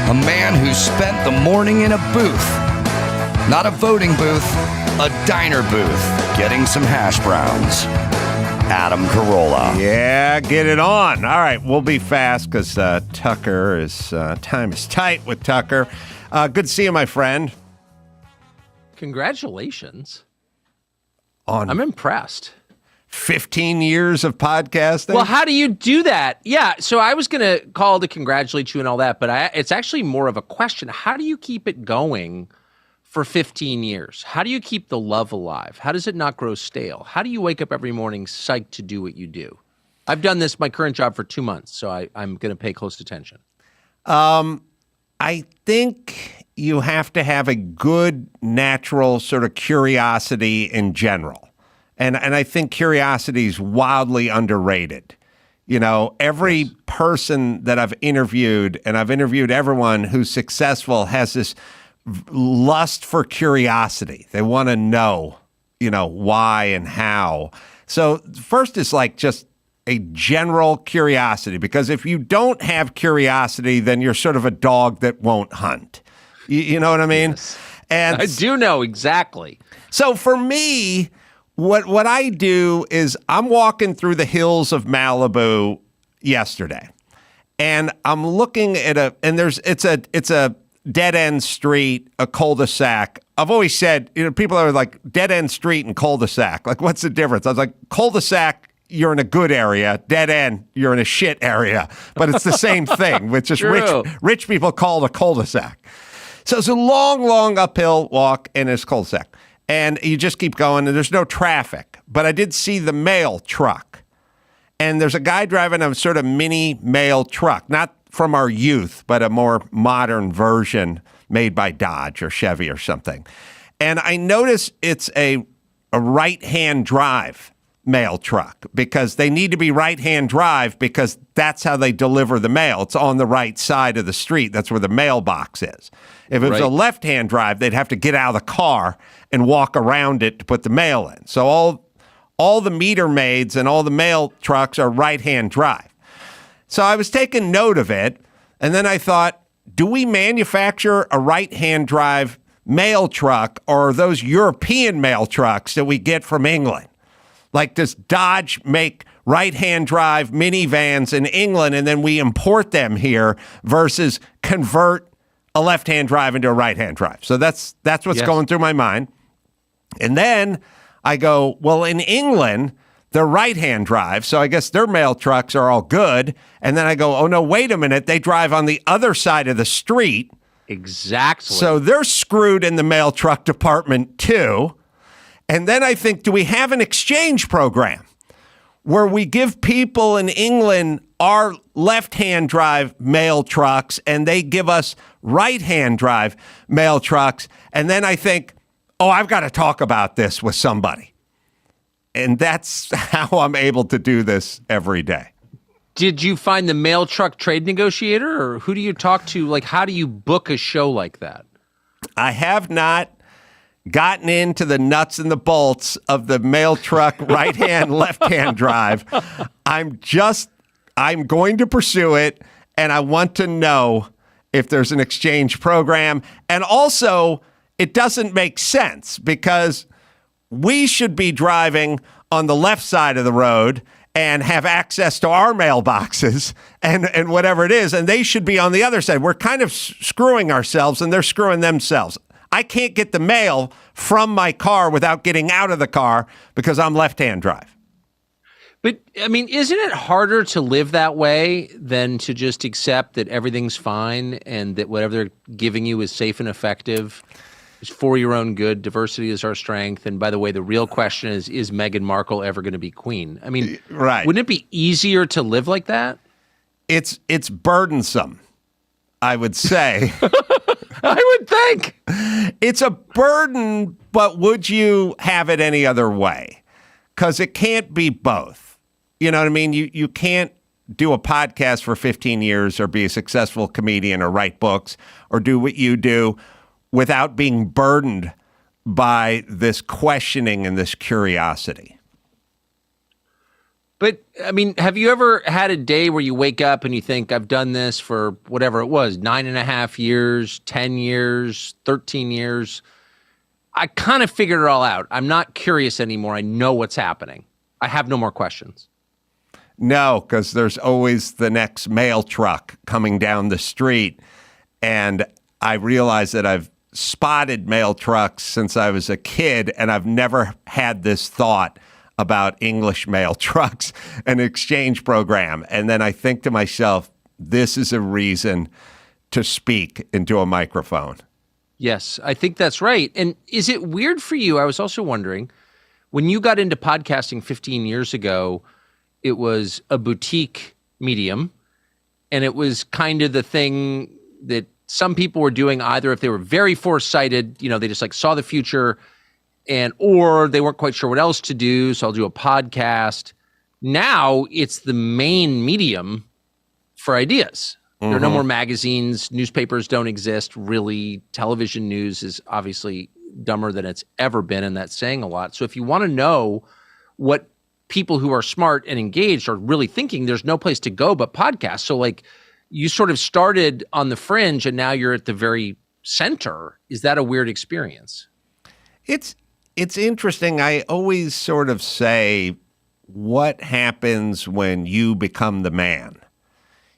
A man who spent the morning in a booth. Not a voting booth, a diner booth, getting some hash browns. Adam Carolla. Yeah, get it on. All right, we'll be fast because Tucker is time is tight with Tucker. Good to see you, my friend. Congratulations. I'm impressed. 15 years of podcasting? Well, how do you do that? Yeah, so I was going to call to congratulate you and all that, but it's actually more of a question. How do you keep it going for 15 years? How do you keep the love alive? How does it not grow stale? How do you wake up every morning psyched to do what you do? I've done this, my current job, for 2 months, so I'm going to pay close attention. I think you have to have a good, natural sort of curiosity in general. And I think curiosity is wildly underrated. You know, every person that I've interviewed, and I've interviewed everyone who's successful, has this lust for curiosity. They want to know, why and how. So first is like just a general curiosity, because if you don't have curiosity, then you're sort of a dog that won't hunt. You know what I mean? Yes. And I do know exactly. So for me, what I do is I'm walking through the hills of Malibu yesterday, and I'm looking at it's a dead end street, a cul-de-sac. I've always said, people are like dead end street and cul-de-sac. Like, what's the difference? I was like, cul-de-sac, you're in a good area. Dead end, you're in a shit area. But it's the same thing, which is rich people call it a cul-de-sac. So it's a long, long uphill walk, and it's cul-de-sac. And you just keep going, and there's no traffic. But I did see the mail truck. And there's a guy driving a sort of mini mail truck, not from our youth, but a more modern version made by Dodge or Chevy or something. And I notice it's a right-hand drive mail truck, because they need to be right-hand drive because that's how they deliver the mail. It's on the right side of the street. That's where the mailbox is. If it was a left-hand drive, they'd have to get out of the car and walk around it to put the mail in. So all the meter maids and all the mail trucks are right-hand drive. So I was taking note of it, and then I thought, do we manufacture a right-hand drive mail truck, or are those European mail trucks that we get from England? Like, does Dodge make right-hand drive minivans in England and then we import them here versus convert a left-hand drive into a right-hand drive? So that's what's going through my mind. And then I go, well, in England, they're right-hand drive, so I guess their mail trucks are all good. And then I go, oh, no, wait a minute. They drive on the other side of the street. Exactly. So they're screwed in the mail truck department, too. And then I think, do we have an exchange program where we give people in England our left-hand drive mail trucks and they give us right-hand drive mail trucks? And then I think, oh, I've got to talk about this with somebody. And that's how I'm able to do this every day. Did you find the mail truck trade negotiator, or who do you talk to? Like, how do you book a show like that? I have not gotten into the nuts and the bolts of the mail truck right-hand, left-hand drive. I'm going to pursue it, and I want to know if there's an exchange program. And also, it doesn't make sense because we should be driving on the left side of the road and have access to our mailboxes and whatever it is, and they should be on the other side. We're kind of screwing ourselves, and they're screwing themselves. I can't get the mail from my car without getting out of the car because I'm left-hand drive. But, I mean, isn't it harder to live that way than to just accept that everything's fine and that whatever they're giving you is safe and effective? It's for your own good. Diversity is our strength. And by the way, the real question is Meghan Markle ever going to be queen? I mean, wouldn't it be easier to live like that? It's burdensome, I would say. I would think. It's a burden, but would you have it any other way? Because it can't be both. You know what I mean? You can't do a podcast for 15 years or be a successful comedian or write books or do what you do without being burdened by this questioning and this curiosity. But I mean, have you ever had a day where you wake up and you think, I've done this for whatever it was, 9.5 years, 10 years, 13 years. I kind of figured it all out. I'm not curious anymore. I know what's happening. I have no more questions. No, because there's always the next mail truck coming down the street. And I realize that I've spotted mail trucks since I was a kid, and I've never had this thought about English mail trucks, an exchange program. And then I think to myself, this is a reason to speak into a microphone. Yes, I think that's right. And is it weird for you? I was also wondering, when you got into podcasting 15 years ago, it was a boutique medium, and it was kind of the thing that some people were doing either if they were very foresighted, they just like saw the future, or they weren't quite sure what else to do, so I'll do a podcast. Now it's the main medium for ideas. There are no more magazines. Newspapers don't exist, really. Television news is obviously dumber than it's ever been, and that's saying a lot. So if you want to know what people who are smart and engaged are really thinking, there's no place to go but podcasts. So like you sort of started on the fringe and now you're at the very center. Is that a weird experience? It's interesting. I always sort of say, what happens when you become the man?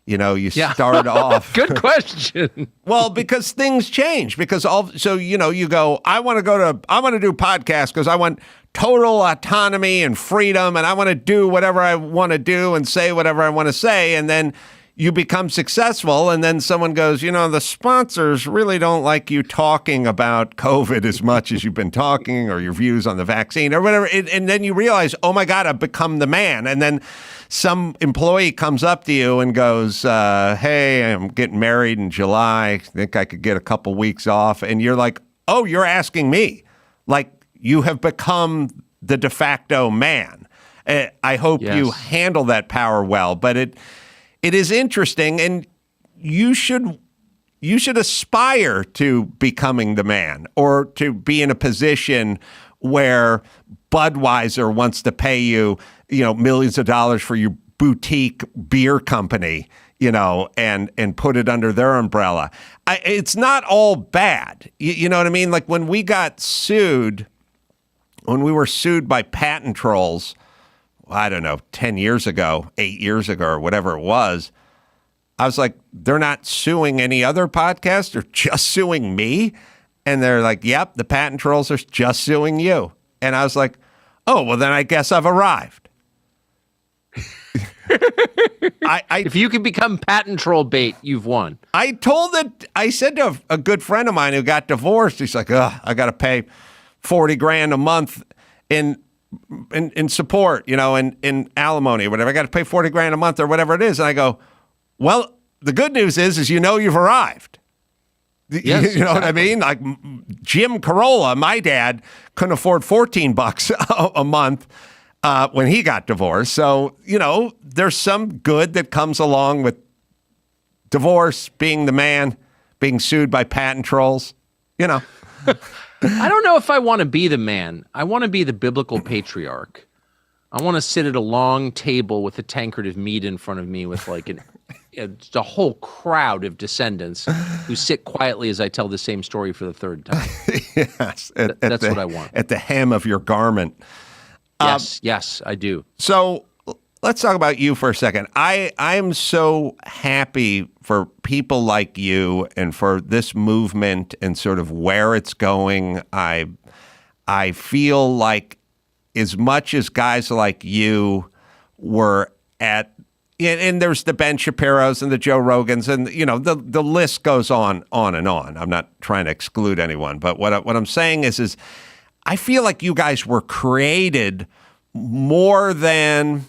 You start off. Good question. Well, because things change. Because you go, I want to do podcasts because I want total autonomy and freedom, and I want to do whatever I want to do and say whatever I want to say, and then you become successful, and then someone goes, the sponsors really don't like you talking about COVID as much as you've been talking, or your views on the vaccine or whatever. And then you realize, oh my God, I've become the man. And then some employee comes up to you and goes, hey, I'm getting married in July. I think I could get a couple weeks off. And you're like, oh, you're asking me. Like, you have become the de facto man. I hope you handle that power well, but it is interesting, and you should aspire to becoming the man, or to be in a position where Budweiser wants to pay you, millions of dollars for your boutique beer company, and put it under their umbrella. It's not all bad. You know what I mean? Like when we were sued by patent trolls, I don't know, 10 years ago, 8 years ago, or whatever it was, I was like, they're not suing any other podcast, they're just suing me. And they're like, yep, the patent trolls are just suing you. And I was like, oh, well, then I guess I've arrived. If you can become patent troll bait, you've won. I said to a good friend of mine who got divorced, he's like, I got to pay $40,000 a month in support, in alimony or whatever. I got to pay $40,000 a month or whatever it is. And I go, well, the good news is you've arrived. Yes, you know what I mean? Like Jim Carolla, my dad, couldn't afford $14 a month when he got divorced. So, there's some good that comes along with divorce, being the man, being sued by patent trolls, I don't know if I want to be the man. I want to be the biblical patriarch. I want to sit at a long table with a tankard of meat in front of me with like a whole crowd of descendants who sit quietly as I tell the same story for the third time. Yes. That's what I want. At the hem of your garment. Yes, I do. So let's talk about you for a second. I'm so happy for people like you and for this movement and sort of where it's going. I feel like as much as guys like you were at, and there's the Ben Shapiro's and the Joe Rogans, and the list goes on and on. I'm not trying to exclude anyone, but what I'm saying is I feel like you guys were created more than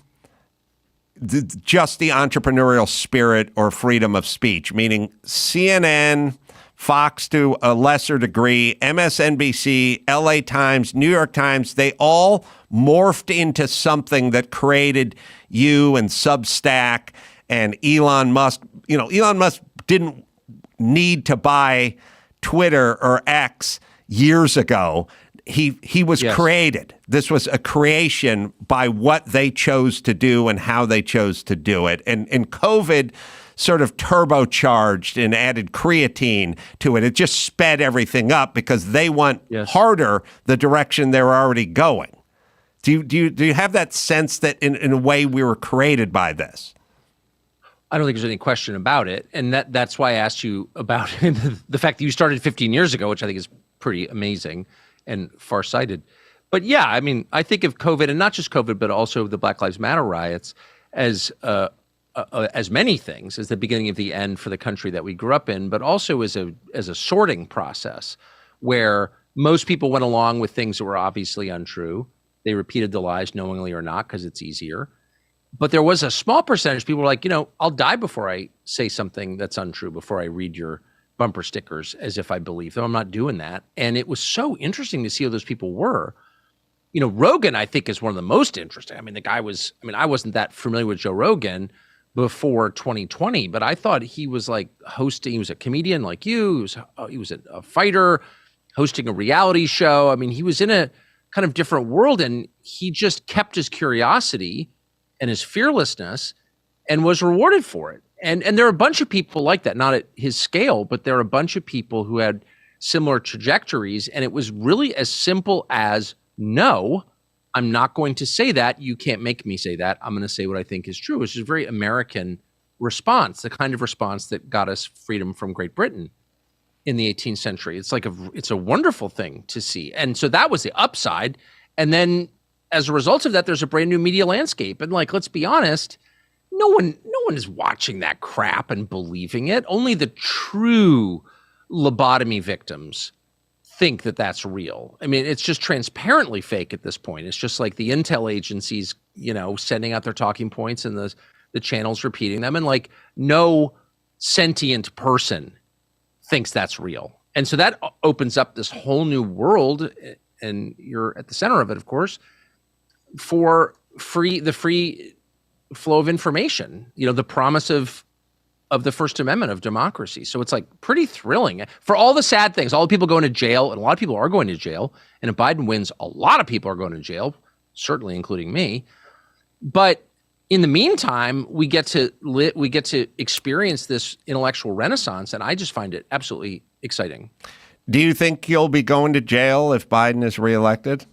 just the entrepreneurial spirit or freedom of speech, meaning CNN, Fox to a lesser degree, MSNBC, LA Times, New York Times, they all morphed into something that created you and Substack and Elon Musk. Elon Musk didn't need to buy Twitter or X years ago. he was created. This was a creation by what they chose to do and how they chose to do it. And COVID sort of turbocharged and added creatine to it. It just sped everything up because they went harder the direction they were already going. Do you have that sense that in a way we were created by this? I don't think there's any question about it. And that's why I asked you about the fact that you started 15 years ago, which I think is pretty amazing and farsighted. But yeah, I mean, I think of COVID, and not just COVID, but also the Black Lives Matter riots as many things, as the beginning of the end for the country that we grew up in, but also as a sorting process where most people went along with things that were obviously untrue. They repeated the lies knowingly or not because it's easier. But there was a small percentage of people were like, I'll die before I say something that's untrue, before I read your bumper stickers as if I believe them. I'm not doing that. And it was so interesting to see who those people were. Rogan, I think, is one of the most interesting. I mean, I wasn't that familiar with Joe Rogan before 2020, but I thought he was like hosting, he was a comedian like you, he was a fighter, hosting a reality show. I mean, he was in a kind of different world, and he just kept his curiosity and his fearlessness and was rewarded for it. And there are a bunch of people like that, not at his scale, but there are a bunch of people who had similar trajectories, and it was really as simple as, no, I'm not going to say that. You can't make me say that. I'm going to say what I think is true, which is a very American response, the kind of response that got us freedom from Great Britain in the 18th century. It's a wonderful thing to see. And so that was the upside. And then as a result of that, there's a brand new media landscape. And let's be honest, no one is watching that crap and believing it. Only the true lobotomy victims think that that's real. I mean, it's just transparently fake at this point. It's just like the intel agencies, sending out their talking points and the channels repeating them. And no sentient person thinks that's real. And so that opens up this whole new world, and you're at the center of it, of course, for the free flow of information, the promise of the First Amendment of democracy. So it's pretty thrilling for all the sad things, all the people going to jail, and a lot of people are going to jail. And if Biden wins, a lot of people are going to jail, certainly including me. But in the meantime, we get to experience this intellectual renaissance, and I just find it absolutely exciting. Do you think you'll be going to jail if Biden is reelected?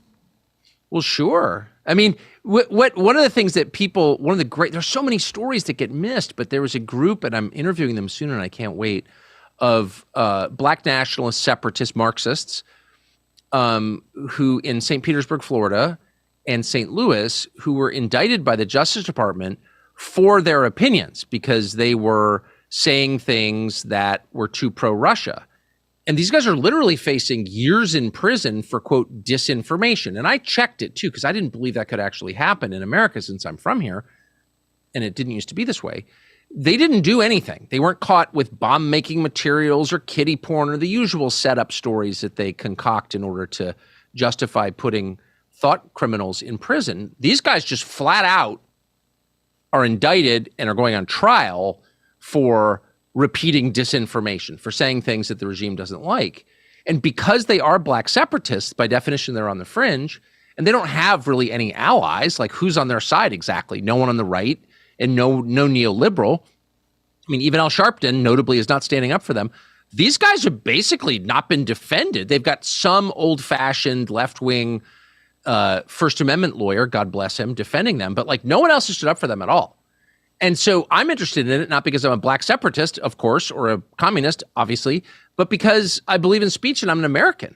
Well, sure. I mean, one of the things that there's so many stories that get missed, but there was a group, and I'm interviewing them soon, and I can't wait, of Black nationalist separatist Marxists who in St. Petersburg, Florida, and St. Louis, who were indicted by the Justice Department for their opinions because they were saying things that were too pro-Russia. And these guys are literally facing years in prison for, quote, disinformation. And I checked it, too, because I didn't believe that could actually happen in America since I'm from here. And it didn't used to be this way. They didn't do anything. They weren't caught with bomb-making materials or kiddie porn or the usual setup stories that they concoct in order to justify putting thought criminals in prison. These guys just flat out are indicted and are going on trial for repeating disinformation, for saying things that the regime doesn't like. And because they are Black separatists, by definition, they're on the fringe, and they don't have really any allies, who's on their side exactly? No one on the right and no neoliberal. I mean, even Al Sharpton, notably, is not standing up for them. These guys have basically not been defended. They've got some old-fashioned left-wing First Amendment lawyer, God bless him, defending them, but no one else has stood up for them at all. And so I'm interested in it, not because I'm a Black separatist, of course, or a communist, obviously, but because I believe in speech and I'm an American.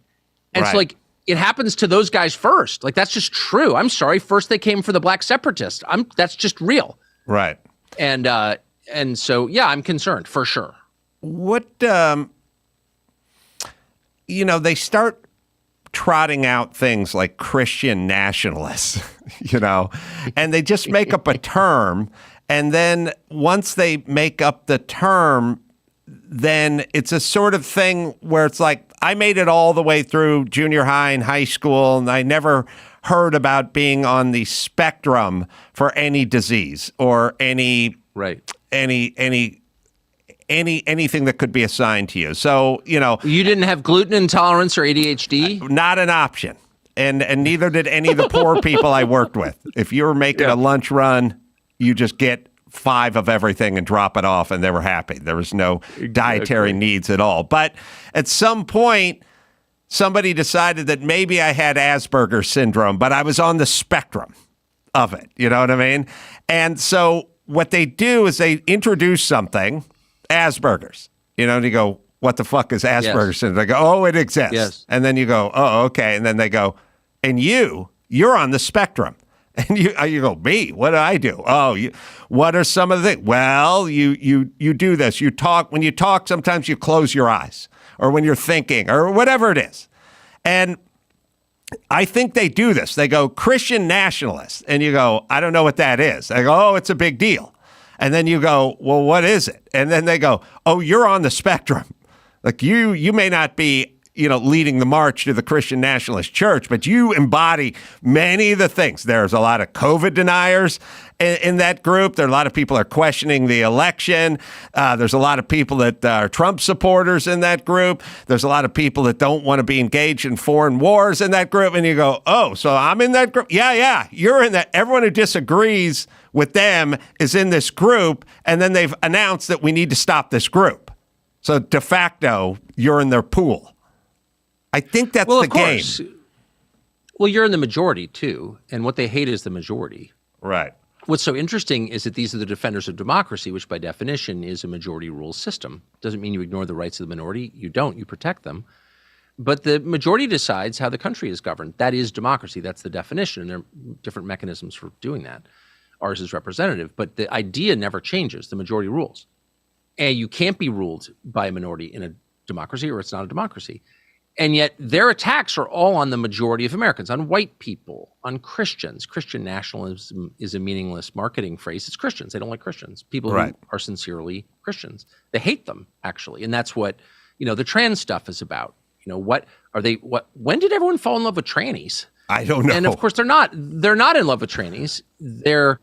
And right. So it happens to those guys first. That's just true. I'm sorry. First they came for the Black separatists. That's just real. Right. And so, yeah, I'm concerned for sure. What, they start trotting out things like Christian nationalists, and they just make up a term. And then once they make up the term, then it's a sort of thing where it's I made it all the way through junior high and high school, and I never heard about being on the spectrum for any disease or any anything that could be assigned to you. So, You didn't have gluten intolerance or ADHD? Not an option. And neither did any of the poor people I worked with. If you were making a lunch run, you just get 5 of everything and drop it off, and they were happy. There was no dietary needs at all. But at some point, somebody decided that maybe I had Asperger's syndrome, but I was on the spectrum of it. You know what I mean? And so what they do is they introduce something, Asperger's, and you go, what the fuck is Asperger's syndrome? They go, oh, it exists. Yes. And then you go, oh, okay. And then they go, and you're on the spectrum. And you go, me? What do I do? Oh, what are some of the things? Well, you do this. You talk. When you talk, sometimes you close your eyes, or when you're thinking, or whatever it is. And I think they do this. They go, Christian nationalist. And you go, I don't know what that is. They go, oh, it's a big deal. And then you go, well, what is it? And then they go, oh, you're on the spectrum. Like you may not be, leading the march to the Christian Nationalist Church, but you embody many of the things. There's a lot of COVID deniers in that group. There are a lot of people are questioning the election. There's a lot of people that are Trump supporters in that group. There's a lot of people that don't want to be engaged in foreign wars in that group. And you go, oh, so I'm in that group? Yeah, you're in that. Everyone who disagrees with them is in this group. And then they've announced that we need to stop this group. So de facto, you're in their pool. I think that's the game. Well, you're in the majority, too. And what they hate is the majority. Right. What's so interesting is that these are the defenders of democracy, which by definition is a majority rule system. Doesn't mean you ignore the rights of the minority. You don't. You protect them. But the majority decides how the country is governed. That is democracy. That's the definition. And there are different mechanisms for doing that. Ours is representative. But the idea never changes. The majority rules. And you can't be ruled by a minority in a democracy, or it's not a democracy. And yet their attacks are all on the majority of Americans, on white people, on Christians. Christian nationalism is a meaningless marketing phrase. It's Christians. They don't like Christians. People who are sincerely Christians. They hate them, actually. And that's what, the trans stuff is about. When did everyone fall in love with trannies? I don't know. And of course they're not in love with trannies. They're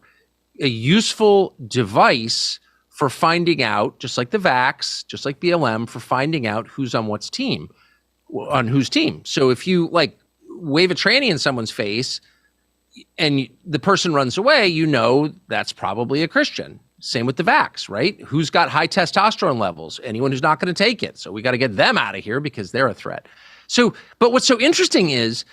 a useful device for finding out, just like the vax, just like BLM, for finding out who's on whose team. So if you wave a tranny in someone's face and the person runs away, that's probably a Christian. Same with the vax, right? Who's got high testosterone levels? Anyone who's not going to take it. So we got to get them out of here because they're a threat. So, but what's so interesting is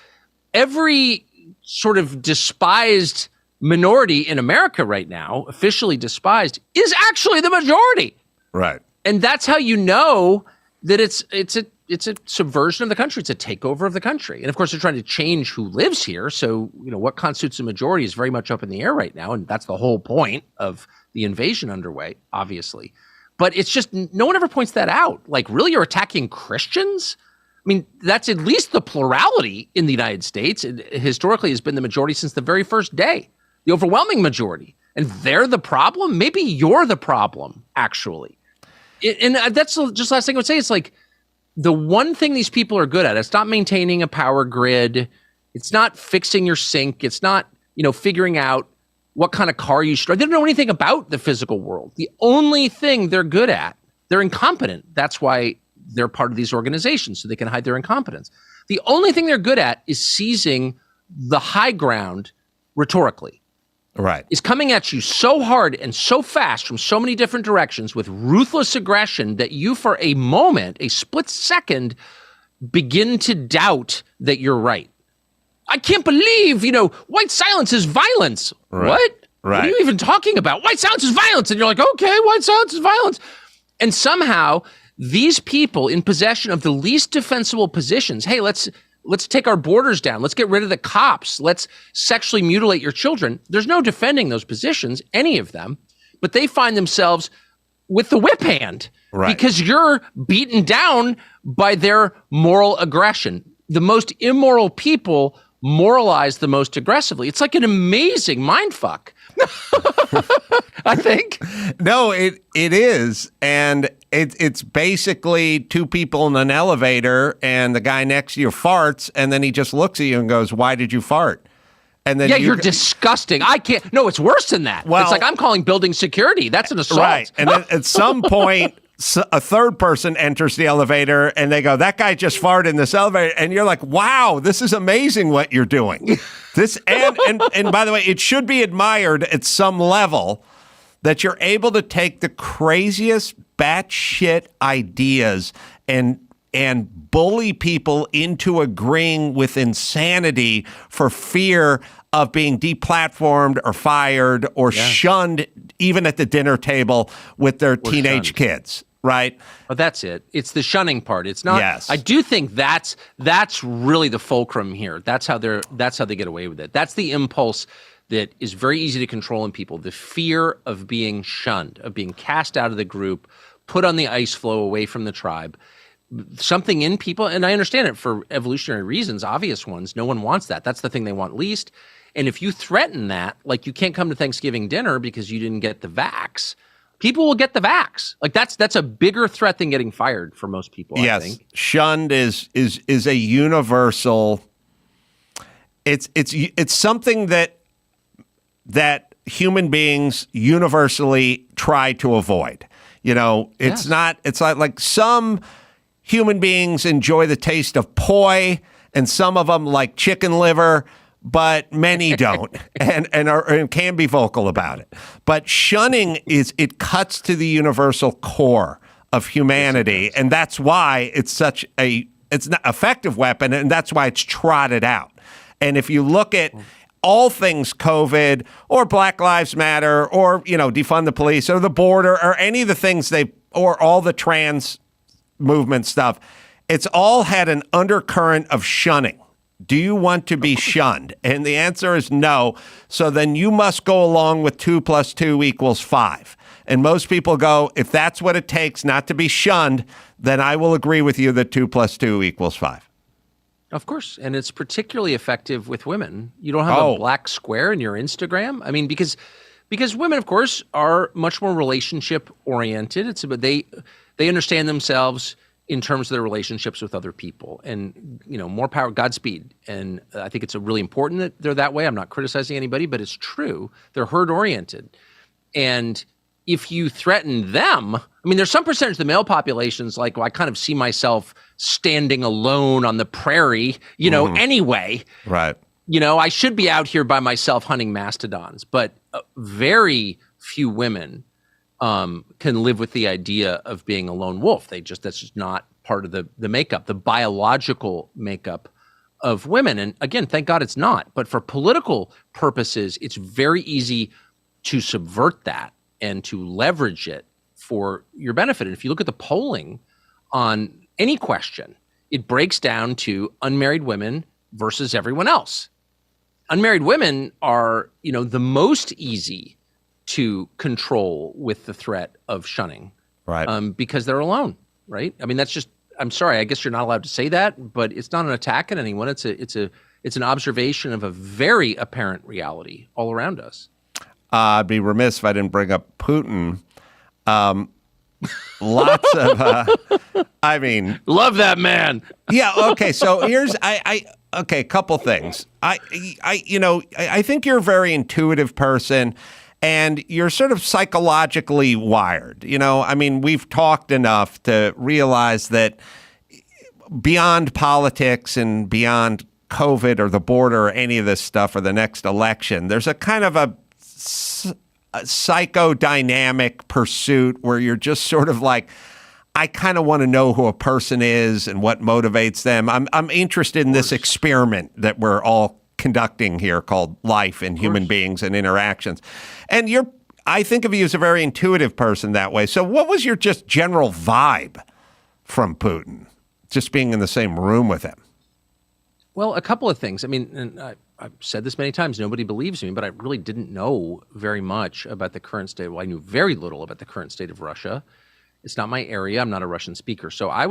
every sort of despised minority in America right now, officially despised, is actually the majority. Right. And that's how you know that it's a subversion of the country. It's a takeover of the country. And of course, they're trying to change who lives here. So, what constitutes a majority is very much up in the air right now. And that's the whole point of the invasion underway, obviously. But it's just, no one ever points that out. Really, you're attacking Christians? I mean, that's at least the plurality in the United States. It historically has been the majority since the very first day, the overwhelming majority. And they're the problem? Maybe you're the problem, actually. And that's just the last thing I would say. It's the one thing these people are good at, it's not maintaining a power grid. It's not fixing your sink. It's not, figuring out what kind of car you should drive. They don't know anything about the physical world. The only thing they're good at, they're incompetent. That's why they're part of these organizations, so they can hide their incompetence. The only thing they're good at is seizing the high ground rhetorically. Right. Is coming at you so hard and so fast from so many different directions with ruthless aggression that you, for a moment, a split second, begin to doubt that you're right. I can't believe, white silence is violence. Right. What? Right. What are you even talking about? White silence is violence. And you're like, okay, white silence is violence. And somehow these people in possession of the least defensible positions, hey, let's take our borders down. Let's get rid of the cops. Let's sexually mutilate your children. There's no defending those positions, any of them, but they find themselves with the whip hand because you're beaten down by their moral aggression. The most immoral people moralize the most aggressively. It's like an amazing mindfuck. I think. No, it is. And it's basically two people in an elevator and the guy next to you farts and then he just looks at you and goes, why did you fart? And then you're disgusting. I can't. No, it's worse than that. Well, it's like I'm calling building security. That's an assault. Right. And then at some point, a third person enters the elevator and they go, that guy just farted in this elevator. And you're like, wow, this is amazing what you're doing. This and by the way, it should be admired at some level that you're able to take the craziest batshit ideas and bully people into agreeing with insanity for fear of being deplatformed or fired or shunned, even at the dinner table with their teenage kids, right? Well, that's it. It's the shunning part. It's not. Yes. I do think that's really the fulcrum here. That's how they get away with it. That's the impulse that is very easy to control in people. The fear of being shunned, of being cast out of the group, put on the ice floe away from the tribe. Something in people, and I understand it for evolutionary reasons, obvious ones. No one wants that. That's the thing they want least. And if you threaten that, like you can't come to Thanksgiving dinner because you didn't get the vax, people will get the vax. Like that's a bigger threat than getting fired for most people. Yes, I think. Shunned is a universal. It's something that human beings universally try to avoid. It's not. It's like some human beings enjoy the taste of poi, and some of them like chicken liver. But many don't, and can be vocal about it. But shunning it cuts to the universal core of humanity, and that's why it's it's an effective weapon, and that's why it's trotted out. And if you look at all things COVID or Black Lives Matter or defund the police or the border or any of the things or all the trans movement stuff, it's all had an undercurrent of shunning. Do you want to be shunned? And the answer is no. So then you must go along with 2 + 2 = 5. And most people go, if that's what it takes not to be shunned, then I will agree with you that 2 + 2 = 5. Of course. And it's particularly effective with women. You don't have a black square in your Instagram. I mean, because women, of course, are much more relationship oriented. It's about they understand themselves in terms of their relationships with other people, and more power, Godspeed. And I think it's really important that they're that way. I'm not criticizing anybody, but it's true. They're herd oriented, and if you threaten them, I mean, there's some percentage of the male population's like, well, I kind of see myself standing alone on the prairie, anyway. Right. I should be out here by myself hunting mastodons, but very few women can live with the idea of being a lone wolf. That's just not part of the makeup, the biological makeup of women. And again, thank God it's not. But for political purposes, it's very easy to subvert that and to leverage it for your benefit. And if you look at the polling on any question, it breaks down to unmarried women versus everyone else. Unmarried women are, the most easy to control with the threat of shunning, right? Because they're alone, right? I mean, that's just. I'm sorry. I guess you're not allowed to say that, but it's not an attack on anyone. It's an observation of a very apparent reality all around us. I'd be remiss if I didn't bring up Putin. Lots of. Love that man. Yeah. Okay. So here's a couple things. I think you're a very intuitive person. And you're sort of psychologically wired. We've talked enough to realize that beyond politics and beyond COVID or the border or any of this stuff or the next election, there's a kind of a psychodynamic pursuit where you're just sort of like, I kind of want to know who a person is and what motivates them. I'm interested in this experiment that we're all conducting here called life and human beings and interactions. And I think of you as a very intuitive person that way. So what was your just general vibe from Putin, just being in the same room with him? Well, a couple of things. I mean, and I've said this many times, nobody believes me, but I really didn't know very much about the current state. Well, I knew very little about the current state of Russia. It's not my area. I'm not a Russian speaker. So I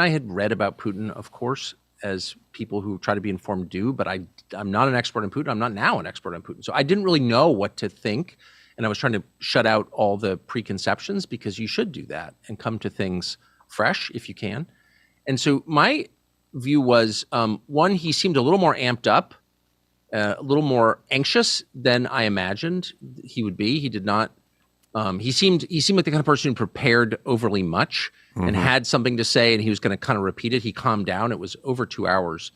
had read about Putin, of course, as people who try to be informed do, but I'm not an expert on Putin. I'm not now an expert on Putin. So I didn't really know what to think. And I was trying to shut out all the preconceptions because you should do that and come to things fresh if you can. And so my view was, one, he seemed a little more amped up, a little more anxious than I imagined he would be. He did not He seemed like the kind of person who prepared overly much and had something to say, and he was going to kind of repeat it. He calmed down. It was over 2 hours,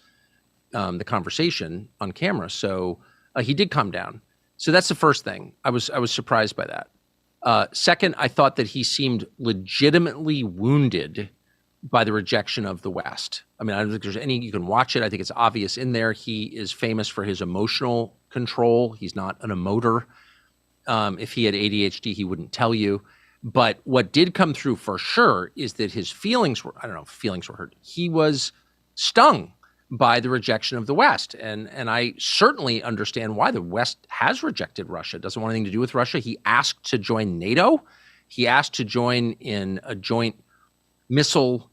the conversation on camera. So he did calm down. So that's the first thing. I was surprised by that. Second, I thought that he seemed legitimately wounded by the rejection of the West. I mean, I don't think there's any, you can watch it. I think it's obvious in there. He is famous for his emotional control. He's not an emoter. If he had ADHD, he wouldn't tell you. But what did come through for sure is that his feelings were, I don't know if feelings were hurt. He was stung by the rejection of the West. And I certainly understand why the West has rejected Russia. It doesn't want anything to do with Russia. He asked to join NATO. He asked to join in a joint missile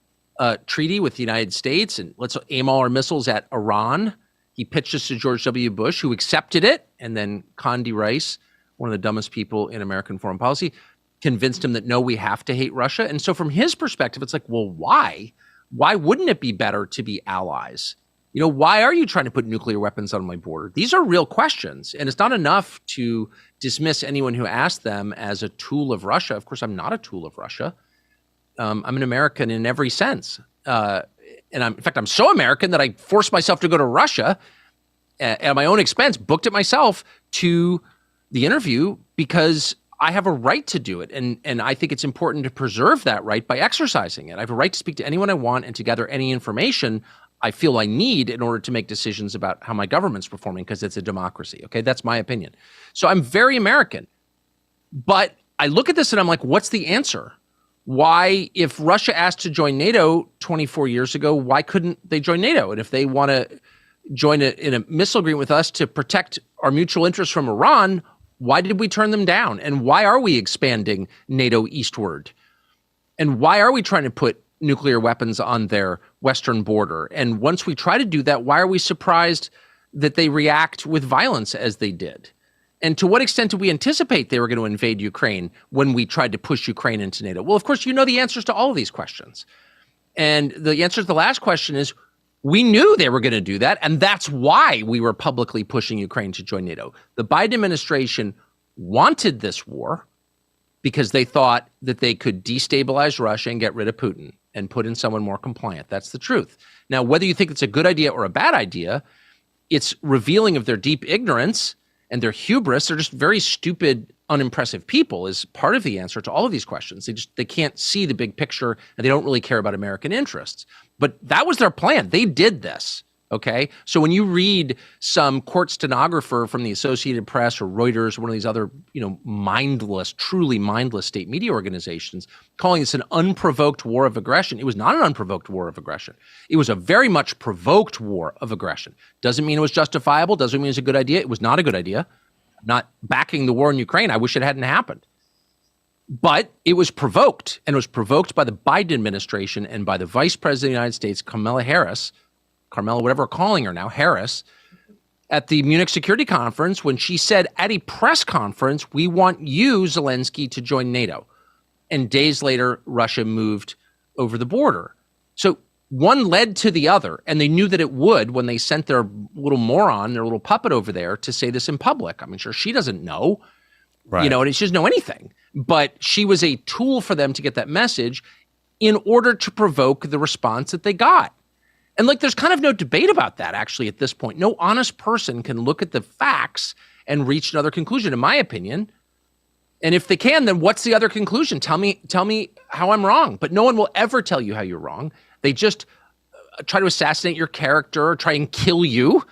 treaty with the United States, and let's aim all our missiles at Iran. He pitched this to George W. Bush, who accepted it, and then Condi Rice, one of the dumbest people in American foreign policy, convinced him that, no, we have to hate Russia. And so from his perspective, it's like, well, why? Why wouldn't it be better to be allies? You know, why are you trying to put nuclear weapons on my border? These are real questions, and it's not enough to dismiss anyone who asked them as a tool of Russia. Of course, I'm not a tool of Russia. I'm an American in every sense. And in fact, I'm so American that I forced myself to go to Russia at my own expense, booked it myself to the interview because I have a right to do it. And I think it's important to preserve that right by exercising it. I have a right to speak to anyone I want and to gather any information I feel I need in order to make decisions about how my government's performing, because it's a democracy. Okay, that's my opinion. So I'm very American. But I look at this and I'm like, what's the answer? Why, if Russia asked to join NATO 24 years ago, why couldn't they join NATO? And if they want to join in a missile agreement with us to protect our mutual interests from Iran, why did we turn them down? And why are we expanding NATO eastward? And why are we trying to put nuclear weapons on their western border? And once we try to do that, why are we surprised that they react with violence as they did? And to what extent do we anticipate they were going to invade Ukraine when we tried to push Ukraine into NATO? Well, of course, you know the answers to all of these questions. And the answer to the last question is, we knew they were going to do that, and that's why we were publicly pushing Ukraine to join NATO. The Biden administration wanted this war because they thought that they could destabilize Russia and get rid of Putin and put in someone more compliant. That's the truth. Now, whether you think it's a good idea or a bad idea, it's revealing of their deep ignorance and their hubris. They're just very stupid, unimpressive people is part of the answer to all of these questions. They can't see the big picture, and they don't really care about American interests. But that was their plan. They did this, okay? So when you read some court stenographer from the Associated Press or Reuters or one of these other, mindless, truly mindless state media organizations calling this an unprovoked war of aggression, it was not an unprovoked war of aggression. It was a very much provoked war of aggression. Doesn't mean it was justifiable. Doesn't mean it's a good idea. It was not a good idea. Not backing the war in Ukraine. I wish it hadn't happened. But it was provoked, and it was provoked by the Biden administration and by the Vice President of the United States, Kamala Harris, whatever we're calling her now, Harris, at the Munich Security Conference when she said at a press conference, we want you, Zelensky, to join NATO. And days later, Russia moved over the border. So one led to the other, and they knew that it would when they sent their little moron, their little puppet over there to say this in public. I mean, sure, she doesn't know, right. And she doesn't know anything. But she was a tool for them to get that message in order to provoke the response that they got. And there's kind of no debate about that, actually, at this point. No honest person can look at the facts and reach another conclusion, in my opinion. And if they can, then what's the other conclusion? Tell me how I'm wrong. But no one will ever tell you how you're wrong. They just try to assassinate your character or try and kill you,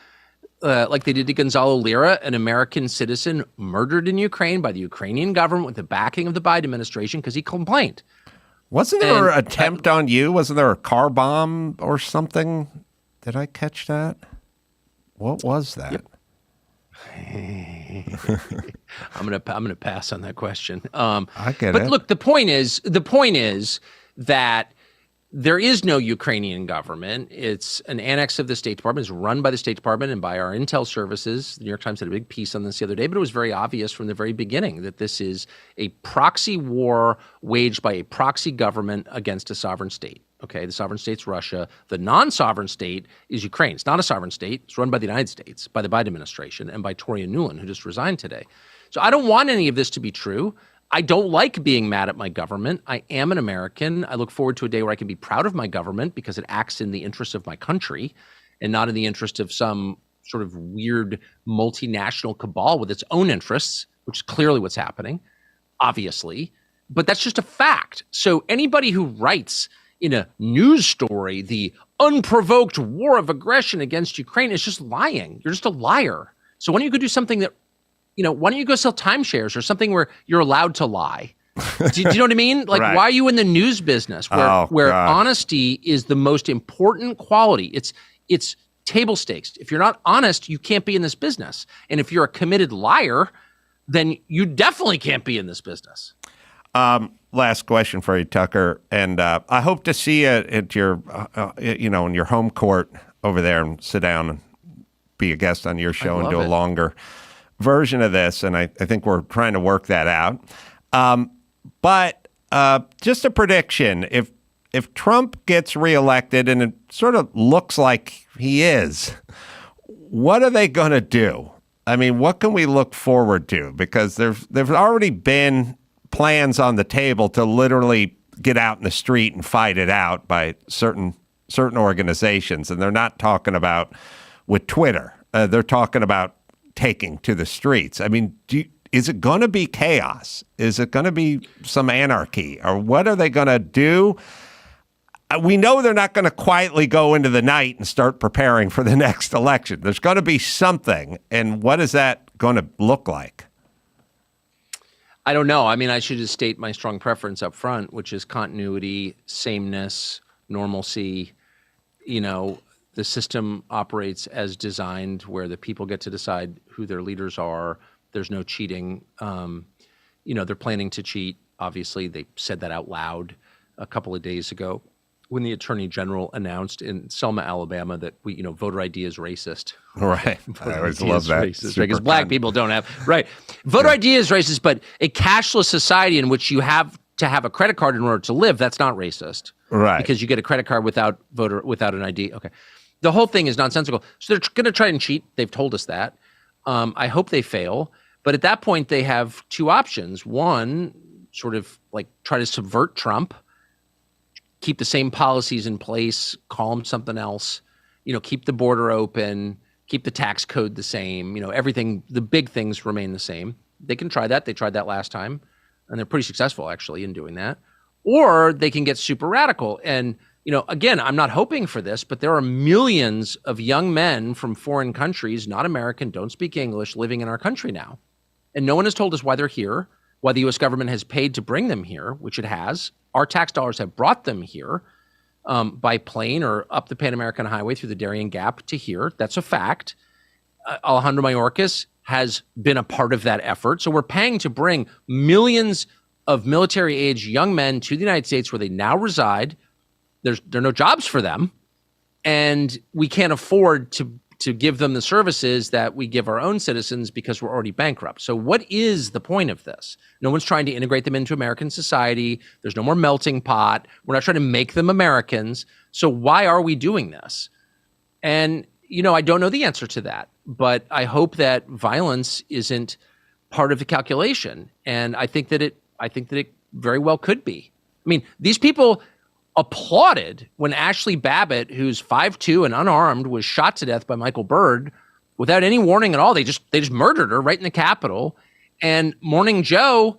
like they did to Gonzalo Lira, an American citizen murdered in Ukraine by the Ukrainian government with the backing of the Biden administration because he complained. Wasn't there an attempt on you? Wasn't there a car bomb or something? Did I catch that? What was that? Yep. I'm gonna pass on that question. I get it. But look, the point is that there is no Ukrainian government. It's an annex of the State Department. It's run by the State Department and by our intel services. The New York Times had a big piece on this the other day, but it was very obvious from the very beginning that this is a proxy war waged by a proxy government against a sovereign state. Okay, the sovereign state's Russia. The non-sovereign state is Ukraine. It's not a sovereign state. It's run by the United States, by the Biden administration, and by Toria Nuland, who just resigned today. So I don't want any of this to be true. I don't like being mad at my government. I am an American. I look forward to a day where I can be proud of my government because it acts in the interest of my country and not in the interest of some sort of weird multinational cabal with its own interests, which is clearly what's happening, obviously. But that's just a fact. So anybody who writes in a news story the unprovoked war of aggression against Ukraine is just lying. You're just a liar. So why don't you go do something that, why don't you go sell timeshares or something where you're allowed to lie? Do you know what I mean? Like, Right. Why are you in the news business where honesty is the most important quality? It's table stakes. If you're not honest, you can't be in this business. And if you're a committed liar, then you definitely can't be in this business. Last question for you, Tucker. And I hope to see you at your, in your home court over there and sit down and be a guest on your show and do a longer version of this. And I think we're trying to work that out. But just a prediction, if Trump gets reelected, and it sort of looks like he is, what are they going to do? I mean, what can we look forward to? Because there's already been plans on the table to literally get out in the street and fight it out by certain organizations. And they're not talking about with Twitter. They're talking about taking to the streets. I mean, is it going to be chaos? Is it going to be some anarchy? Or what are they going to do? We know they're not going to quietly go into the night and start preparing for the next election. There's going to be something. And what is that going to look like? I don't know. I mean, I should just state my strong preference up front, which is continuity, sameness, normalcy. The system operates as designed, where the people get to decide who their leaders are. There's no cheating. They're planning to cheat. Obviously, they said that out loud a couple of days ago when the Attorney General announced in Selma, Alabama, that voter ID is racist. Right. I always love that. Racist, right? Because black people don't have voter ID is racist, but a cashless society in which you have to have a credit card in order to live, that's not racist. Right. Because you get a credit card without an ID. Okay. The whole thing is nonsensical. So they're going to try and cheat. They've told us that. I hope they fail. But at that point, they have two options. One, sort of like try to subvert Trump, keep the same policies in place, call him something else, keep the border open, keep the tax code the same, everything, the big things remain the same. They can try that. They tried that last time, and they're pretty successful, actually, in doing that. Or they can get super radical. And, again, I'm not hoping for this, but there are millions of young men from foreign countries, not American, don't speak English, living in our country now. And no one has told us why they're here, why the U.S. government has paid to bring them here, which it has. Our tax dollars have brought them here by plane or up the Pan American Highway through the Darien Gap to here. That's a fact. Alejandro Mayorkas has been a part of that effort. So we're paying to bring millions of military-age young men to the United States where they now reside. There are no jobs for them, and we can't afford to give them the services that we give our own citizens because we're already bankrupt. So what is the point of this? No one's trying to integrate them into American society. There's no more melting pot. We're not trying to make them Americans. So why are we doing this? And, I don't know the answer to that, but I hope that violence isn't part of the calculation. And I think that it very well could be. I mean, these people applauded when Ashley Babbitt, who's 5'2" and unarmed, was shot to death by Michael Byrd without any warning at all. They just murdered her right in the Capitol. And Morning Joe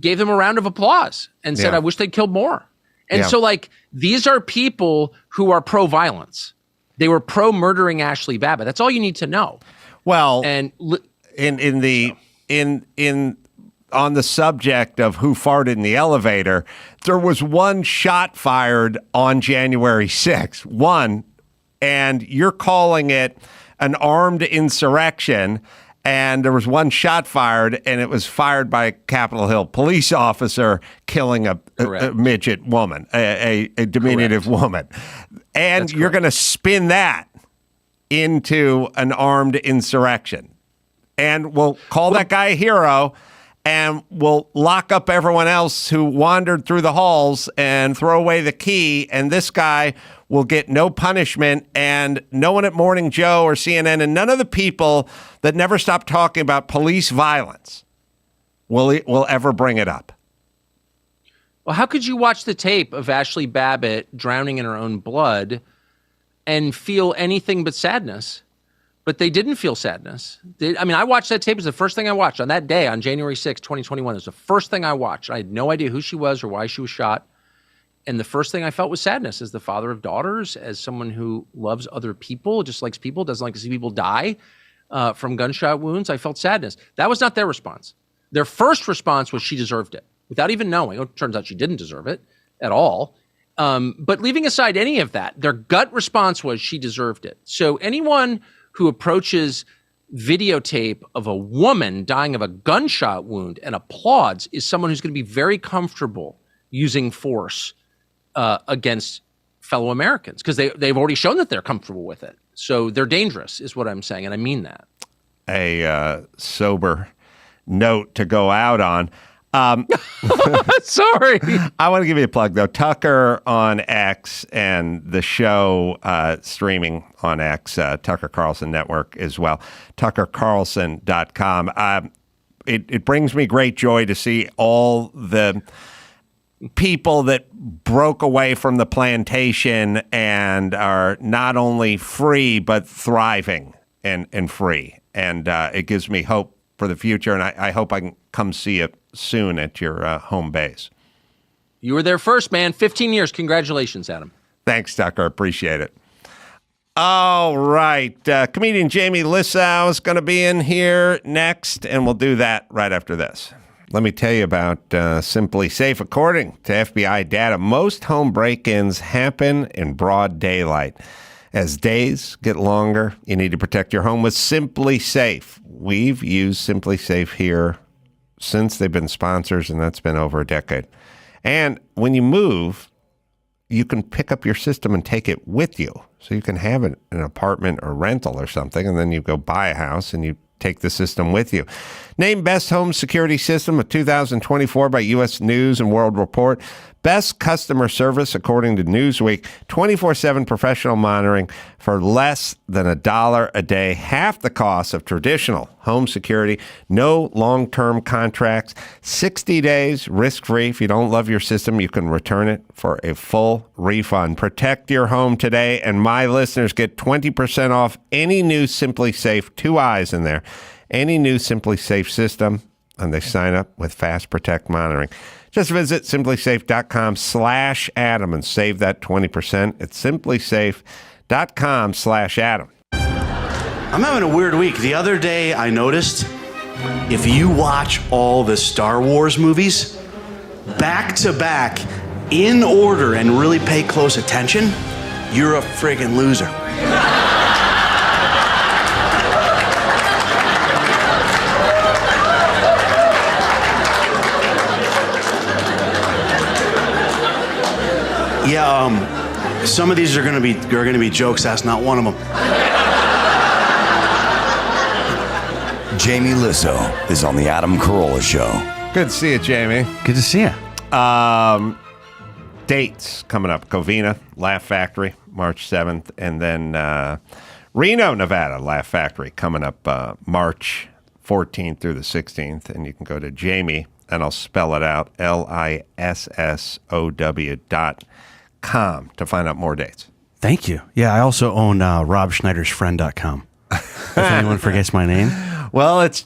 gave them a round of applause and said, I wish they'd killed more. And so these are people who are pro-violence. They were pro-murdering Ashley Babbitt. That's all you need to know. Well, and on the subject of who farted in the elevator, there was one shot fired on January 6th. One, and you're calling it an armed insurrection, and there was one shot fired, and it was fired by a Capitol Hill police officer killing a midget woman, a diminutive woman. And you're going to spin that into an armed insurrection. And we'll call that guy a hero, and we'll lock up everyone else who wandered through the halls and throw away the key, and this guy will get no punishment, and no one at Morning Joe or CNN and none of the people that never stop talking about police violence will ever bring it up. Well, how could you watch the tape of Ashley Babbitt drowning in her own blood and feel anything but sadness? But they didn't feel sadness. I watched that tape. It was the first thing I watched on that day, on January 6, 2021. It was the first thing I watched. I had no idea who she was or why she was shot. And the first thing I felt was sadness as the father of daughters, as someone who loves other people, just likes people, doesn't like to see people die from gunshot wounds. I felt sadness. That was not their response. Their first response was she deserved it, without even knowing. It turns out she didn't deserve it at all. But leaving aside any of that, their gut response was she deserved it. So anyone who approaches videotape of a woman dying of a gunshot wound and applauds is someone who's going to be very comfortable using force against fellow Americans, because they've already shown that they're comfortable with it. So they're dangerous, is what I'm saying, and I mean that. A sober note to go out on. Sorry. I want to give you a plug, though. Tucker on X and the show streaming on X, Tucker Carlson Network as well, tuckercarlson.com. It brings me great joy to see all the people that broke away from the plantation and are not only free, but thriving and free. And it gives me hope for the future, and I hope I can come see it soon at your home base. You were there first, man. 15 years. Congratulations, Adam. Thanks, Tucker. Appreciate it. All right. Comedian Jamie Lissow is going to be in here next, and we'll do that right after this. Let me tell you about Simply Safe. According to FBI data, most home break-ins happen in broad daylight. As days get longer, you need to protect your home with Simply Safe. We've used Simply Safe here since they've been sponsors, and that's been over a decade. And when you move, you can pick up your system and take it with you. So you can have an apartment or rental or something, and then you go buy a house and you take the system with you. Named Best Home Security System of 2024 by U.S. News and World Report. Best customer service according to Newsweek. 24/7 professional monitoring for less than $1 a day. Half the cost of traditional home security. No long-term contracts. 60 days risk-free. If you don't love your system, you can return it for a full refund. Protect your home today, and my listeners get 20% off any new Simply Safe, 2 eyes in there, any new Simply Safe system, and they sign up with Fast Protect monitoring. Just visit simplysafe.com/Adam and save that 20%. It's simplysafe.com/Adam. I'm having a weird week. The other day I noticed if you watch all the Star Wars movies back to back in order and really pay close attention, you're a friggin' loser. Yeah, some of these are gonna be jokes. That's not one of them. Jamie Lissow is on the Adam Carolla Show. Good to see you, Jamie. Good to see you. Dates coming up. Covina, Laugh Factory, March 7th. And then Reno, Nevada, Laugh Factory coming up March 14th through the 16th. And you can go to Jamie, and I'll spell it out, LISSOW.com to find out more dates. Thank you. Yeah, I also own robschneidersfriend.com. If anyone forgets my name. Well, it's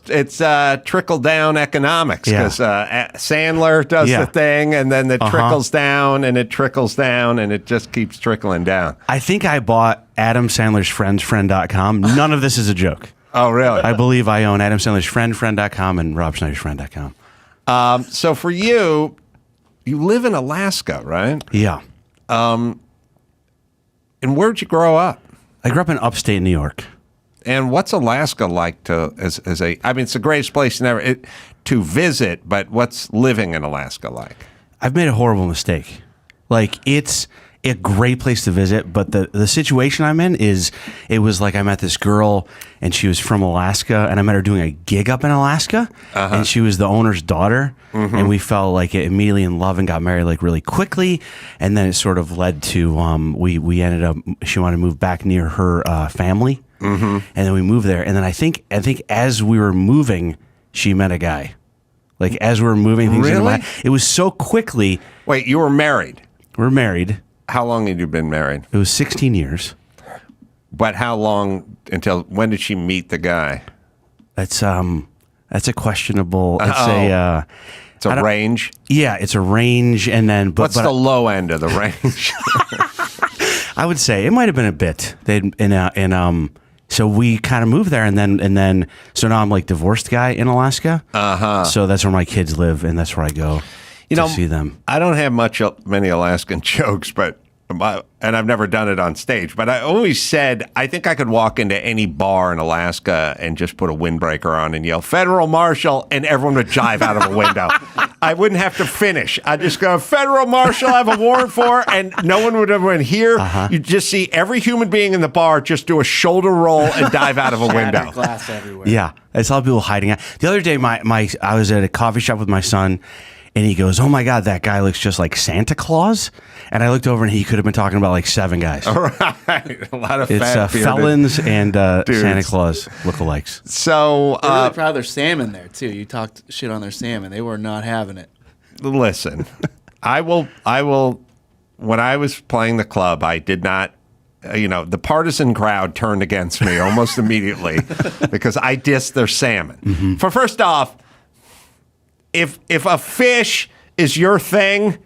trickle-down economics, because Sandler does the thing, and then it trickles down, and it trickles down, and it just keeps trickling down. I think I bought Adam Sandler's friend.com. None of this is a joke. Oh, really? I believe I own Adam Sandler's friend.com and robschneidersfriend.com. So for you live in Alaska, right? Yeah. And where'd you grow up? I grew up in upstate New York. And what's Alaska like as a? I mean, it's the greatest place to visit, but what's living in Alaska like? I've made a horrible mistake. Like, it's a great place to visit, but the situation I'm in is, it was like I met this girl and she was from Alaska, and I met her doing a gig up in Alaska, and she was the owner's daughter, and we fell like immediately in love and got married like really quickly, and then it sort of led to we ended up, she wanted to move back near her family, and then we moved there, and then I think as we were moving, she met a guy. Like as we were moving things into Really? it was so quickly. Wait, you were married? We're married. How long had you been married? It was 16 years. But how long until when did she meet the guy? That's a questionable. It's a range. Yeah, it's a range, and then What's the low end of the range? I would say it might have been a bit. So we kind of moved there, and then so now I'm like divorced guy in Alaska. So that's where my kids live, and that's where I go to see them. I don't have many Alaskan jokes, and I've never done it on stage, but I always said I think I could walk into any bar in Alaska and just put a windbreaker on and yell "Federal Marshal," and everyone would jive out of a window. I wouldn't have to finish. I'd just go, "Federal Marshal, I have a warrant for," and no one would ever hear. You'd just see every human being in the bar just do a shoulder roll and dive out of a window. Glass everywhere. Yeah, I saw people hiding out. The other day, I was at a coffee shop with my son, and he goes, "Oh my God, that guy looks just like Santa Claus." And I looked over, and he could have been talking about like 7 guys. Right, a lot of It's fat bearded felons and dudes. Santa Claus lookalikes. So They're really proud of their salmon there too. You talked shit on their salmon. They were not having it. listen, I will. When I was playing the club, I did not. The partisan crowd turned against me almost immediately because I dissed their salmon. For first off, if a fish is your thing,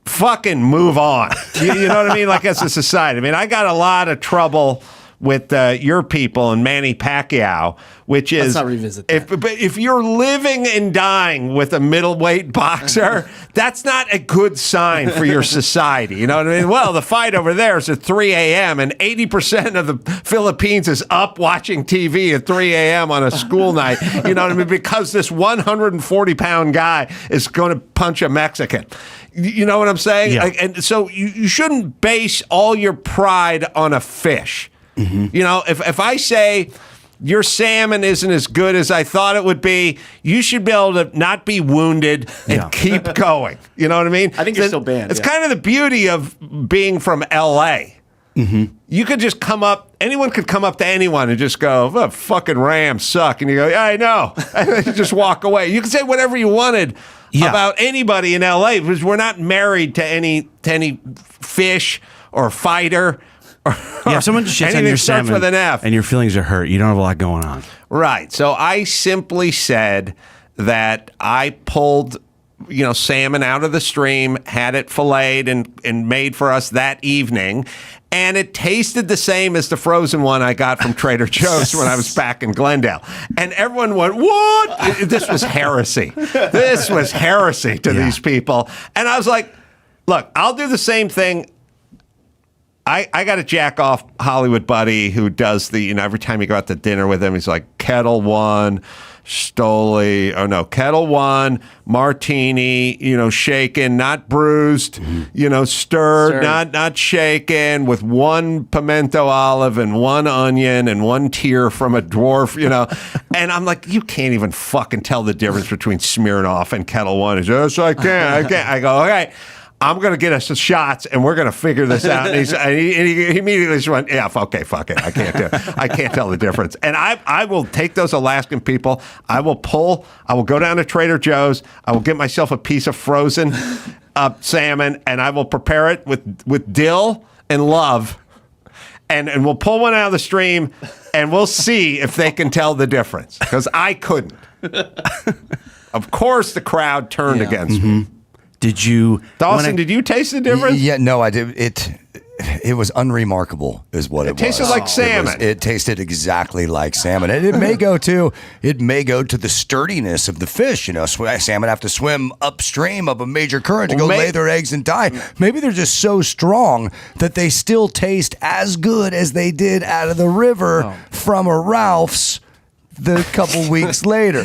fucking move on. You know what I mean? Like as a society. I mean, I got a lot of trouble with your people and Manny Pacquiao, which is Let's not revisit that. if you're living and dying with a middleweight boxer, that's not a good sign for your society. You know what I mean? Well, the fight over there is at 3 a.m. and 80% of the Philippines is up watching TV at 3 a.m. on a school night. You know what I mean? Because this 140-pound guy is going to punch a Mexican. You know what I'm saying? Yeah. And so you shouldn't base all your pride on a fish. If I say your salmon isn't as good as I thought it would be, you should be able to not be wounded and keep going. You know what I mean? I think you're still banned. It's Yeah. kind of the beauty of being from L.A. You could just anyone could come up to anyone and just go, "Oh, fucking Rams suck." And you go, "Yeah, I know." And you just walk away. You can say whatever you wanted about anybody in L.A. because we're not married to any fish or fighter. Yeah, if someone shits on your salmon with an F. and your feelings are hurt, you don't have a lot going on. Right. So I simply said that I pulled, salmon out of the stream, had it filleted and made for us that evening, and it tasted the same as the frozen one I got from Trader Joe's when I was back in Glendale. And everyone went, "What?" This was heresy. This was heresy to these people. And I was like, look, I'll do the same thing. I got a jack off Hollywood buddy who does every time you go out to dinner with him, he's like, Kettle One, Kettle One, martini, shaken, not bruised, stirred, not shaken, with 1 pimento olive and 1 onion and 1 tear from a dwarf, And I'm like, you can't even fucking tell the difference between Smirnoff and Kettle One. He's, "Yes, I can. I go, "All right. I'm going to get us some shots, and we're going to figure this out." And he immediately just went, "Yeah, okay, fuck it. I can't tell the difference." And I will take those Alaskan people. I will go down to Trader Joe's. I will get myself a piece of frozen salmon, and I will prepare it with dill and love. And we'll pull one out of the stream, and we'll see if they can tell the difference. Because I couldn't. Of course, the crowd turned against me. Did you, Dawson? Did you taste the difference? Yeah, no, I did. It was unremarkable, is what it was. It tasted like salmon. It tasted exactly like salmon, and it may go to the sturdiness of the fish. Salmon have to swim upstream of a major current to go lay their eggs and die. Maybe they're just so strong that they still taste as good as they did out of the river from a Ralph's the couple weeks later.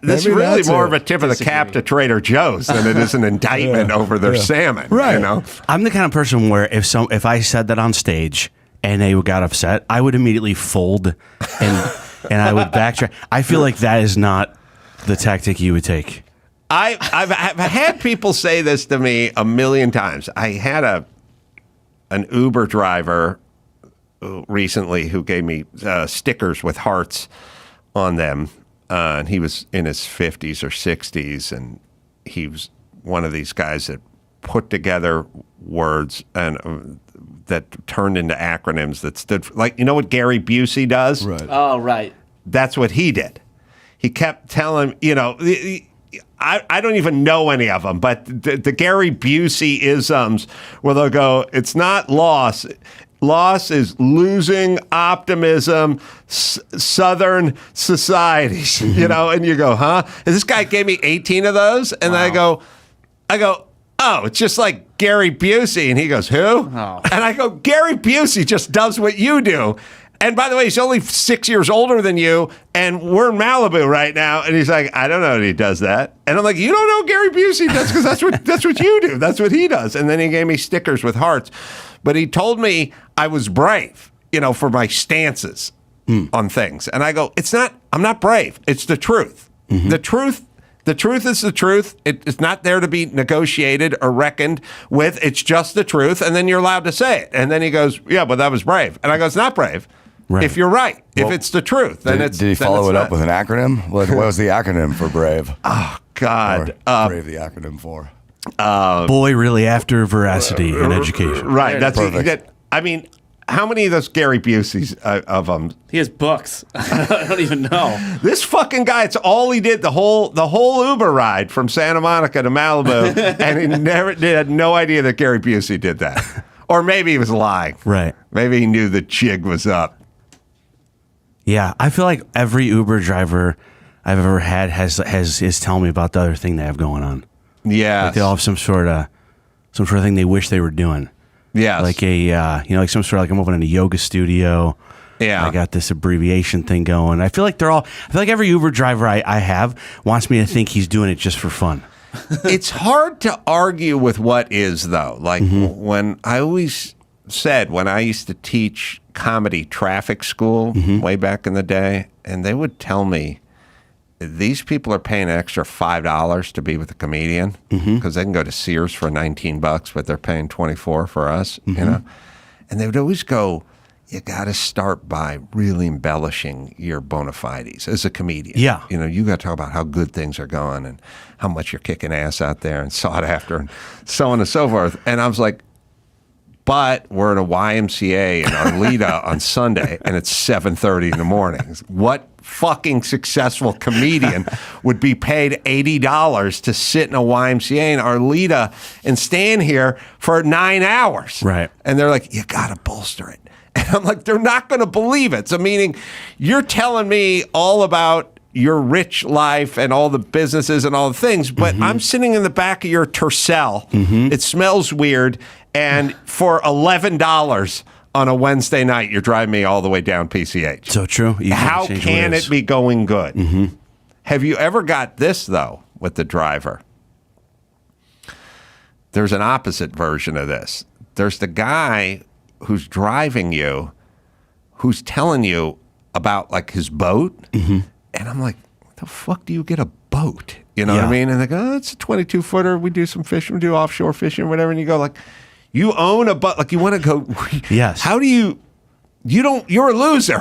This is really more of a tip of the cap to Trader Joe's than it is an indictment over their salmon. Right. I'm the kind of person where if I said that on stage and they got upset, I would immediately fold and I would backtrack. I feel like that is not the tactic you would take. I've had people say this to me a million times. I had an Uber driver recently who gave me stickers with hearts on them. and he was in his 50s or 60s, and he was one of these guys that put together words and that turned into acronyms that stood for, like, you know what Gary Busey does? Right. Oh, right. That's what he did. He kept telling, I don't even know any of them, but the Gary Busey isms where they'll go, it's not loss. Loss is losing optimism, Southern societies, and you go, huh? And this guy gave me 18 of those. And I go, oh, it's just like Gary Busey. And he goes, who? Oh. And I go, Gary Busey just does what you do. And by the way, he's only 6 years older than you, and we're in Malibu right now. And he's like, I don't know that he does that. And I'm like, you don't know Gary Busey? That's because that's what you do. That's what he does. And then he gave me stickers with hearts. But he told me I was brave, for my stances on things. And I go, I'm not brave. It's the truth. Mm-hmm. The truth is the truth. It's not there to be negotiated or reckoned with. It's just the truth. And then you're allowed to say it. And then he goes, yeah, but that was brave. And I go, it's not brave. Right. If you're right, if it's the truth, then did he follow it up with an acronym? What was the acronym for brave? Oh, God. Brave the acronym for? Boy, really after veracity in education. Right. That's perfect. I mean, how many of those Gary Buseys of them? He has books. I don't even know. This fucking guy, it's all he did the whole Uber ride from Santa Monica to Malibu, and he had no idea that Gary Busey did that. Or maybe he was lying. Right. Maybe he knew the jig was up. Yeah, I feel like every Uber driver I've ever had is telling me about the other thing they have going on. Yeah, like they all have some sort of thing they wish they were doing. Yeah, like like some sort of like I'm opening a yoga studio. Yeah, I got this abbreviation thing going. I feel like every Uber driver I have wants me to think he's doing it just for fun. It's hard to argue with what is, though. Like when I always said when I used to teach comedy traffic school way back in the day, and they would tell me these people are paying an extra $5 to be with a comedian because they can go to Sears for $19, but they're paying $24 for us, And they would always go, you got to start by really embellishing your bona fides as a comedian. Yeah. You got to talk about how good things are going and how much you're kicking ass out there and sought after and so on and so forth. And I was like, but we're in a YMCA in Arleta on Sunday, and it's 7:30 in the morning. What fucking successful comedian would be paid $80 to sit in a YMCA in Arleta and stand here for 9 hours? Right. And they're like, you got to bolster it. And I'm like, they're not going to believe it. So meaning you're telling me all about your rich life and all the businesses and all the things, but I'm sitting in the back of your Tercel. It smells weird. And for $11 on a Wednesday night, you're driving me all the way down PCH. So true. How can it be going good? Have you ever got this, though, with the driver? There's an opposite version of this. There's the guy who's driving you, who's telling you about, like, his boat. And I'm like, what the fuck do you get a boat? You know what I mean? And they go, oh, it's a 22-footer. We do some fishing. We do offshore fishing or whatever. And you go, like, you own a boat. Like, you want to go. Yes. How do you're a loser.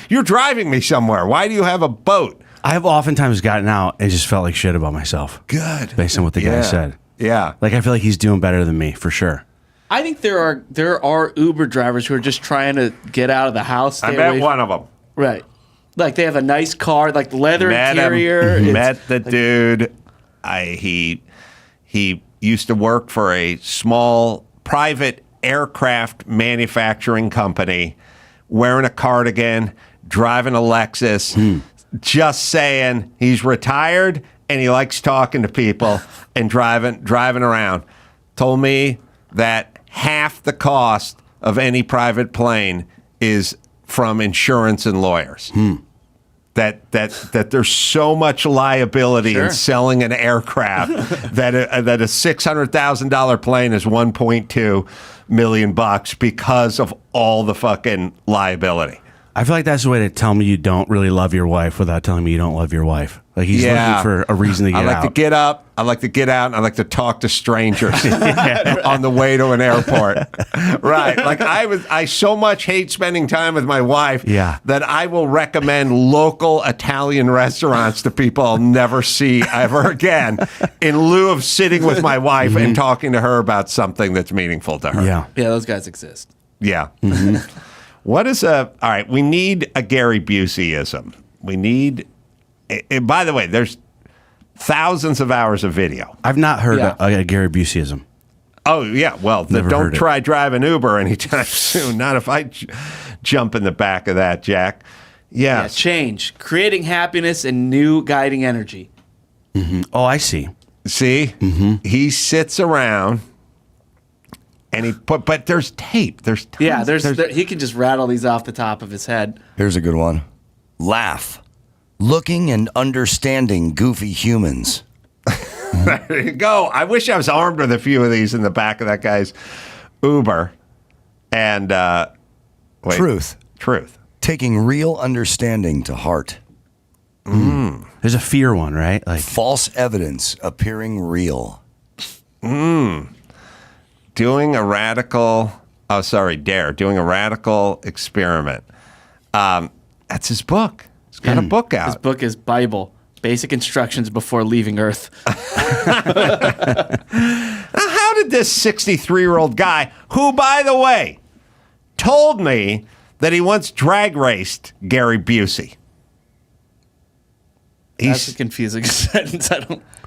You're driving me somewhere. Why do you have a boat? I have oftentimes gotten out and just felt like shit about myself. Good. Based on what the guy said. Yeah. Like, I feel like he's doing better than me, for sure. I think there are Uber drivers who are just trying to get out of the house. I met one of them. Right. Like they have a nice car, like leather interior. Met the dude. He used to work for a small private aircraft manufacturing company, wearing a cardigan, driving a Lexus, just saying he's retired and he likes talking to people and driving around. Told me that half the cost of any private plane is from insurance and lawyers. That there's so much liability in selling an aircraft that a $600,000 plane is $1.2 million because of all the fucking liability. I feel like that's the way to tell me you don't really love your wife without telling me you don't love your wife. Like he's looking for a reason to get out. I like to get up. I like to get out. And I like to talk to strangers on the way to an airport. Right. Like I so much hate spending time with my wife that I will recommend local Italian restaurants to people I'll never see ever again in lieu of sitting with my wife and talking to her about something that's meaningful to her. Yeah, those guys exist. Yeah. What is all right, we need a Gary Buseyism. We need, and by the way, there's thousands of hours of video. I've not heard a Gary Buseyism. Oh, yeah. Well, don't try driving Uber anytime soon. Not if I jump in the back of that, Jack. Yeah, change. Creating happiness and new guiding energy. Oh, I see. See? He sits around. And but there's tape. There's tons, he can just rattle these off the top of his head. Here's a good one. Laugh. Looking and understanding goofy humans. There you go. I wish I was armed with a few of these in the back of that guy's Uber. And Truth. Taking real understanding to heart. There's a fear one, right? Like false evidence appearing real. Doing a radical experiment. That's his book. He's got a book out. His book is Bible, Basic Instructions Before Leaving Earth. Now, how did this 63-year-old guy, who, by the way, told me that he once drag raced Gary Busey. That's a confusing sentence.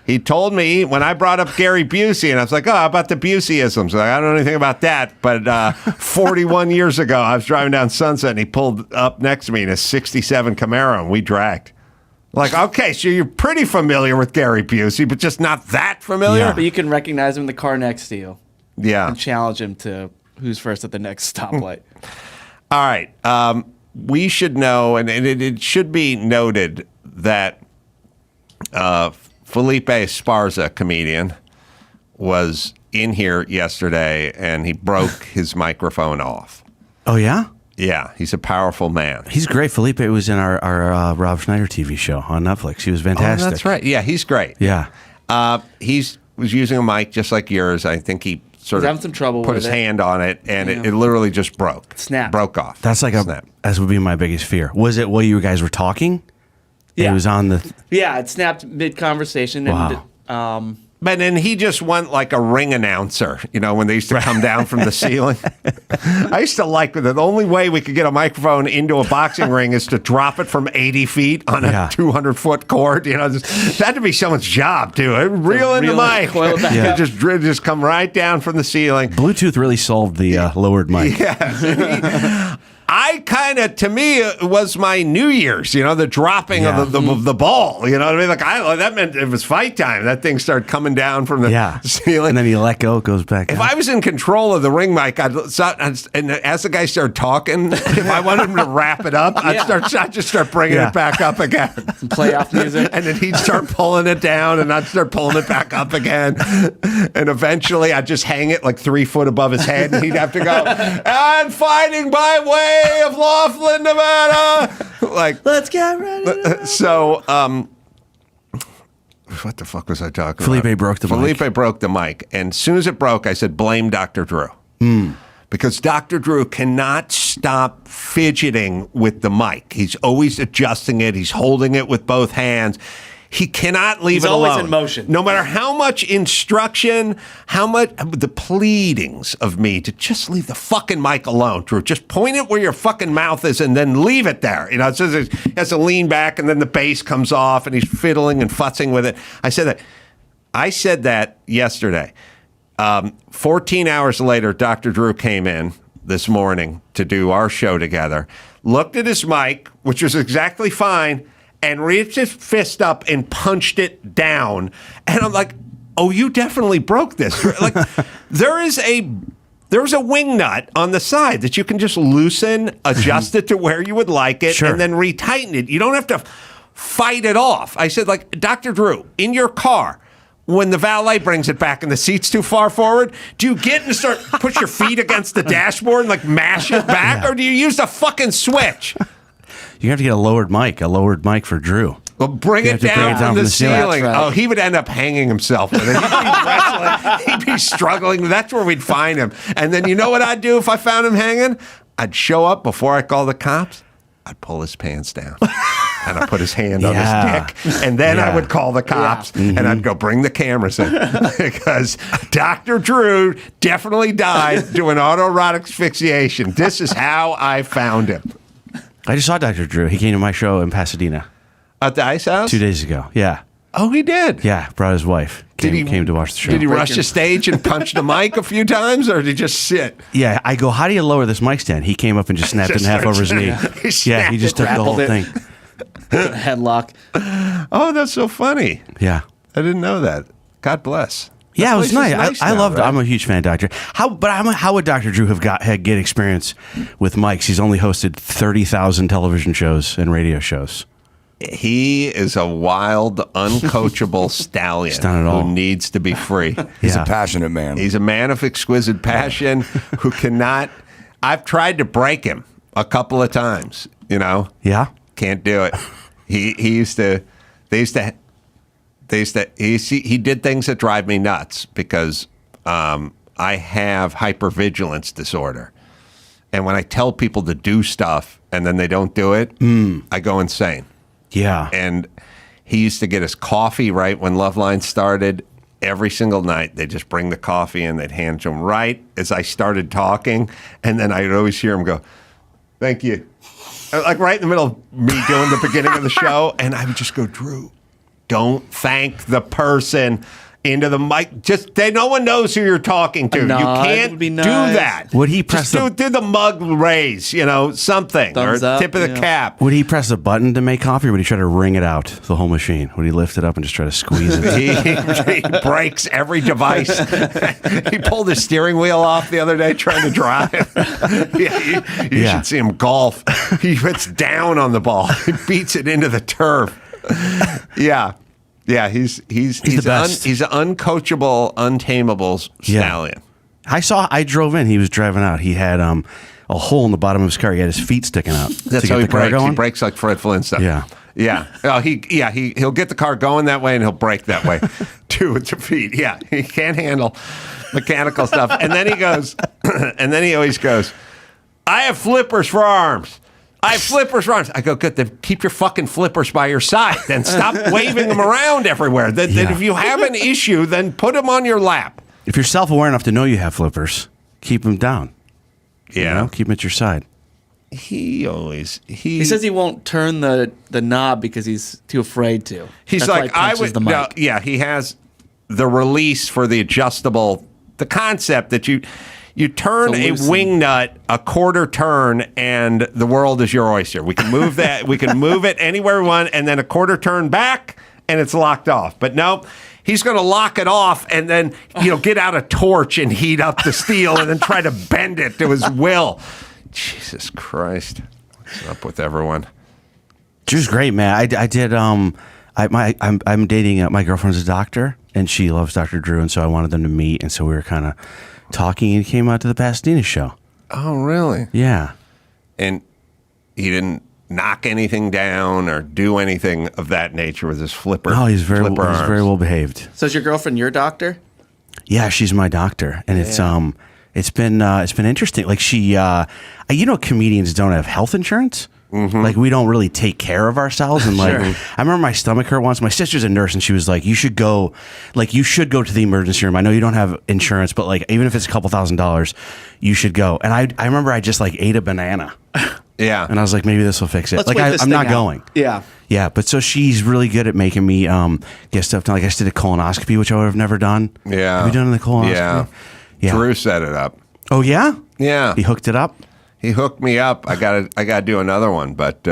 He told me when I brought up Gary Busey, and I was like, how about the Buseyisms? Like, I don't know anything about that. But 41 years ago, I was driving down Sunset, and he pulled up next to me in a 67 Camaro, and we dragged. Like, okay, so you're pretty familiar with Gary Busey, but just not that familiar? Yeah. But you can recognize him in the car next to you. Yeah. And challenge him to who's first at the next stoplight. All right. We should know, and it should be noted that Felipe Esparza, comedian, was in here yesterday, and he broke his microphone off. Oh, yeah? Yeah, he's a powerful man. He's great. Felipe was in our Rob Schneider TV show on Netflix. He was fantastic. Oh, that's right. Yeah, he's great. Yeah. He was using a mic just like yours. I think he sort of having some trouble put with his it. hand on it, and it literally just broke. Snapped. Broke off. That's like Snap. that would be my biggest fear. Was it while you guys were talking? Yeah. It was on the... Yeah, it snapped mid-conversation. Wow. And, But then he just went like a ring announcer, when they used to come down from the ceiling. I used to like that. The only way we could get a microphone into a boxing ring is to drop it from 80 feet on a 200-foot cord. That had to be someone's job, too. Reel in the mic. Just come right down from the ceiling. Bluetooth really solved the lowered mic. Yeah. To me, it was my New Year's, the dropping of the ball. You know what I mean? Like, that meant it was fight time. That thing started coming down from the ceiling. And then you let go, it goes back If up. I was in control of the ring mic, and as the guy started talking, if I wanted him to wrap it up, I'd just start bringing it back up again. some playoff music. And then he'd start pulling it down, and I'd start pulling it back up again. And eventually, I'd just hang it like 3 foot above his head, and he'd have to go, and fighting by way of Laughlin, Nevada. Like, let's get ready. So, what the fuck was I talking about? Felipe broke the mic. Felipe broke the mic. And as soon as it broke, I said, blame Dr. Drew. Because Dr. Drew cannot stop fidgeting with the mic. He's always adjusting it. He's holding it with both hands. He cannot leave it alone. He's always in motion. No matter how much instruction, how much the pleadings of me to just leave the fucking mic alone, Drew. Just point it where your fucking mouth is and then leave it there. It says he has to lean back and then the bass comes off and he's fiddling and futzing with it. I said that yesterday. 14 hours later, Dr. Drew came in this morning to do our show together, looked at his mic, which was exactly fine, and reached his fist up and punched it down. And I'm like, oh, you definitely broke this. Like, there's a wing nut on the side that you can just loosen, adjust it to where you would like it, and then retighten it. You don't have to fight it off. I said, like, Dr. Drew, in your car, when the valet brings it back and the seat's too far forward, do you get and push your feet against the dashboard and like mash it back? Or do you use the fucking switch? You have to get a lowered mic for Drew. Well, bring it down from the ceiling. Right. Oh, he would end up hanging himself with it. He'd be wrestling. He'd be struggling. That's where we'd find him. And then you know what I'd do if I found him hanging? I'd show up before I call the cops. I'd pull his pants down. And I'd put his hand on his dick. And then I would call the cops. And I'd go bring the cameras in. Because Dr. Drew definitely died doing autoerotic asphyxiation. This is how I found him. I just saw Dr. Drew. He came to my show in Pasadena At the Ice House? 2 days ago. Yeah. Oh, he did? Yeah, brought his wife. Came to watch the show. Did he rush the stage and punch the mic a few times, or did he just sit? Yeah, I go, how do you lower this mic stand? He came up and just snapped it in half over his knee. Yeah, he just took the whole thing. Headlock. Oh, that's so funny. Yeah. I didn't know that. God bless. Yeah, it was place is nice. I now, loved it. right? I'm a huge fan of Dr. How would Dr. Drew have get experience with mics? He's only hosted 30,000 television shows and radio shows. He is a wild, uncoachable stallion done it all. who needs to be free. He's a passionate man. He's a man of exquisite passion who cannot. I've tried to break him a couple of times. Yeah. Can't do it. He did things that drive me nuts because I have hypervigilance disorder. And when I tell people to do stuff and then they don't do it, I go insane. Yeah. And he used to get his coffee right when Loveline started. Every single night, they'd just bring the coffee and they'd hand to him right as I started talking. And then I'd always hear him go, "Thank you." Like right in the middle of me doing the beginning of the show. And I would just go, "Drew, don't thank the person into the mic. No one knows who you're talking to. nod You can't would be do nice. that." Would he press just do the mug raise, something. Thumbs or up, tip of the cap. Would he press a button to make coffee, or would he try to wring it out, the whole machine? Would he lift it up and just try to squeeze it? He breaks every device. He pulled his steering wheel off the other day trying to drive. You should see him golf. He hits down on the ball. He beats it into the turf. Yeah. Yeah, he's the best. He's an uncoachable, untamable stallion. I drove in. He was driving out. He had a hole in the bottom of his car. He had his feet sticking out. That's to how get he the car breaks. going. He breaks like Fred Flintstone. Yeah. Yeah. Oh, he'll get the car going that way and he'll brake that way too with the feet. Yeah. He can't handle mechanical stuff. And then he goes, and then he always goes, "I have flippers for arms. I have flippers for arms." I go, "Good, then keep your fucking flippers by your side. Then stop waving them around everywhere. Then if you have an issue, then put them on your lap." If you're self-aware enough to know you have flippers, keep them down. Yeah. Keep them at your side. He He says he won't turn the knob because he's too afraid to. He's That's why like, he punches the mic. No, yeah, he has the release for the adjustable, the concept that you turn To a loosen. wing nut a quarter turn and the world is your oyster. We can move that. We can move it anywhere we want, and then a quarter turn back and it's locked off. But no, he's going to lock it off and then get out a torch and heat up the steel and then try to bend it to his will. Jesus Christ. What's up with everyone? Drew's great, man. I did. I'm dating. My girlfriend's a doctor, and she loves Dr. Drew, and so I wanted them to meet, and so we were kind of talking, and he came out to the Pasadena show. Oh, really? Yeah. And he didn't knock anything down or do anything of that nature with his flipper. Oh, he's very flipper arms. well behaved. So is your girlfriend your doctor? Yeah, she's my doctor, and it's been interesting. Like she, comedians don't have health insurance. Mm-hmm. Like we don't really take care of ourselves. And like, I remember my stomach hurt once. My sister's a nurse, and she was like, "You should go to the emergency room. I know you don't have insurance, but like, even if it's a couple $1,000s, you should go." And I remember I just like ate a banana. Yeah. And I was like, maybe this will fix it. Let's like wait this I'm not thing out. going. Yeah. Yeah, but so she's really good at making me get stuff done. Like I just did a colonoscopy, which I would have never done. Yeah. Have you done the colonoscopy? Yeah. Drew set it up. Oh yeah? Yeah. He hooked it up? He hooked me up. I gotta do another one, but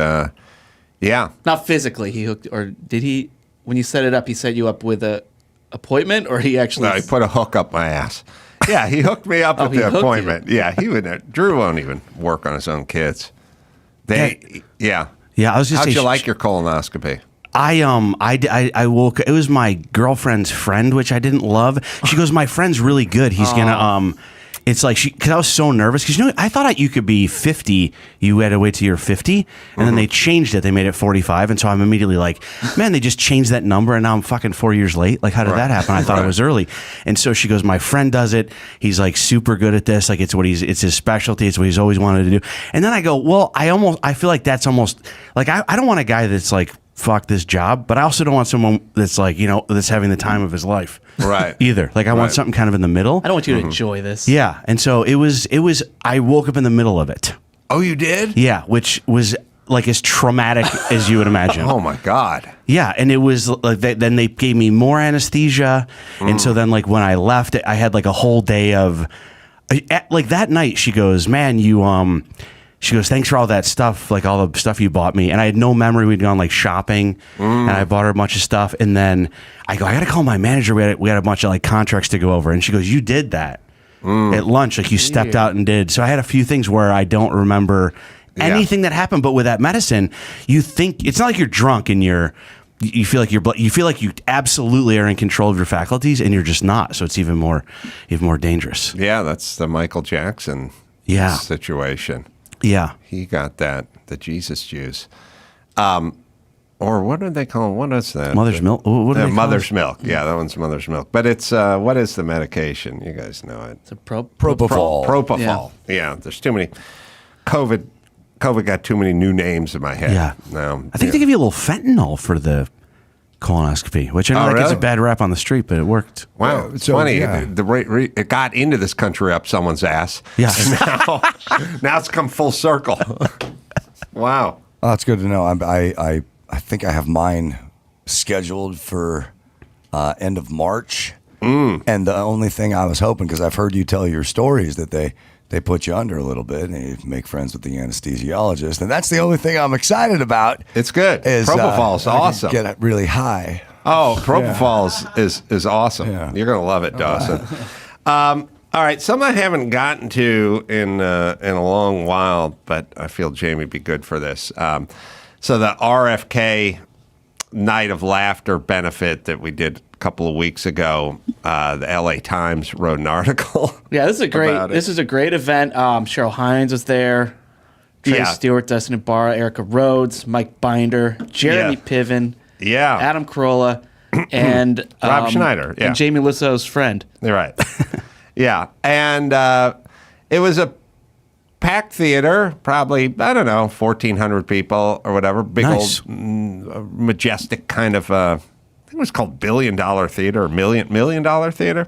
yeah. Not physically. He hooked, or did he? When you set it up, he set you up with a appointment, or he actually? No, he put a hook up my ass. Yeah, he hooked me up at he the hooked appointment. you. Yeah, he would. Drew won't even work on his own kids. Yeah. Yeah, I was just How'd saying, you like your colonoscopy? I woke. It was my girlfriend's friend, which I didn't love. She goes, "My friend's really good. He's gonna it's like because I was so nervous because I thought you could be 50, you had to wait till you're 50, and then they changed it. They made it 45, and so I'm immediately like, man, they just changed that number, and now I'm fucking 4 years late. Like, how did that happen? I thought it was early, and so she goes, my friend does it. He's like super good at this. Like it's his specialty. It's what he's always wanted to do. And then I go, well, I feel like that's almost like I don't want a guy that's like, fuck this job, but I also don't want someone that's like, that's having the time of his life. Right. Either. Like I want something kind of in the middle. I don't want you to enjoy this. Yeah. And so it was, I woke up in the middle of it. Oh, you did? Yeah. Which was like as traumatic as you would imagine. Oh my God. Yeah. And it was like, then they gave me more anesthesia. And so then like when I left I had like a whole day of like that night she goes, man, she goes, thanks for all that stuff, like all the stuff you bought me. And I had no memory. We'd gone like shopping and I bought her a bunch of stuff. And then I go, I got to call my manager. We had a bunch of like contracts to go over. And she goes, you did that at lunch. Like you stepped out and did. So I had a few things where I don't remember anything that happened. But with that medicine, you think it's not like you're drunk and you feel like you absolutely are in control of your faculties and you're just not. So it's even more dangerous. Yeah. That's the Michael Jackson situation. Yeah. He got the Jesus juice. Or what do they call it? What is that? Mother's milk? What do they call mother's it? milk. Yeah, that one's mother's milk. But it's, what is the medication? You guys know it. It's a Propofol. Propofol. Yeah, there's too many. COVID got too many new names in my head. Yeah. No, I think they give you a little fentanyl for the colonoscopy, which I know that gets a bad rap on the street, but it worked. Wow, it's funny. It got into this country up someone's ass. Yeah. Now it's come full circle. Wow. Oh, that's good to know. I think I have mine scheduled for end of March. And the only thing I was hoping, because I've heard you tell your stories, that they put you under a little bit and you make friends with the anesthesiologist. And that's the only thing I'm excited about. It's good. Is, Propofol's awesome. Get really high. Oh, Propofol's is awesome. Yeah. You're going to love it, Dawson. All right, something I haven't gotten to in a long while, but I feel Jamie would be good for this. So the RFK Night of Laughter benefit that we did a couple of weeks ago, the LA Times wrote an article. Yeah, this is a great event. Cheryl Hines was there. Trey Stewart, Dustin Ibarra, Erica Rhodes, Mike Binder, Jeremy Piven, Adam Carolla, and Rob Schneider, and Jamie Lissow's friend. You're right. Yeah, and it was a packed theater, probably, I don't know, 1,400 people or whatever. Big old, majestic kind of, I think it was called $1 billion theater or $1 million theater.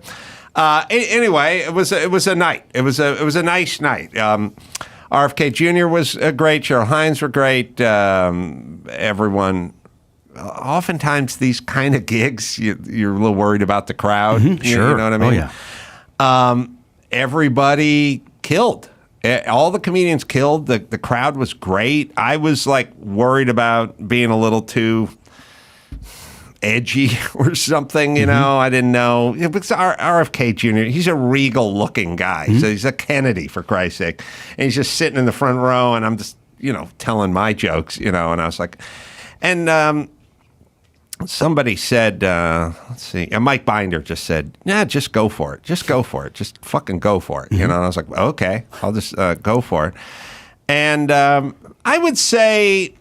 Anyway, it was a night. It was a nice night. RFK Jr. was great. Cheryl Hines were great. Everyone. Oftentimes, these kind of gigs, you're a little worried about the crowd. Mm-hmm, sure. You know what I mean? Oh, yeah. Everybody killed. All the comedians killed. The crowd was great. I was like worried about being a little too edgy or something, you know. I didn't know. Because RFK Jr., he's a regal-looking guy. So he's a Kennedy, for Christ's sake. And he's just sitting in the front row, and I'm just, telling my jokes, and I was like... And somebody said, let's see, Mike Binder just said, just go for it. Just go for it. Just fucking go for it. And I was like, okay, I'll just go for it. And I would say,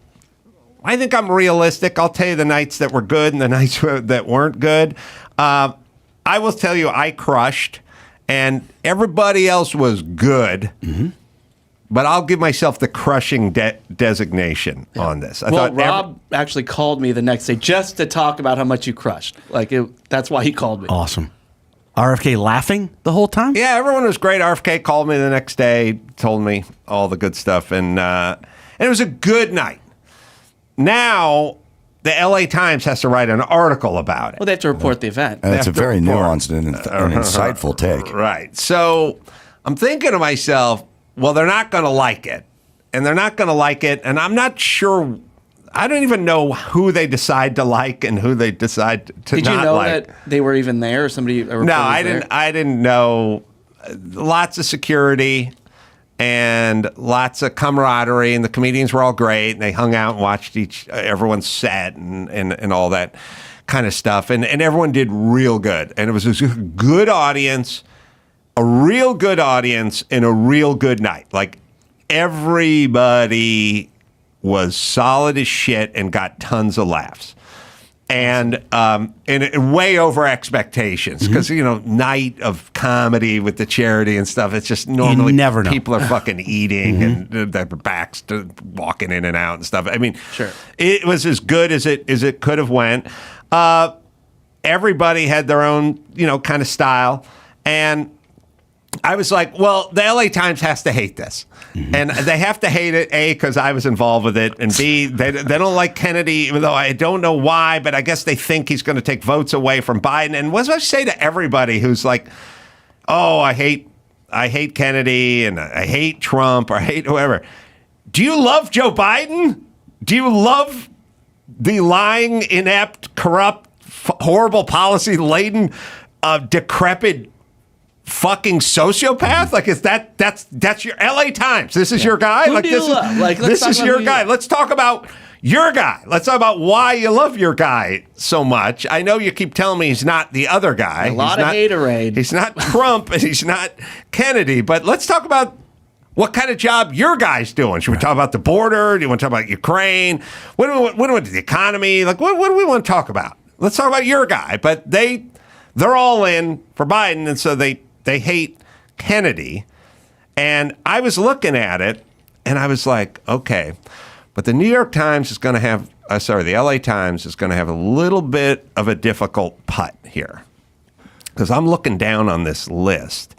I think I'm realistic. I'll tell you the nights that were good and the nights that weren't good. I will tell you I crushed, and everybody else was good. But I'll give myself the crushing designation on this. I thought Rob actually called me the next day just to talk about how much you crushed. That's why he called me. Awesome. RFK laughing the whole time? Yeah, everyone was great. RFK called me the next day, told me all the good stuff, and it was a good night. Now, the LA Times has to write an article about it. Well, they have to report the event. And it's a very nuanced and insightful take. Right. So I'm thinking to myself, well, they're not going to like it. And they're not going to like it. And I'm not sure. I don't even know who they decide to like and who they decide to not like. Did you know that they were even there? Or somebody? No, I didn't. I didn't know. Lots of security and lots of camaraderie, and the comedians were all great. And they hung out and watched everyone's set and all that kind of stuff. And everyone did real good. And it was a good audience. a real good audience and a real good night. Like everybody was solid as shit and got tons of laughs. And way over expectations because, night of comedy with the charity and stuff, it's just normally you never know. People are fucking eating and their backs walking in and out and stuff. I mean, sure. It was as good as it could have went. Everybody had their own, kind of style. And I was like, well, the LA Times has to hate this. And they have to hate it, A, because I was involved with it, and B, they don't like Kennedy, even though I don't know why, but I guess they think he's going to take votes away from Biden. And what do I say to everybody who's like, oh, I hate Kennedy, and I hate Trump, or I hate whoever. Do you love Joe Biden? Do you love the lying, inept, corrupt, horrible policy-laden, decrepit fucking sociopath? Like, is that's your LA Times? This is your guy? Who do you love? Like, this is your guy. Let's talk about your guy. Let's talk about why you love your guy so much. I know you keep telling me he's not the other guy. A lot of haterade. He's not Trump and he's not Kennedy, but let's talk about what kind of job your guy's doing. Should we talk about the border? Do you want to talk about Ukraine? What do we want the economy? Like, what do we want to talk about? Let's talk about your guy. But they're all in for Biden, and so they hate Kennedy. And I was looking at it, and I was like, okay, but the New York Times is going to have, the LA Times is going to have a little bit of a difficult putt here. Because I'm looking down on this list,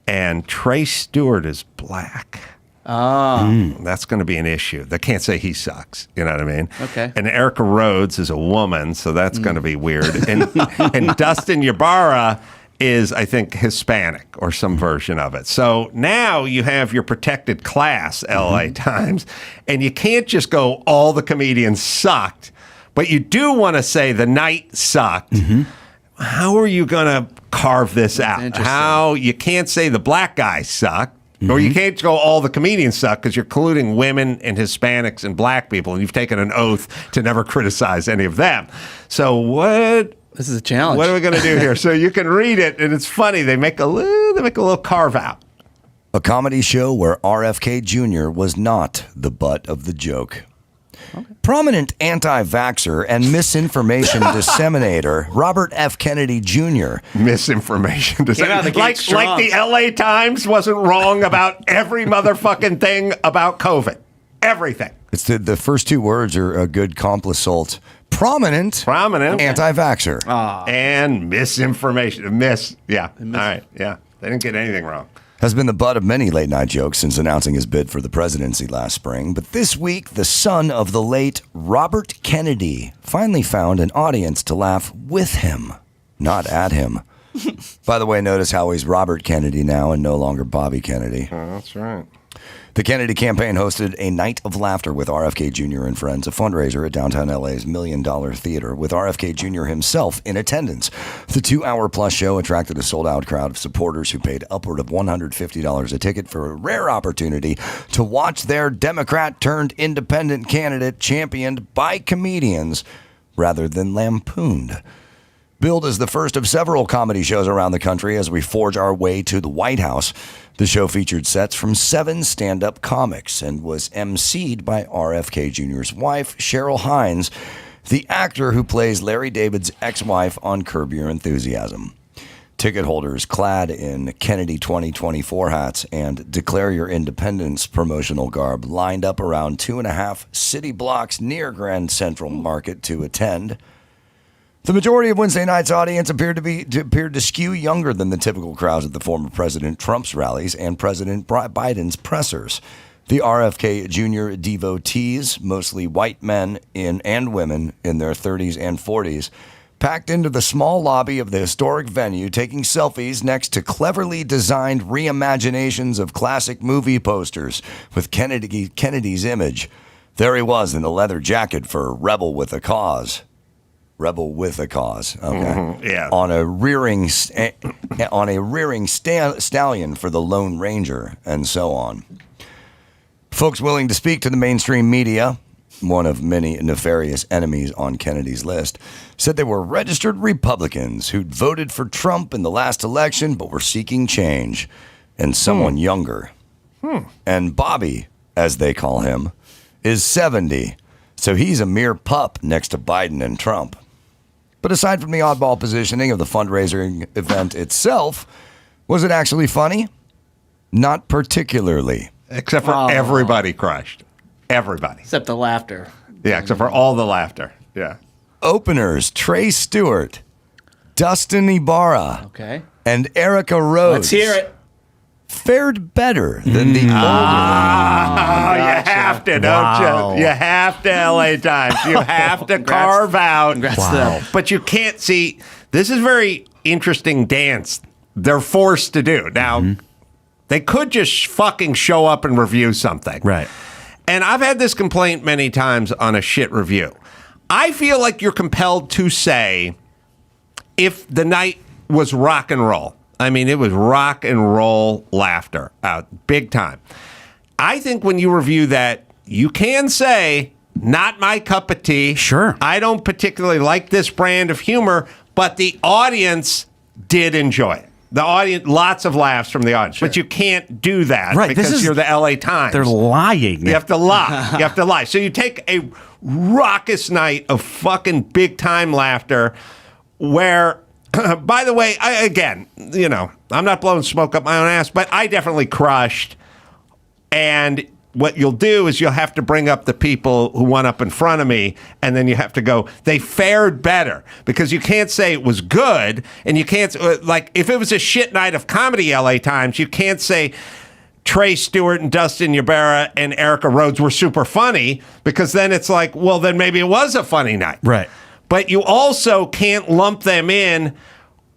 and Trey Stewart is black. Oh. That's going to be an issue. They can't say he sucks. You know what I mean? Okay. And Erica Rhodes is a woman, so that's going to be weird. And Dustin Ybarra is, I think, Hispanic or some version of it. So now you have your protected class, LA Times, and you can't just go, all the comedians sucked, but you do want to say the night sucked. How are you going to carve this out? How you can't say the black guy sucked, or you can't go all the comedians suck because you're colluding women and Hispanics and black people, and you've taken an oath to never criticize any of them. So what? This is a challenge. What are we going to do here? So you can read it, and it's funny. They make a little carve out. A comedy show where RFK Jr. was not the butt of the joke. Okay. Prominent anti-vaxxer and misinformation disseminator Robert F. Kennedy Jr. Misinformation disseminator. Like the LA Times wasn't wrong about every motherfucking thing about COVID. Everything. It's the first two words are a good complisalt. Prominent anti-vaxxer. And misinformation. Yeah. All right. Yeah. They didn't get anything wrong. Has been the butt of many late-night jokes since announcing his bid for the presidency last spring. But this week, the son of the late Robert Kennedy finally found an audience to laugh with him, not at him. By the way, notice how he's Robert Kennedy now and no longer Bobby Kennedy. Oh, that's right. The Kennedy campaign hosted a night of laughter with RFK Jr. and friends, a fundraiser at downtown LA's $1 Million Theater, with RFK Jr. himself in attendance. The 2-hour-plus show attracted a sold-out crowd of supporters who paid upward of $150 a ticket for a rare opportunity to watch their Democrat-turned-independent candidate championed by comedians rather than lampooned. Billed as the first of several comedy shows around the country as we forge our way to the White House, the show featured sets from 7 stand-up comics and was emceed by RFK Jr.'s wife, Cheryl Hines, the actor who plays Larry David's ex-wife on Curb Your Enthusiasm. Ticket holders clad in Kennedy 2024 hats and Declare Your Independence promotional garb lined up around 2.5 city blocks near Grand Central Market to attend. The majority of Wednesday night's audience appeared to skew younger than the typical crowds at the former President Trump's rallies and President Biden's pressers. The RFK Jr. devotees, mostly white men and women in their 30s and 40s, packed into the small lobby of the historic venue, taking selfies next to cleverly designed reimaginations of classic movie posters with Kennedy's image. There he was in the leather jacket for Rebel with a Cause. Rebel with a Cause. Okay. Mm-hmm, yeah. On a rearing stallion for the Lone Ranger, and so on. Folks willing to speak to the mainstream media one of many nefarious enemies on Kennedy's list, said they were registered Republicans who'd voted for Trump in the last election but were seeking change, and someone younger. And Bobby, as they call him, is 70, so he's a mere pup next to Biden and Trump. But aside from the oddball positioning of the fundraising event itself, was it actually funny? Not particularly. Except for everybody crushed. Everybody. Except the laughter. Yeah, except for all the laughter. Yeah. Openers, Trey Stewart, Dustin Ibarra, Okay. and Erica Rhodes. Let's hear it. Fared better than the older. Oh, you have to, don't you? You have to, LA Times. You have to carve out. Congrats to them. But you can't see. This is very interesting dance they're forced to do. Now, they could just fucking show up and review something. Right. And I've had this complaint many times on a shit review. I feel like you're compelled to say if the night was rock and roll. I mean, it was rock and roll laughter out big time. I think when you review that, you can say, not my cup of tea. Sure. I don't particularly like this brand of humor, but the audience did enjoy it. The audience, lots of laughs from the audience. Sure. But you can't do that because you're the LA Times. They're lying. You have to lie. You have to lie. So you take a raucous night of fucking big time laughter where, by the way, I'm not blowing smoke up my own ass, but I definitely crushed. And what you'll do is you'll have to bring up the people who went up in front of me, and then you have to go, they fared better. Because you can't say it was good, and you can't, like, if it was a shit night of comedy, LA Times, you can't say Trey Stewart and Dustin Ibarra and Erica Rhodes were super funny, because then it's like, well, then maybe it was a funny night. Right. But you also can't lump them in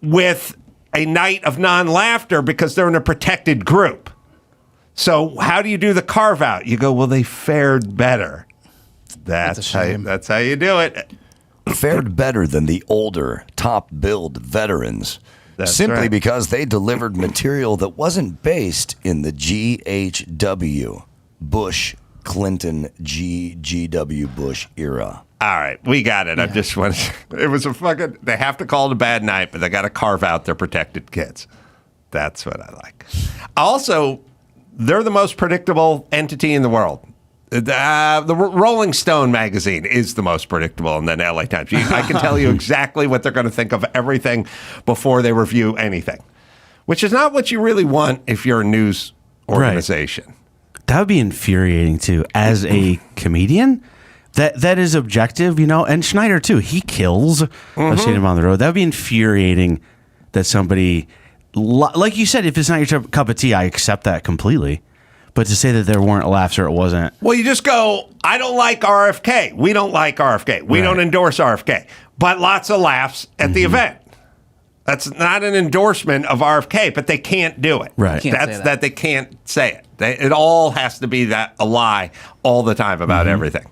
with a night of non-laughter because they're in a protected group. So how do you do the carve out? You go, well, they fared better. That's how you do it. Fared better than the older, top-billed veterans. Simply because they delivered material that wasn't based in the GHW, Bush, Clinton, GW Bush era. All right, we got it. Yeah. It was a fucking, they have to call it a bad night, but they got to carve out their protected kids. That's what I like. Also, they're the most predictable entity in the world. The Rolling Stone magazine is the most predictable, and then LA Times. I can tell you exactly what they're going to think of everything before they review anything, which is not what you really want if you're a news organization. Right. That would be infuriating, too, as a comedian. That is objective, and Schneider, too. He kills. I've seen him on the road. That would be infuriating that somebody... Like you said, if it's not your cup of tea, I accept that completely. But to say that there weren't laughs or it wasn't... Well, you just go, I don't like RFK. We don't like RFK. We don't endorse RFK. But lots of laughs at the event. That's not an endorsement of RFK, but they can't do it. Right. That's that they can't say it. It all has to be a lie all the time about everything.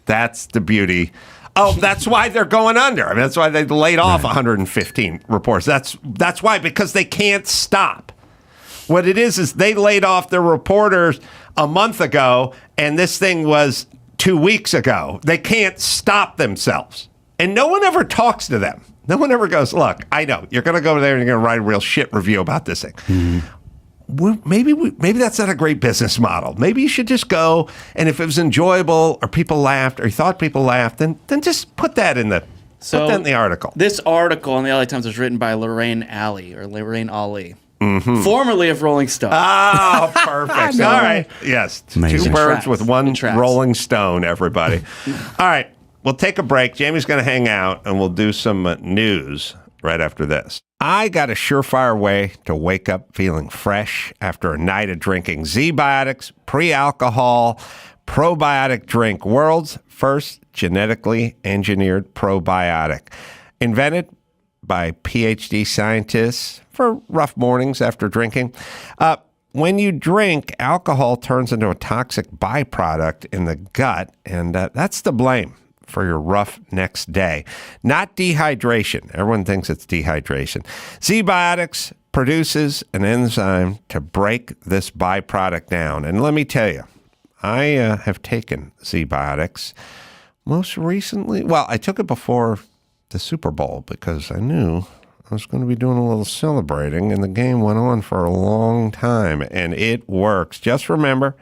That's the beauty. Oh, that's why they're going under. I mean, that's why they laid off 115 reporters. That's why, because they can't stop. What it is they laid off their reporters a month ago, and this thing was 2 weeks ago. They can't stop themselves. And no one ever talks to them. No one ever goes, look, I know, you're going to go there and you're going to write a real shit review about this thing. Maybe that's not a great business model. Maybe you should just go, and if it was enjoyable or people laughed or you thought people laughed, then just put that in the article. This article in the LA Times was written by Lorraine Ali. Formerly of Rolling Stone. Oh, perfect. All right. Yes. Amazing. Two birds with one Rolling Stone, everybody. All right. We'll take a break. Jamie's going to hang out, and we'll do some news right after this. I got a surefire way to wake up feeling fresh after a night of drinking Z-Biotics pre-alcohol probiotic drink, world's first genetically engineered probiotic. Invented by PhD scientists for rough mornings after drinking. When you drink, alcohol turns into a toxic byproduct in the gut, and that's to blame for your rough next day. Not dehydration. Everyone thinks it's dehydration. Z-Biotics produces an enzyme to break this byproduct down. And let me tell you, I have taken Z-Biotics most recently. Well, I took it before the Super Bowl because I knew I was going to be doing a little celebrating, and the game went on for a long time, and it works. Just remember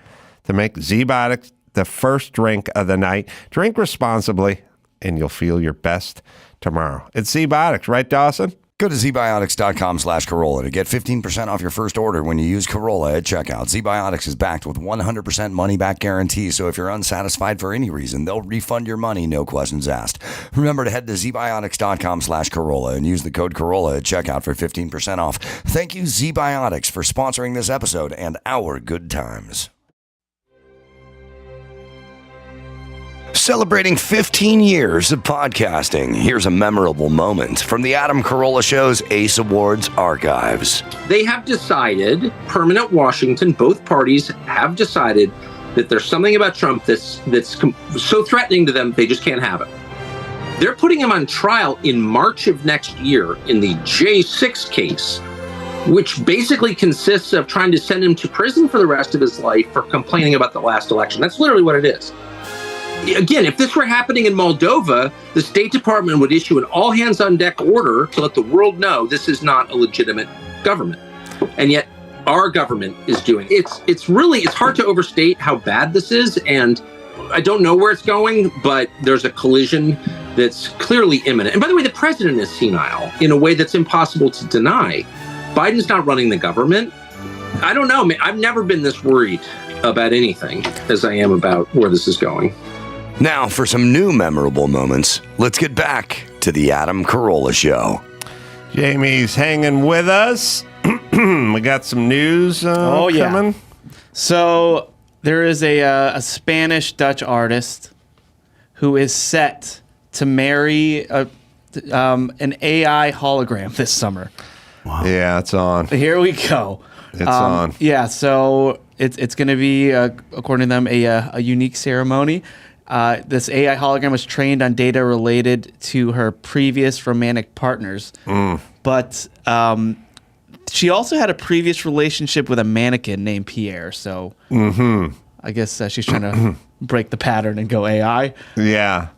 to make Z-Biotics the first drink of the night. Drink responsibly, and you'll feel your best tomorrow. It's Z-Biotics, right, Dawson? Go to zbiotics.com/Carolla to get 15% off your first order when you use Carolla at checkout. ZBiotics is backed with 100% money-back guarantee, so if you're unsatisfied for any reason, they'll refund your money, no questions asked. Remember to head to zbiotics.com/Carolla and use the code Carolla at checkout for 15% off. Thank you, ZBiotics, for sponsoring this episode and our good times. Celebrating 15 years of podcasting, here's a memorable moment from the Adam Carolla Show's Ace Awards archives. They have decided, permanent Washington, both parties have decided that there's something about Trump that's so threatening to them, they just can't have it. They're putting him on trial in March of next year in the J6 case, which basically consists of trying to send him to prison for the rest of his life for complaining about the last election. That's literally what it is. Again, if this were happening in Moldova, the State Department would issue an all-hands-on-deck order to let the world know this is not a legitimate government. And yet, our government is doing it. It's hard to overstate how bad this is, and I don't know where it's going, but there's a collision that's clearly imminent. And by the way, the president is senile in a way that's impossible to deny. Biden's not running the government. I don't know. I've never been this worried about anything as I am about where this is going. Now, for some new memorable moments, let's get back to the Adam Carolla Show. Jamie's hanging with us. We got some news coming. So there is a Spanish-Dutch artist who is set to marry an AI hologram this summer. Wow. Yeah, it's on. Here we go. It's on. Yeah, so it's going to be, according to them, a unique ceremony. This AI hologram was trained on data related to her previous romantic partners. But she also had a previous relationship with a mannequin named Pierre. So I guess she's trying to break the pattern and go AI. Yeah.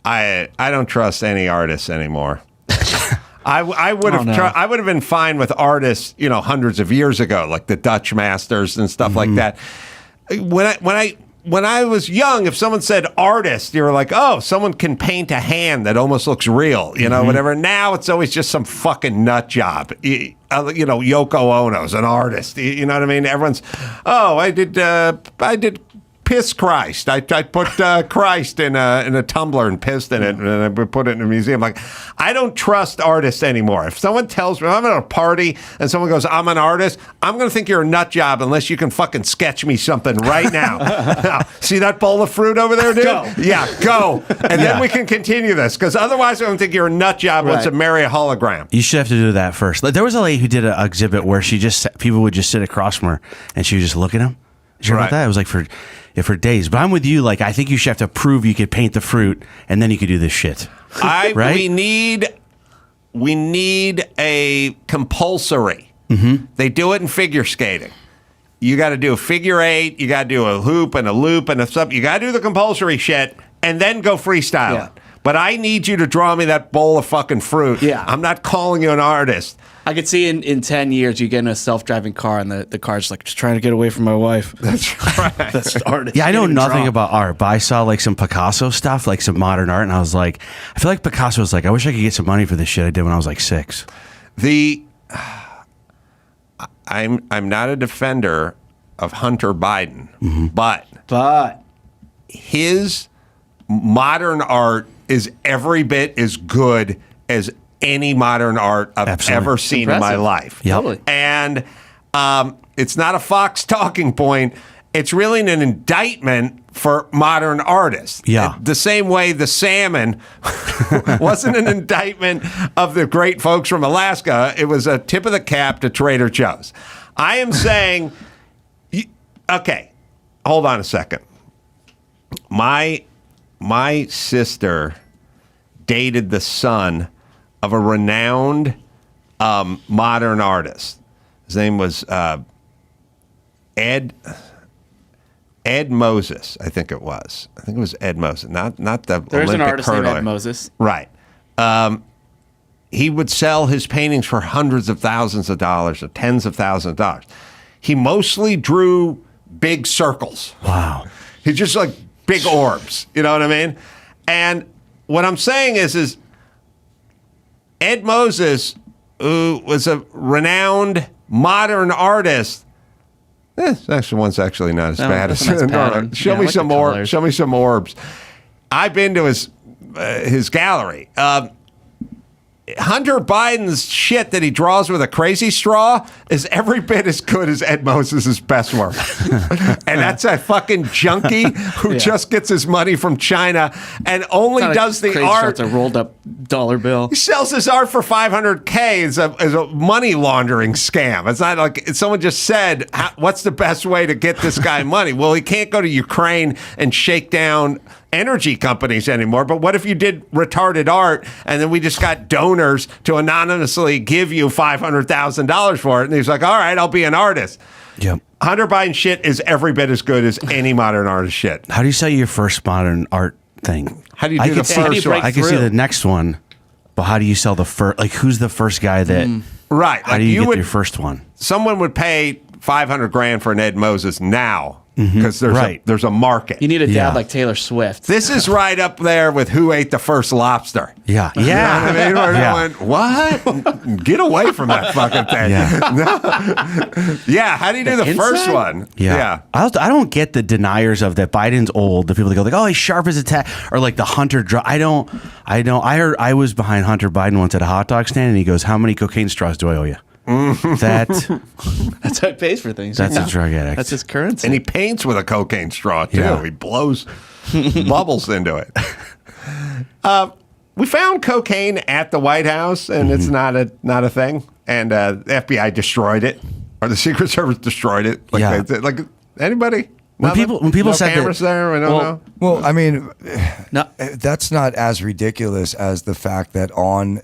I don't trust any artists anymore. I would have been fine with artists, hundreds of years ago, like the Dutch masters and stuff like that. When I was young, if someone said artist, you were like, oh, someone can paint a hand that almost looks real, whatever. Now it's always just some fucking nut job. Yoko Ono's an artist. You know what I mean? Everyone's, I did piss Christ. I put Christ in a tumbler and pissed in it, and I put it in a museum. Like, I don't trust artists anymore. If someone tells me, I'm at a party and someone goes, I'm an artist, I'm going to think you're a nut job unless you can fucking sketch me something right now. Now, see that bowl of fruit over there, dude? Go. Yeah, go. And then we can continue this, because otherwise I don't think you're a nut job wants to marry a hologram. You should have to do that first. Like, there was a lady who did an exhibit where people would just sit across from her and she would just look at them. Did you hear about that? It was like for days. But I'm with you. Like, I think you should have to prove you could paint the fruit, and then you could do this shit. Right? We need a compulsory. They do it in figure skating. You got to do a figure eight. You got to do a hoop and a loop and a sub. You got to do the compulsory shit, and then go freestyle it. But I need you to draw me that bowl of fucking fruit. Yeah. I'm not calling you an artist. I could see in 10 years you get in a self-driving car and the car's like, just trying to get away from my wife. That's right. That's the artist. Yeah, I know nothing about art, but I saw like some Picasso stuff, like some modern art, and I was like, I feel like Picasso was like, I wish I could get some money for this shit I did when I was like 6. I'm not a defender of Hunter Biden, but his modern art is every bit as good as any modern art I've ever seen in my life. Totally. And it's not a Fox talking point. It's really an indictment for modern artists. Yeah. The same way the salmon wasn't an indictment of the great folks from Alaska. It was a tip of the cap to Trader Joe's. I am saying, okay, hold on a second. My sister dated the son of a renowned modern artist. His name was Ed Ed Moses, I think it was. I think it was Ed Moses, not the There's Olympic an artist named hurdler. Ed Moses. Right. He would sell his paintings for hundreds of thousands of dollars or tens of thousands of dollars. He mostly drew big circles. Wow. He just like big orbs. You know what I mean? And what I'm saying is Ed Moses, who was a renowned modern artist. This one's actually not as bad as that's a nice pattern. Show Yeah, I me like some the more. colors. Show me some orbs. I've been to his gallery. Hunter Biden's shit that he draws with a crazy straw is every bit as good as Ed Moses' best work. And that's a fucking junkie who just gets his money from China and only does the art. It's a rolled up dollar bill. He sells his art for $500K as a money laundering scam. It's not like someone just said, what's the best way to get this guy money? Well, he can't go to Ukraine and shake down energy companies anymore. But what if you did retarded art and then we just got donors to anonymously give you $500,000 for it? And he's like, all right, I'll be an artist. Yep. Hunter Biden shit is every bit as good as any modern artist shit. How do you sell your first modern art thing? How do you do the first one? I can see the next one, but how do you sell the first? Like, who's the first guy that? Right. How do you get your first one? Someone would pay $500,000 for an Ed Moses now because there's a market. You need a dad like Taylor Swift. This is right up there with who ate the first lobster. Yeah. You know Yeah. what I mean? Where they went, what? Get away from that fucking thing. Yeah. How do you do the first one? Yeah. I don't get the deniers of that Biden's old. The people that go like, oh, he's sharp as a tack, or like the Hunter. I don't. I heard I was behind Hunter Biden once at a hot dog stand, and he goes, "How many cocaine straws do I owe you?" That's how he pays for things. That's a drug addict. That's his currency. And he paints with a cocaine straw too. Yeah. He blows bubbles into it. We found cocaine at the White House, and it's not a thing. And the FBI destroyed it, or the Secret Service destroyed it. Like anybody. When people said cameras that, there, we don't know. Well, I mean, that's not as ridiculous as the fact that on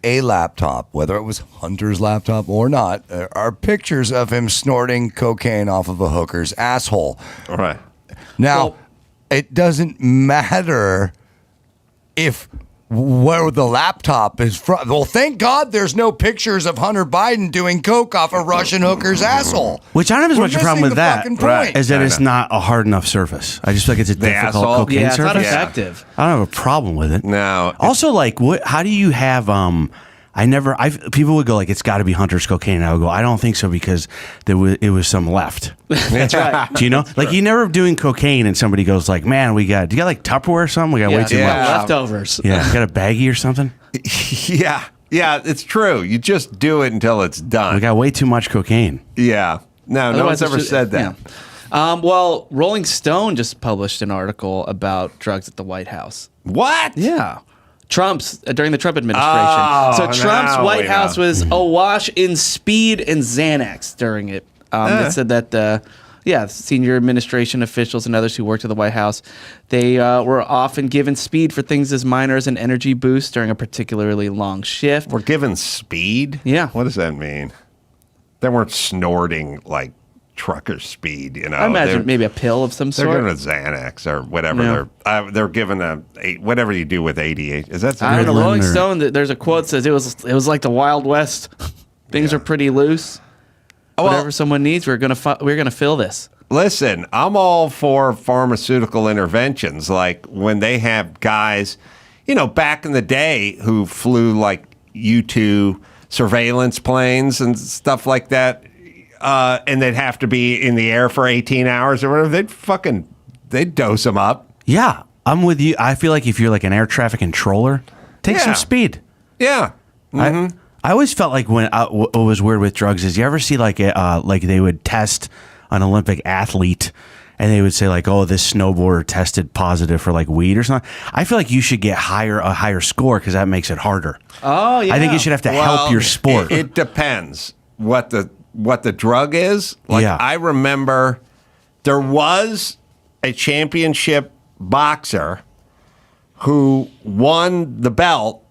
a laptop, whether it was Hunter's laptop or not, there are pictures of him snorting cocaine off of a hooker's asshole. All right. Now, it doesn't matter if where the laptop is from. Well, thank God there's no pictures of Hunter Biden doing coke off a Russian hooker's asshole. which I don't have as We're much a problem missing with the that, fucking point. is that it's not a hard enough surface. I just feel like it's a difficult asshole? cocaine yeah, it's surface. not effective. I don't have a problem with it. No. Also, like, what? How do you have? People would go like, it's got to be Hunter's cocaine. And I would go, I don't think so because it was some left. That's right. Do you know? Like, you never doing cocaine and somebody goes like, man, do you got like Tupperware or something? We got way too much. Leftovers. Yeah, you got a baggie or something? Yeah, it's true. You just do it until it's done. We got way too much cocaine. Yeah. No one's ever said that. Yeah. Well, Rolling Stone just published an article about drugs at the White House. What? Yeah. During the Trump administration. So Trump's now White we House know. was awash in speed and Xanax during it. It said that, senior administration officials and others who worked at the White House, they were often given speed for things as minor as an energy boost during a particularly long shift. We're given speed? Yeah. What does that mean? They weren't snorting like trucker speed, you know. I imagine maybe a pill of some They're sort. giving a Xanax or whatever. Yeah. They're given whatever you do with ADHD. Is that I don't know. Ritalin Rolling or- Stone, there's a quote that says it was like the Wild West. Things are pretty loose. Whatever someone needs, we're gonna fill this. Listen, I'm all for pharmaceutical interventions, like when they have guys, back in the day who flew like U-2 surveillance planes and stuff like that, and they'd have to be in the air for 18 hours or whatever. They'd dose them up. Yeah, I'm with you. I feel like if you're like an air traffic controller, take some speed. Yeah. I always felt like what was weird with drugs is you ever see like they would test an Olympic athlete and they would say like, oh, this snowboarder tested positive for like weed or something. I feel like you should get a higher score because that makes it harder. Oh yeah. I think you should have to help your sport. It depends what the drug is. Like I remember there was a championship boxer who won the belt.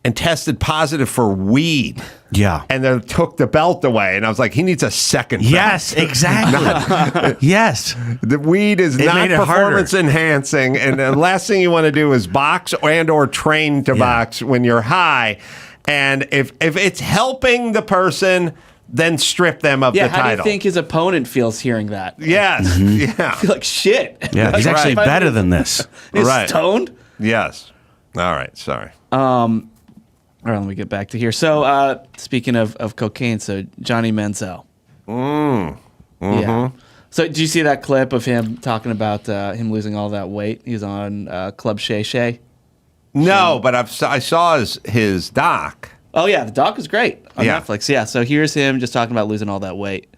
and tested positive for weed. Yeah. And then took the belt away. And I was like, he needs a second belt. Yes, exactly. Yes. The weed is not performance enhancing. And the last thing you want to do is box and or train to box when you're high. And if it's helping the person, then strip them of the title. How do you think his opponent feels hearing that? Yes. Yeah. I feel like shit. Yeah, he's actually better than this. He's stoned? Yes. All right. Sorry. All right, let me get back to here. So, speaking of cocaine, so Johnny Manziel. Yeah. So, did you see that clip of him talking about him losing all that weight? He was on Club Shay Shay. No, but I saw his doc. Oh, yeah, the doc is great on Netflix. Yeah, so here's him just talking about losing all that weight.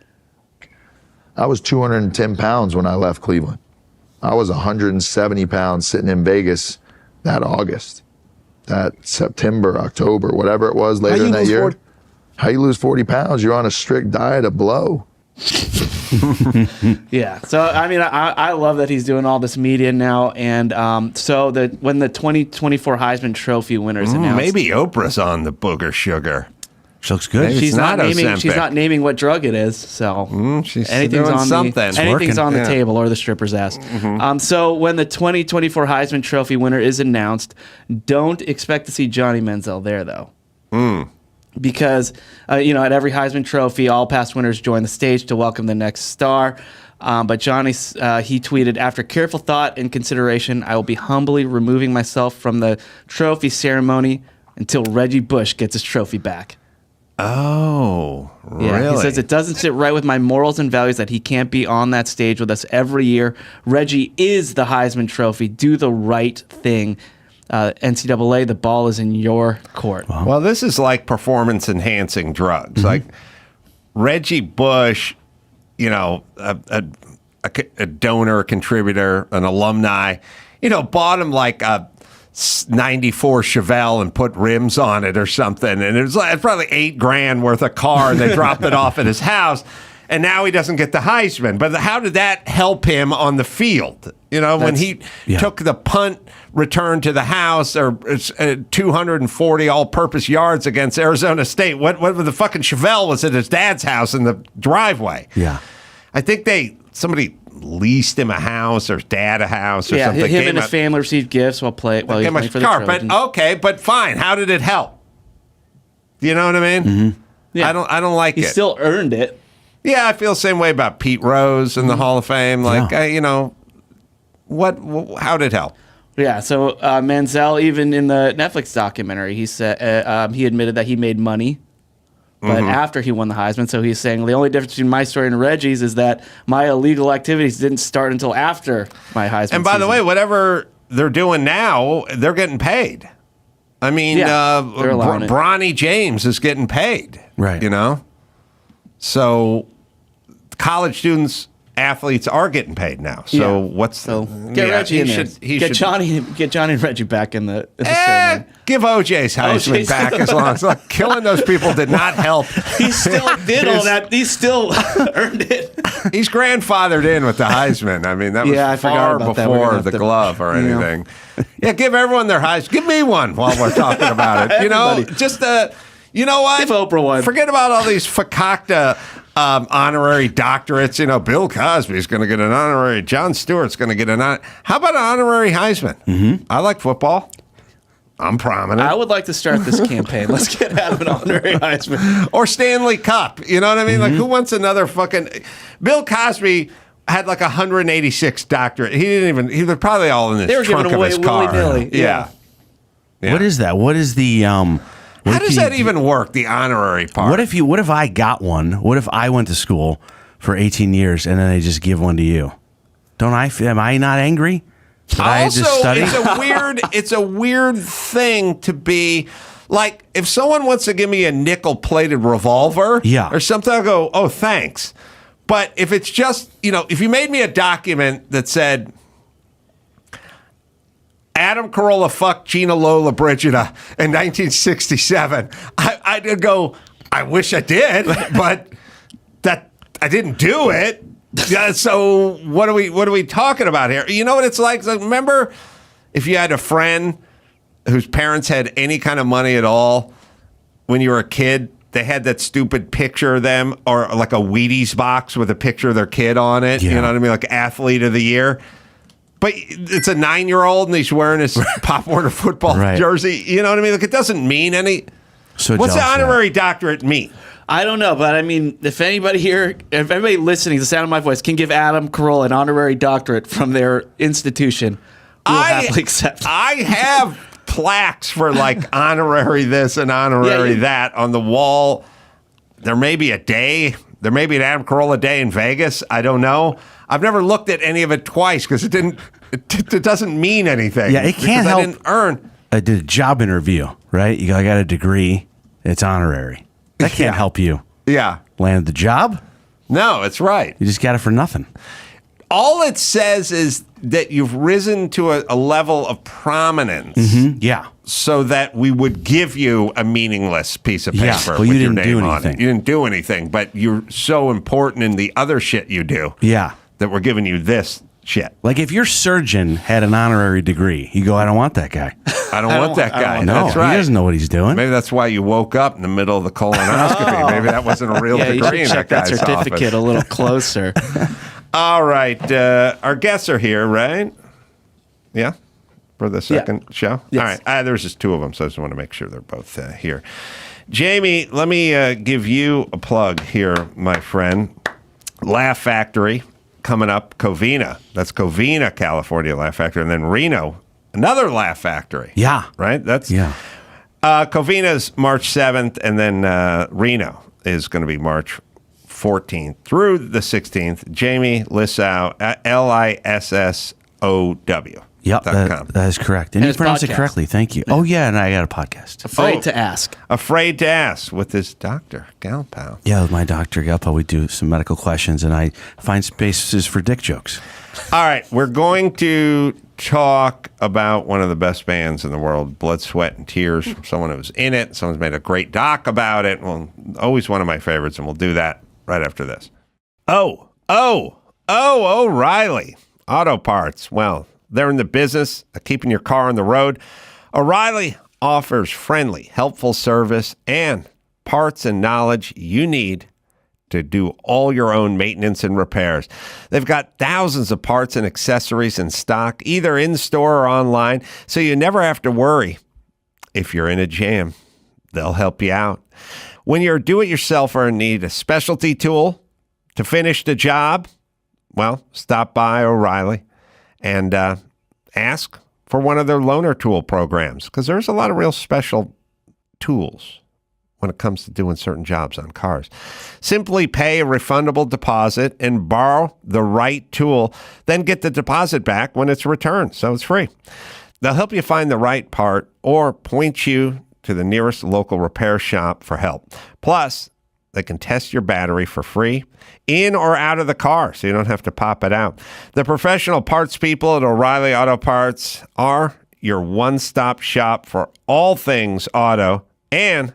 I was 210 pounds when I left Cleveland. I was 170 pounds sitting in Vegas that August, that September, October, whatever it was later in that year. How you lose 40 pounds? You're on a strict diet of blow. Yeah. So, I mean, I love that he's doing all this media now. And so when the 2024 Heisman Trophy winners announced. Maybe Oprah's on the booger sugar. She looks good. She's not naming what drug it is. So she's anything's doing on something. Anything's on the table or the stripper's ass. So when the 2024 Heisman Trophy winner is announced, don't expect to see Johnny Manziel there, though. Because, at every Heisman Trophy, all past winners join the stage to welcome the next star. But Johnny, he tweeted, after careful thought and consideration, I will be humbly removing myself from the trophy ceremony until Reggie Bush gets his trophy back. Oh, really? Yeah, he says, it doesn't sit right with my morals and values that he can't be on that stage with us every year. Reggie is the Heisman Trophy. Do the right thing. NCAA, the ball is in your court. Wow. Well, this is like performance-enhancing drugs. Like Reggie Bush, a donor, a contributor, an alumni, bought him like a 94 Chevelle and put rims on it or something. And it was probably $8,000 worth of car, and they dropped it off at his house. And now he doesn't get the Heisman. But how did that help him on the field? When he took the punt return to the house or 240 all-purpose yards against Arizona State. What the fucking Chevelle was at his dad's house in the driveway. Yeah. I think somebody leased him a house or his dad a house or something. Him and his family received gifts while he was playing for the Trojans. But fine. How did it help? You know what I mean? Yeah. I don't like it. He still earned it. Yeah, I feel the same way about Pete Rose in the Hall of Fame. Like, how did it help? Yeah, so Manziel, even in the Netflix documentary, he said he admitted that he made money, but after he won the Heisman. So he's saying the only difference between my story and Reggie's is that my illegal activities didn't start until after my Heisman. And by the way, whatever they're doing now, they're getting paid. I mean, Bronny James is getting paid. Right. So college students, athletes are getting paid now. So get Reggie in there. Get Johnny and Reggie back in the ceremony. Give OJ's Heisman back as long as killing those people did not help. He still did all that. He still earned it. He's grandfathered in with the Heisman. I mean, that was far before the glove or anything. Yeah, give everyone their Heisman. Give me one while we're talking about it. Just you know what? Give Oprah one. Forget about all these fakakta honorary doctorates. Bill Cosby's going to get an honorary. Jon Stewart's going to get an honorary. How about an honorary Heisman? I like football. I'm prominent. I would like to start this campaign. Let's get out of an honorary Heisman. Or Stanley Cup. You know what I mean? Like, who wants another fucking... Bill Cosby had like 186 doctorate. He was probably all in the trunk of his car. Willy-nilly. Yeah. What is that? What is the... How does that even work, the honorary part? What if I got one? What if I went to school for 18 years and then they just give one to you? Am I not angry? Also, it's a weird thing to be like, if someone wants to give me a nickel-plated revolver or something, I'll go, oh, thanks. But if it's just, if you made me a document that said, Adam Carolla fucked Gina Lola Brigida in 1967, I'd go, I wish I did, but that I didn't do it. Yeah, so what are we talking about here? You know what it's like? Remember, if you had a friend whose parents had any kind of money at all when you were a kid, they had that stupid picture of them, or like a Wheaties box with a picture of their kid on it. Yeah. You know what I mean? Like athlete of the year. But it's a 9-year-old and he's wearing his Pop Warner football jersey. You know what I mean? Like, it doesn't mean any. So what's the honorary doctorate mean? I don't know, but I mean, if anybody here, if anybody listening to the sound of my voice can give Adam Carolla an honorary doctorate from their institution, we'll happily accept. I have plaques for like honorary this and honorary that on the wall. There may be a day. There may be an Adam Carolla day in Vegas. I don't know. I've never looked at any of it twice because it didn't. It doesn't mean anything. Yeah, it can't help. I didn't earn. I did a job interview, right? I got a degree. It's honorary. That can't help you. Yeah. Land the job? No, it's right. You just got it for nothing. All it says is that you've risen to a level of prominence. Mm-hmm. Yeah. So that we would give you a meaningless piece of paper. Yeah, well, with you your didn't do name on anything. it. You didn't do anything, but you're so important in the other shit you do. Yeah. That we're giving you this shit. Like if your surgeon had an honorary degree, you go, I don't want that guy. I don't want that guy. No, that's right. He doesn't know what he's doing. Maybe that's why you woke up in the middle of the colonoscopy. Maybe that wasn't a real you degree in should check that that guy's certificate office. a little closer. All right. Our guests are here, right? Yeah? For the second show? Yes. All right. There's just two of them, so I just want to make sure they're both here. Jamie, let me give you a plug here, my friend. Laugh Factory coming up. Covina. That's Covina, California Laugh Factory. And then Reno, another Laugh Factory. Yeah. Right? That's Yeah. Covina's March 7th, and then Reno is going to be March 14th through the 16th. Jamie Lissow, Lissow. Yep, that is correct. And you pronounced it correctly. Thank you. Oh, yeah, and I got a podcast. Afraid to ask. Afraid to ask with his Dr. Galpal. Yeah, with my Dr. Galpal, we do some medical questions, and I find spaces for dick jokes. All right, we're going to talk about one of the best bands in the world, Blood, Sweat, and Tears, from someone who was in it. Someone's made a great doc about it. Well, always one of my favorites, and we'll do that right after this. O'Reilly Auto Parts. Well, they're in the business of keeping your car on the road. O'Reilly offers friendly, helpful service and parts and knowledge you need to do all your own maintenance and repairs. They've got thousands of parts and accessories in stock, either in store or online, so you never have to worry. If you're in a jam, they'll help you out. When you're a do-it-yourselfer and need a specialty tool to finish the job, well, stop by O'Reilly and ask for one of their loaner tool programs, because there's a lot of real special tools when it comes to doing certain jobs on cars. Simply pay a refundable deposit and borrow the right tool, then get the deposit back when it's returned, so it's free. They'll help you find the right part or point you to the nearest local repair shop for help. Plus, they can test your battery for free in or out of the car, so you don't have to pop it out. The professional parts people at O'Reilly Auto Parts are your one-stop shop for all things auto, and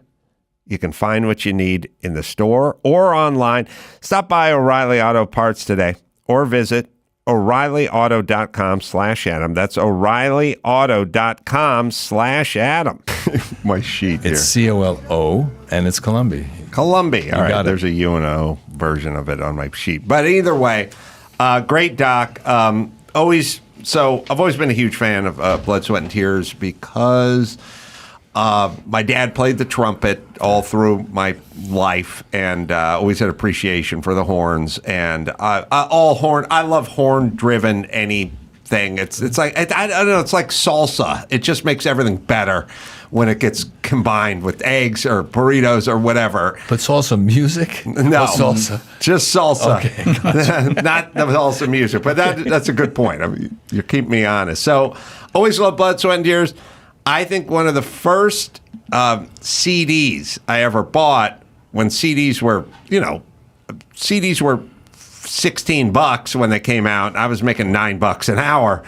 you can find what you need in the store or online. Stop by O'Reilly Auto Parts today or visit O'ReillyAuto.com/Adam. That's O'ReillyAuto.com/Adam. My sheet here. It's COLO and it's Colomby. Colomby. All right, there's a UNO version of it on my sheet. But either way, great doc. I've always been a huge fan of Blood, Sweat, and Tears because my dad played the trumpet all through my life, and always had appreciation for the horns. And I love horn-driven anything. It's like I don't know. It's like salsa. It just makes everything better when it gets combined with eggs or burritos or whatever. But salsa music? No, salsa. Just salsa. Okay, gotcha. Not the salsa music. But that's a good point. I mean, you keep me honest. So always love Blood, Sweat, and Tears. I think one of the first CDs I ever bought, when CDs were $16 when they came out. I was making $9 an hour.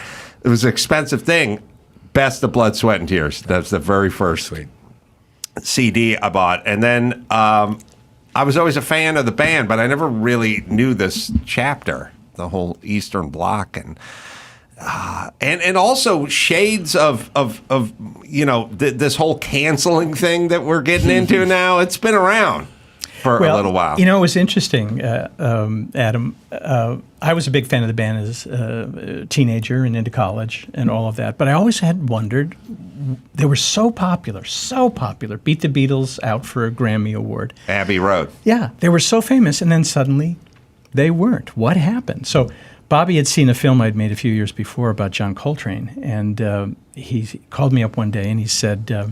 It was an expensive thing. Best of Blood, Sweat, and Tears. That's the very first CD I bought. And then I was always a fan of the band, but I never really knew this chapter, the whole Eastern Bloc. And And also shades of this whole canceling thing that we're getting into now. It's been around for a little while. It was interesting, Adam. I was a big fan of the band as a teenager and into college and all of that. But I always had wondered, they were so popular, beat the Beatles out for a Grammy Award. Abbey Road. Yeah, they were so famous, and then suddenly they weren't. What happened? So Bobby had seen a film I'd made a few years before about John Coltrane, and he called me up one day and he said, I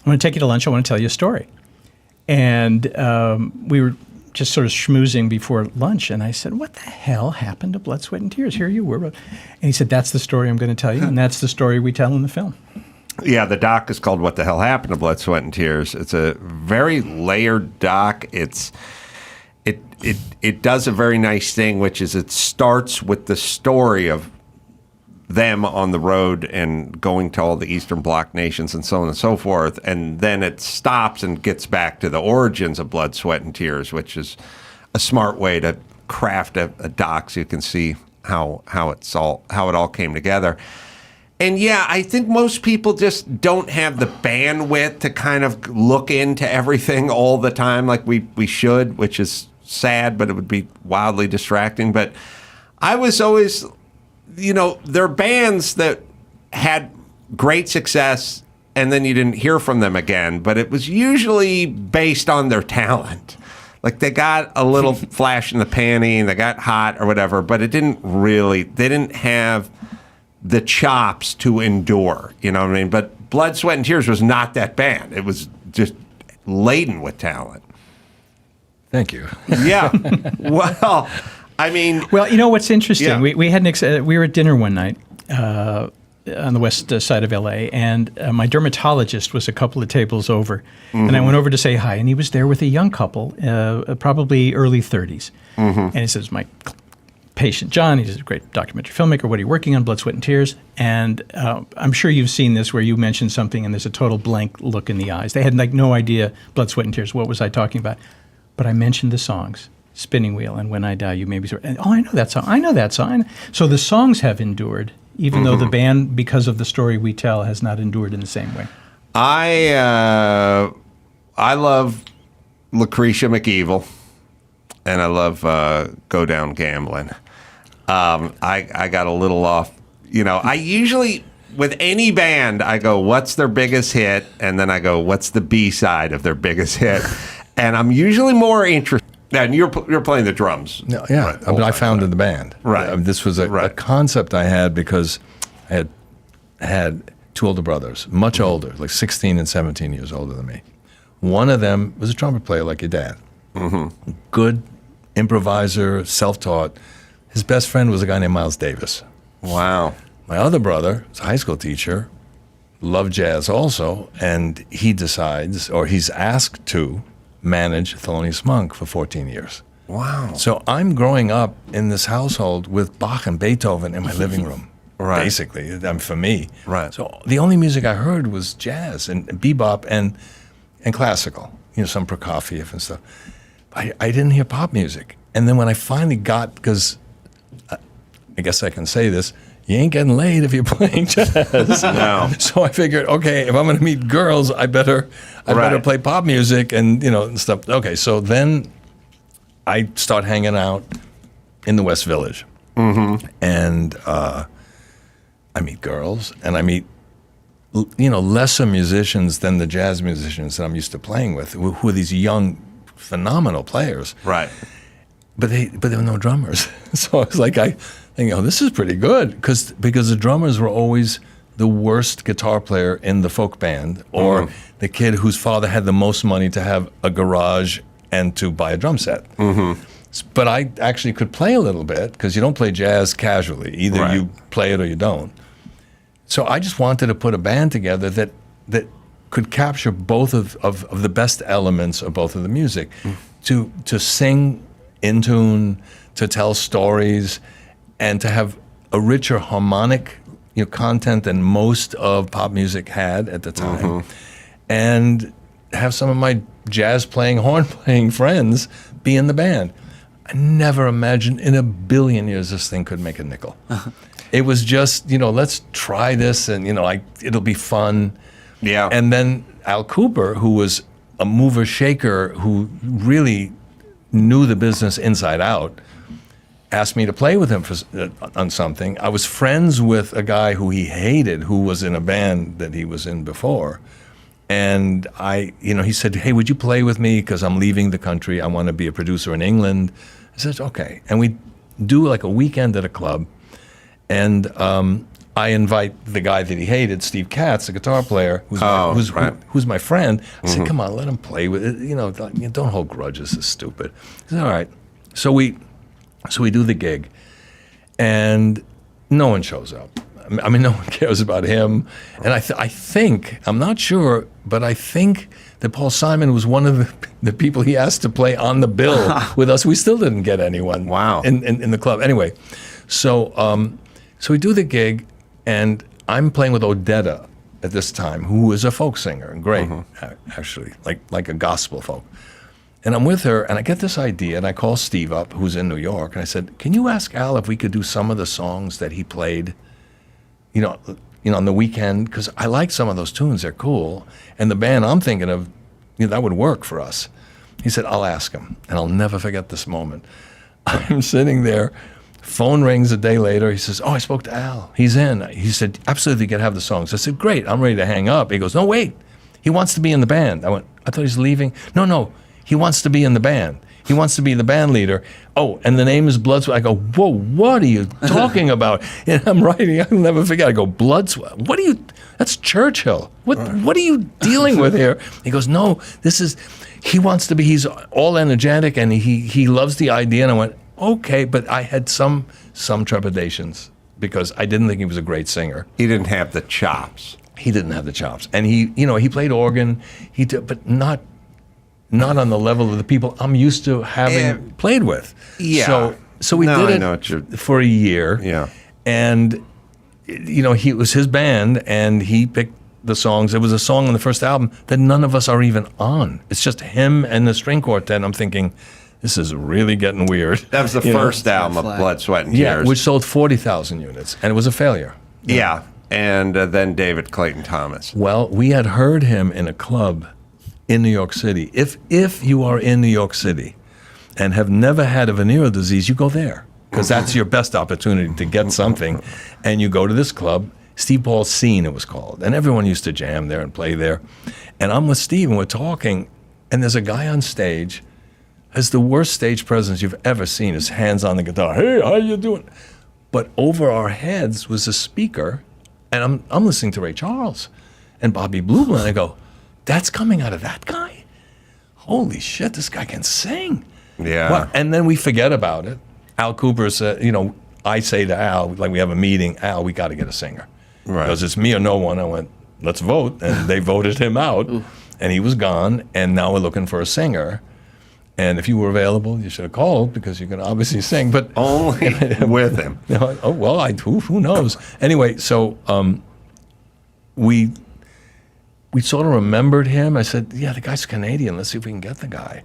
want to take you to lunch, I want to tell you a story. And we were just sort of schmoozing before lunch, and I said, what the hell happened to Blood, Sweat, and Tears? Here you were. And he said, that's the story I'm going to tell you, and that's the story we tell in the film. Yeah, the doc is called What the Hell Happened to Blood, Sweat, and Tears. It's a very layered doc. It does a very nice thing, which is it starts with the story of them on the road and going to all the Eastern Bloc nations and so on and so forth, and then it stops and gets back to the origins of Blood, Sweat, and Tears, which is a smart way to craft a doc so you can see how it all came together. And yeah, I think most people just don't have the bandwidth to kind of look into everything all the time like we should, which is sad, but it would be wildly distracting. But I was always, there are bands that had great success and then you didn't hear from them again, but it was usually based on their talent. Like they got a little flash in the panty and they got hot or whatever, but they didn't have the chops to endure, you know what I mean? But Blood, Sweat, and Tears was not that band. It was just laden with talent. Thank you. Yeah. Well, I mean... Well, what's interesting, yeah. we had we were at dinner one night on the west side of L.A., and my dermatologist was a couple of tables over, and I went over to say hi, and he was there with a young couple, probably early 30s. And he says, my patient John, he's a great documentary filmmaker, what are you working on? Blood, Sweat, and Tears. And I'm sure you've seen this where you mentioned something and there's a total blank look in the eyes. They had no idea, Blood, Sweat, and Tears, what was I talking about? But I mentioned the songs, Spinning Wheel and When I Die You May Be Sorry. And, I know that song. So the songs have endured, even though the band, because of the story we tell, has not endured in the same way. I love Lucretia McEvil, and I love Go Down Gambling. I got a little off. I usually, with any band, I go, what's their biggest hit? And then I go, what's the B-side of their biggest hit? And I'm usually more interested. And you're playing the drums. No, yeah, right, I founded the band. Right. This was a concept I had because I had two older brothers, much older, like 16 and 17 years older than me. One of them was a trumpet player like your dad. Good improviser, self-taught. His best friend was a guy named Miles Davis. Wow. My other brother was a high school teacher, loved jazz also, and he decides, or he's asked to, manage Thelonious Monk for 14 years. Wow. So I'm growing up in this household with Bach and Beethoven in my living room, basically, for me. Right. So the only music I heard was jazz and bebop and classical, some Prokofiev and stuff. I didn't hear pop music. And then when I finally got, because I guess I can say this, you ain't getting laid if you're playing jazz. No. So I figured, okay, if I'm going to meet girls, I better play pop music and and stuff. Okay, so then I start hanging out in the West Village, and I meet girls, and I meet lesser musicians than the jazz musicians that I'm used to playing with, who are these young, phenomenal players. Right. But there were no drummers, so I was like, this is pretty good because the drummers were always the worst guitar player in the folk band, or the kid whose father had the most money to have a garage and to buy a drum set. But I actually could play a little bit because you don't play jazz casually. Either you play it or you don't. So I just wanted to put a band together that could capture both of the best elements of both of the music, to sing in tune, to tell stories, and to have a richer harmonic content than most of pop music had at the time, and have some of my jazz playing, horn playing friends be in the band. I never imagined in a billion years this thing could make a nickel. It was just, let's try this and, it'll be fun. Yeah. And then Al Cooper, who was a mover shaker who really knew the business inside out, asked me to play with him on something. I was friends with a guy who he hated, who was in a band that he was in before. And he said, hey, would you play with me? Because I'm leaving the country. I want to be a producer in England. I said, okay. And we do like a weekend at a club. And I invite the guy that he hated, Steve Katz, the guitar player, who's my friend. I said, come on, let him play with it. Don't hold grudges. It's stupid. He said, all right. So we do the gig, and no one shows up. I mean, no one cares about him. And I think, I'm not sure, but I think that Paul Simon was one of the people he asked to play on the bill with us. We still didn't get anyone in the club. Anyway, so we do the gig, and I'm playing with Odetta at this time, who is a folk singer, and great, actually, like a gospel folk. And I'm with her, and I get this idea, and I call Steve up, who's in New York, and I said, can you ask Al if we could do some of the songs that he played, on the weekend? Because I like some of those tunes, they're cool. And the band I'm thinking of, that would work for us. He said, I'll ask him, and I'll never forget this moment. I'm sitting there, phone rings a day later, he says, I spoke to Al, he's in. He said, absolutely, you can have the songs. I said, great, I'm ready to hang up. He goes, no, wait, he wants to be in the band. I went, I thought he's leaving. No. He wants to be in the band. He wants to be the band leader. Oh, and the name is Blood Sweat. I go, whoa, what are you talking about? And I'm writing, I'll never forget. I go, Blood Sweat? That's Churchill. What are you dealing with here? He goes, no, he wants to be, he's all energetic and he loves the idea. And I went, okay, but I had some trepidations because I didn't think he was a great singer. He didn't have the chops. He didn't have the chops. And he played organ, but not on the level of the people I'm used to having played with. Yeah. So we did it for a year. Yeah. And, it was his band, and he picked the songs. There was a song on the first album that none of us are even on. It's just him and the string quartet. I'm thinking, this is really getting weird. That was the first album of Blood, Sweat, and Tears. Yeah, which sold 40,000 units, and it was a failure. Yeah. And then David Clayton Thomas. Well, we had heard him in a club in New York City. If you are in New York City and have never had a venereal disease, you go there because that's your best opportunity to get something. And you go to this club, Steve Paul's Scene it was called, and everyone used to jam there and play there. And I'm with Steve and we're talking, and there's a guy on stage, has the worst stage presence you've ever seen, his hands on the guitar. Hey, how you doing? But over our heads was a speaker, and I'm listening to Ray Charles and Bobby Bluebland. I go, that's coming out of that guy? Holy shit, this guy can sing. Yeah. Well, and then we forget about it. Al Cooper said, I say to Al, like we have a meeting, Al, we got to get a singer. Right. Because it's me or no one. I went, let's vote. And they voted him out. And he was gone. And now we're looking for a singer. And if you were available, you should have called because you can obviously sing. But only with him. Oh, well, who knows? Anyway, so we sort of remembered him. I said, yeah, the guy's Canadian. Let's see if we can get the guy.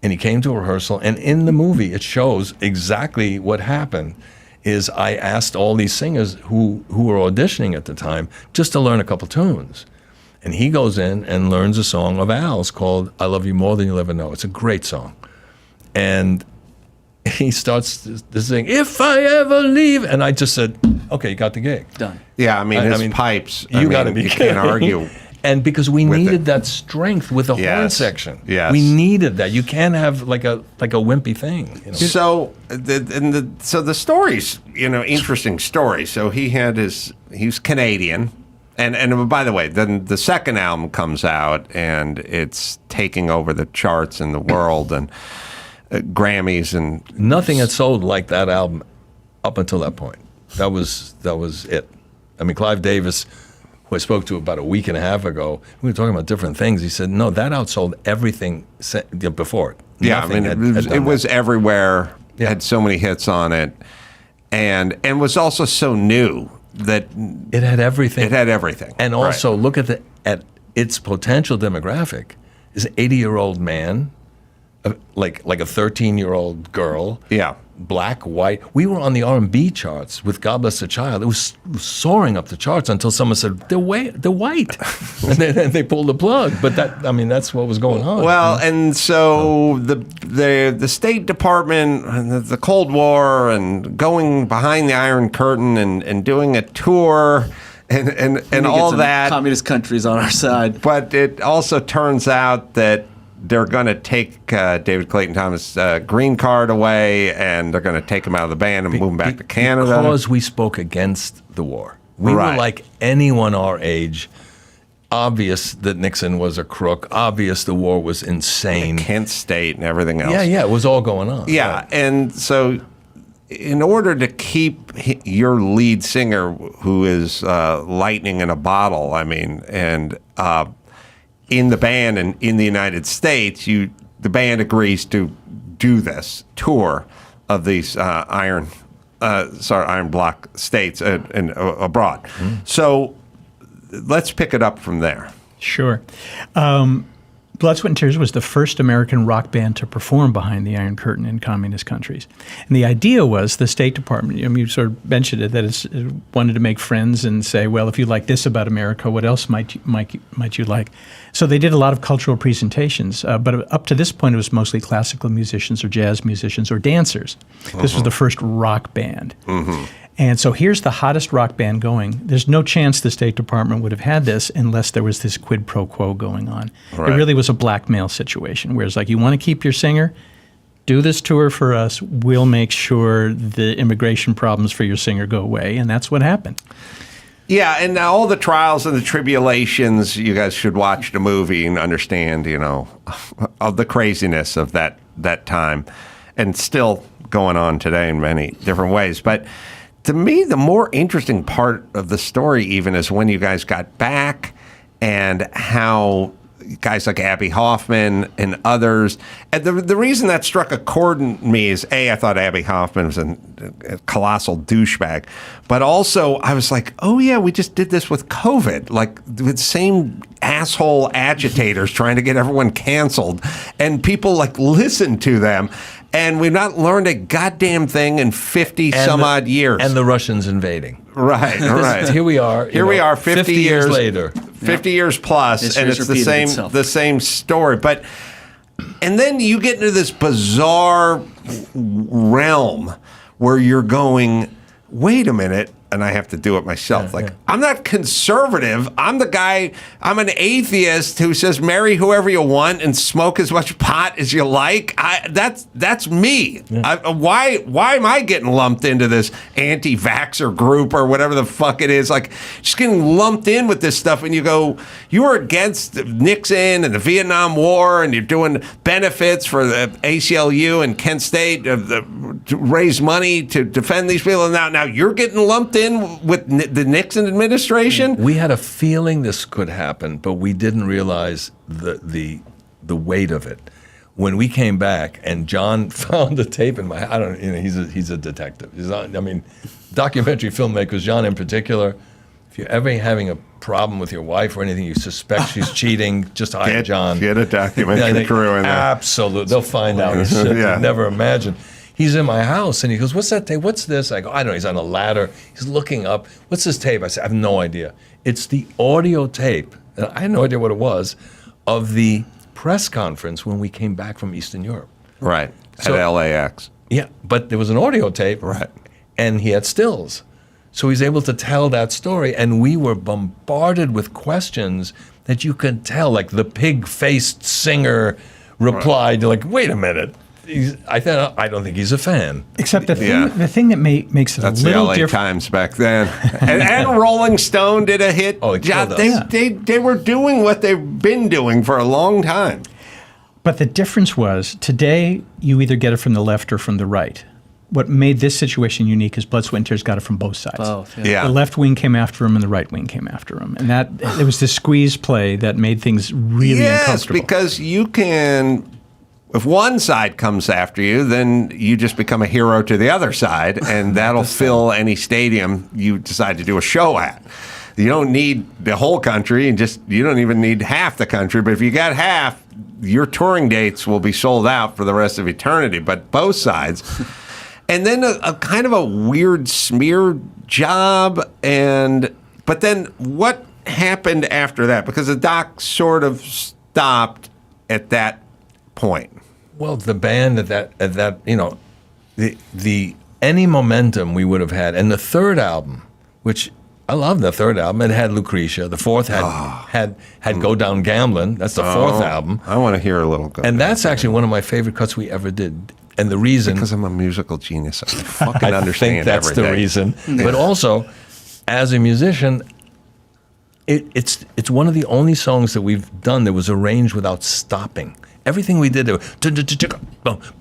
And he came to a rehearsal. And in the movie, it shows exactly what happened. Is I asked all these singers who were auditioning at the time just to learn a couple tunes. And he goes in and learns a song of Al's called I Love You More Than You'll Ever Know. It's a great song. And he starts to sing, If I Ever Leave. And I just said, okay, you got the gig. Done. Yeah, I mean, pipes, you got to be you can't argue. And because we needed that strength with the horn section. Yes. We needed that. You can't have like a wimpy thing. So the story's, interesting story. So he's Canadian. And by the way, then the second album comes out and it's taking over the charts in the world and Grammys and nothing had sold like that album up until that point. That was it. I mean, Clive Davis, who I spoke to about a week and a half ago, we were talking about different things. He said, no, that outsold everything before it. Yeah, Nothing it was everywhere. Yeah. Had so many hits on it, and was also so new that it had everything. It had everything. And also look at its potential demographic is an 80-year-old man, like a 13-year-old girl. Yeah. black, white. We were on the R&B charts with God Bless the Child. It was soaring up the charts until someone said, they're white. And then they pulled the plug. But that's what was going on. Well, and so the State Department, and the Cold War, and going behind the Iron Curtain and doing a tour and all that. Communist countries on our side. But it also turns out that they're going to take David Clayton Thomas' green card away, and they're going to take him out of the band and move him back to Canada. Because we spoke against the war. We were like anyone our age. Obvious that Nixon was a crook. Obvious the war was insane. Kent State and everything else. Yeah, it was all going on. Yeah, right. And so in order to keep your lead singer, who is lightning in a bottle, in the band and in the United States, the band agrees to do this tour of these iron bloc states and abroad. So let's pick it up from there. Sure. Blood, Sweat, and Tears was the first American rock band to perform behind the Iron Curtain in communist countries. And the idea was the State Department, you sort of mentioned it, that it wanted to make friends and say, well, if you like this about America, what else might you like? So they did a lot of cultural presentations, but up to this point, it was mostly classical musicians or jazz musicians or dancers. This was the first rock band. And so here's the hottest rock band going. There's no chance the State Department would have had this unless there was this quid pro quo going on. Right. It really was a blackmail situation where it's like, you want to keep your singer? Do this tour for us. We'll make sure the immigration problems for your singer go away. And that's what happened. Yeah, and all the trials and the tribulations, you guys should watch the movie and understand, of the craziness of that time. And still going on today in many different ways. But to me, the more interesting part of the story even is when you guys got back and how guys like Abby Hoffman and others. And the reason that struck a chord in me is, I thought Abby Hoffman was a colossal douchebag. But also, I was like, oh, yeah, we just did this with COVID. Like, with the same asshole agitators trying to get everyone canceled. And people, listened to them. And we've not learned a goddamn thing in 50-some-odd years. And the Russians invading. Right. Here we are. We are 50 years later. 50 years plus, and it's the same story. And then you get into this bizarre realm where you're going, wait a minute, and I have to do it myself. I'm not conservative. I'm an atheist who says marry whoever you want and smoke as much pot as you like. That's me. Yeah. Why am I getting lumped into this anti-vaxxer group or whatever the fuck it is? Just getting lumped in with this stuff, and you go, you're against Nixon and the Vietnam War, and you're doing benefits for the ACLU and Kent State to raise money to defend these people, and now you're getting lumped in with the Nixon administration. We had a feeling this could happen, but we didn't realize the weight of it. When we came back and John found the tape in my, he's a detective. Documentary filmmakers, John in particular. If you're ever having a problem with your wife or anything, you suspect she's cheating, just hire John. Get a documentary crew in there. Absolutely, they'll find out shit you'd never imagine. He's in my house, and he goes, what's that tape? What's this? I go, I don't know. He's on a ladder. He's looking up. What's this tape? I said, I have no idea. It's the audio tape, and I had no idea what it was, of the press conference when we came back from Eastern Europe. Right, at LAX. Yeah, but there was an audio tape, right, and he had stills. So he's able to tell that story, and we were bombarded with questions that you could tell, like the pig-faced singer replied, wait a minute. I don't think he's a fan. Except the thing that makes it That's a little the LA different. Times back then. and Rolling Stone did a hit. Oh, it killed us. They were doing what they've been doing for a long time. But the difference was, today you either get it from the left or from the right. What made this situation unique is Blood, Sweat, and Tears got it from both sides. Both, yeah. The left wing came after him and the right wing came after him. And it was this squeeze play that made things really uncomfortable. Yes, because you can... If one side comes after you, then you just become a hero to the other side, and that'll fill any stadium you decide to do a show at. You don't need the whole country, and you don't even need half the country. But if you got half, your touring dates will be sold out for the rest of eternity. But both sides, and then a kind of a weird smear job. But then what happened after that? Because the doc sort of stopped at that point. Well, the band at that the any momentum we would have had, and the third album, which I love the third album, it had Lucretia. The fourth had Go Down Gamblin'. That's the fourth album. I want to hear a little. And that's actually one of my favorite cuts we ever did. And the reason, because I'm a musical genius, I fucking understand. I think that's everything. the reason. Yeah. But also, as a musician, it's one of the only songs that we've done that was arranged without stopping. Everything we did,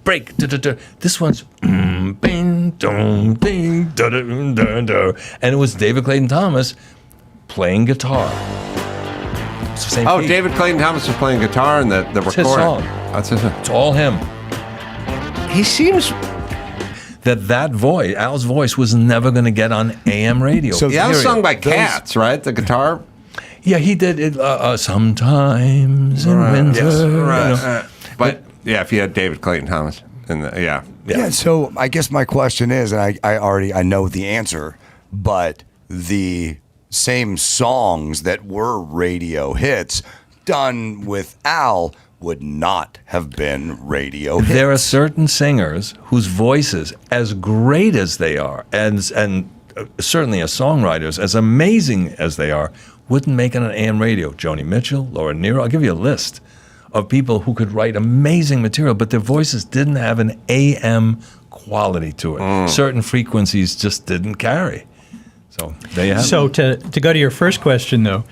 break. This one's bing, dong, ding, da, da, da, da. And it was David Clayton Thomas playing guitar. It's the same beat. David Clayton Thomas was playing guitar in the recording. It's his song. That's his song. It's all him. He seems that voice, Al's voice, was never going to get on AM radio. So that was sung by Cats, right? The guitar. Yeah, he did it sometimes in winter. Yes, right. But yeah, if you had David Clayton Thomas, yeah. So I guess my question is, and I know the answer, but the same songs that were radio hits done with Al would not have been radio hits. There are certain singers whose voices, as great as they are, and certainly as songwriters, as amazing as they are, wouldn't make it on AM radio. Joni Mitchell, Laura Nyro. I'll give you a list of people who could write amazing material, but their voices didn't have an AM quality to it. Certain frequencies just didn't carry. So there you have it. So to go to your first question, though,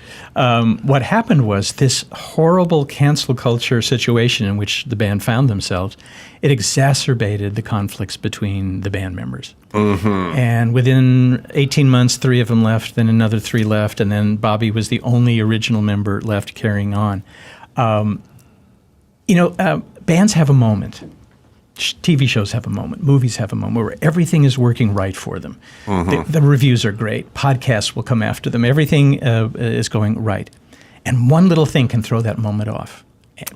what happened was this horrible cancel culture situation in which the band found themselves, it exacerbated the conflicts between the band members. Mm-hmm. And within 18 months, 3 of them left, then another 3 left, and then Bobby was the only original member left carrying on. Bands have a moment. TV shows have a moment. Movies have a moment where everything is working right for them. Mm-hmm. The reviews are great. Podcasts will come after them. Everything is going right. And one little thing can throw that moment off.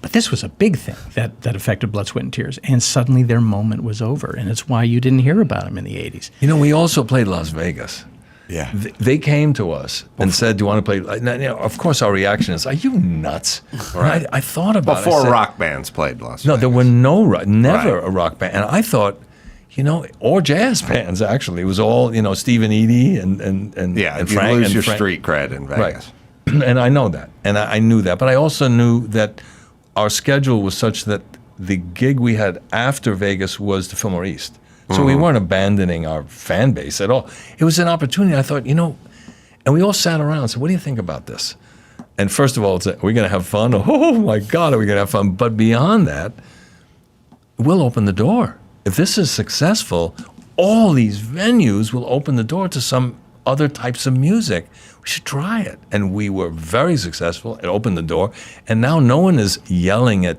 But this was a big thing that affected Blood, Sweat, and Tears. And suddenly their moment was over. And it's why you didn't hear about them in the 80s. We also played Las Vegas. Yeah. They came to us and said, do you want to play? Of course, our reaction is, are you nuts? Right. I thought about it. Before rock bands played Las Vegas. No, there were never a rock band. And I thought, or jazz bands, actually. It was all, Steve and Edie and and Frank. You lose your street cred in Vegas. Right. And I know that. And I knew that. But I also knew that our schedule was such that the gig we had after Vegas was the Fillmore East. So we weren't abandoning our fan base at all. It was an opportunity. I thought, and we all sat around and said, what do you think about this? And first of all, are we going to have fun? Oh, my God, are we going to have fun? But beyond that, we'll open the door. If this is successful, all these venues will open the door to some other types of music. We should try it. And we were very successful. It opened the door. And now no one is yelling at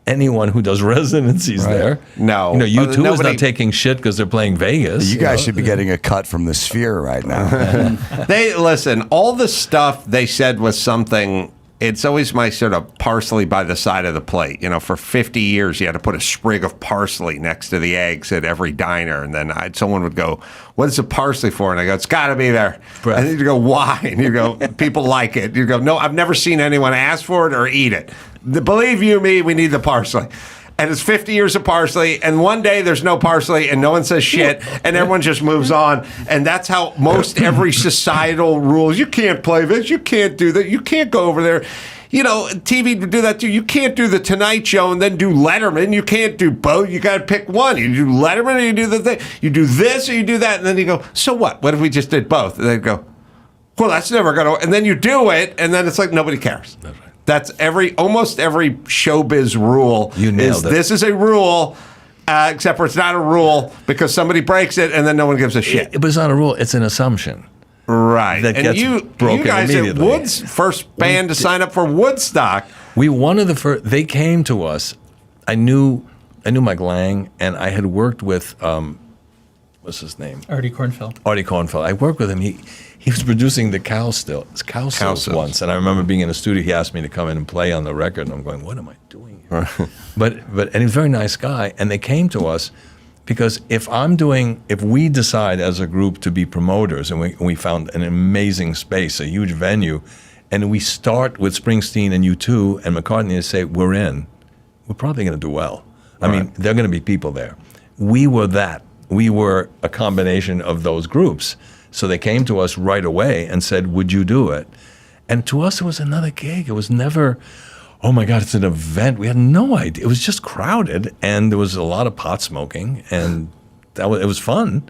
anyone who does residencies there. No. U2 is not taking shit because they're playing Vegas. You guys should be getting a cut from the Sphere right now. Listen, all the stuff they said was something. It's always my sort of parsley by the side of the plate. For 50 years, you had to put a sprig of parsley next to the eggs at every diner. And then someone would go, what is the parsley for? And I go, it's got to be there. Breath. And then you go, why? And you go, people like it. You go, no, I've never seen anyone ask for it or eat it. Believe you me, we need the parsley. And it's 50 years of parsley, and one day there's no parsley, and no one says shit, and everyone just moves on. And that's how most every societal rules. You can't play this. You can't do that. You can't go over there. TV to do that too. You can't do the Tonight Show and then do Letterman. You can't do both. You got to pick one. You do Letterman or you do the thing. You do this or you do that. And then you go, so what? What if we just did both? And they go, well, that's never going to. And then you do it, and then it's like nobody cares. That's right. That's almost every showbiz rule. You nailed it. This is a rule, except for it's not a rule because somebody breaks it and then no one gives a shit. But it's not a rule. It's an assumption. Right. That and gets broken you guys immediately. at Woods, first band to sign up for Woodstock. One of the first. They came to us. I knew Mike Lang, and I had worked with what's his name? Artie Kornfeld. Artie Kornfeld. I worked with him. He was producing the Cow Stills once, and I remember being in the studio. He asked me to come in and play on the record, and I'm going, "What am I doing here?" But and he's a very nice guy. And they came to us, Because if we decide as a group to be promoters, and we found an amazing space, a huge venue, and we start with Springsteen and U2 and McCartney and say, we're in, we're probably going to do well. I mean, there are going to be people there. We were that. We were a combination of those groups. So they came to us right away and said, would you do it? And to us, it was another gig. It was never, oh my God, it's an event. We had no idea. It was just crowded, and there was a lot of pot smoking, and it was fun.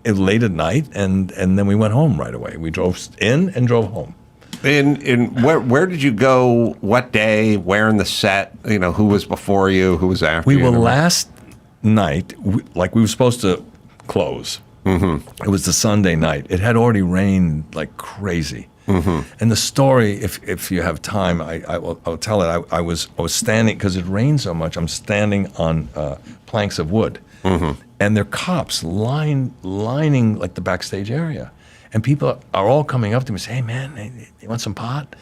Late at night, and then we went home right away. We drove in and drove home. Where did you go? What day? Where in the set? Who was before you? Who was after you? We were last night, we were supposed to close. Mm-hmm. It was the Sunday night. It had already rained like crazy. Mm-hmm. And the story, if you have time, I'll tell it. I was standing, because it rained so much. I'm standing on planks of wood, and there are cops lining like the backstage area, and people are all coming up to me and say, "Hey man, you want some pot?"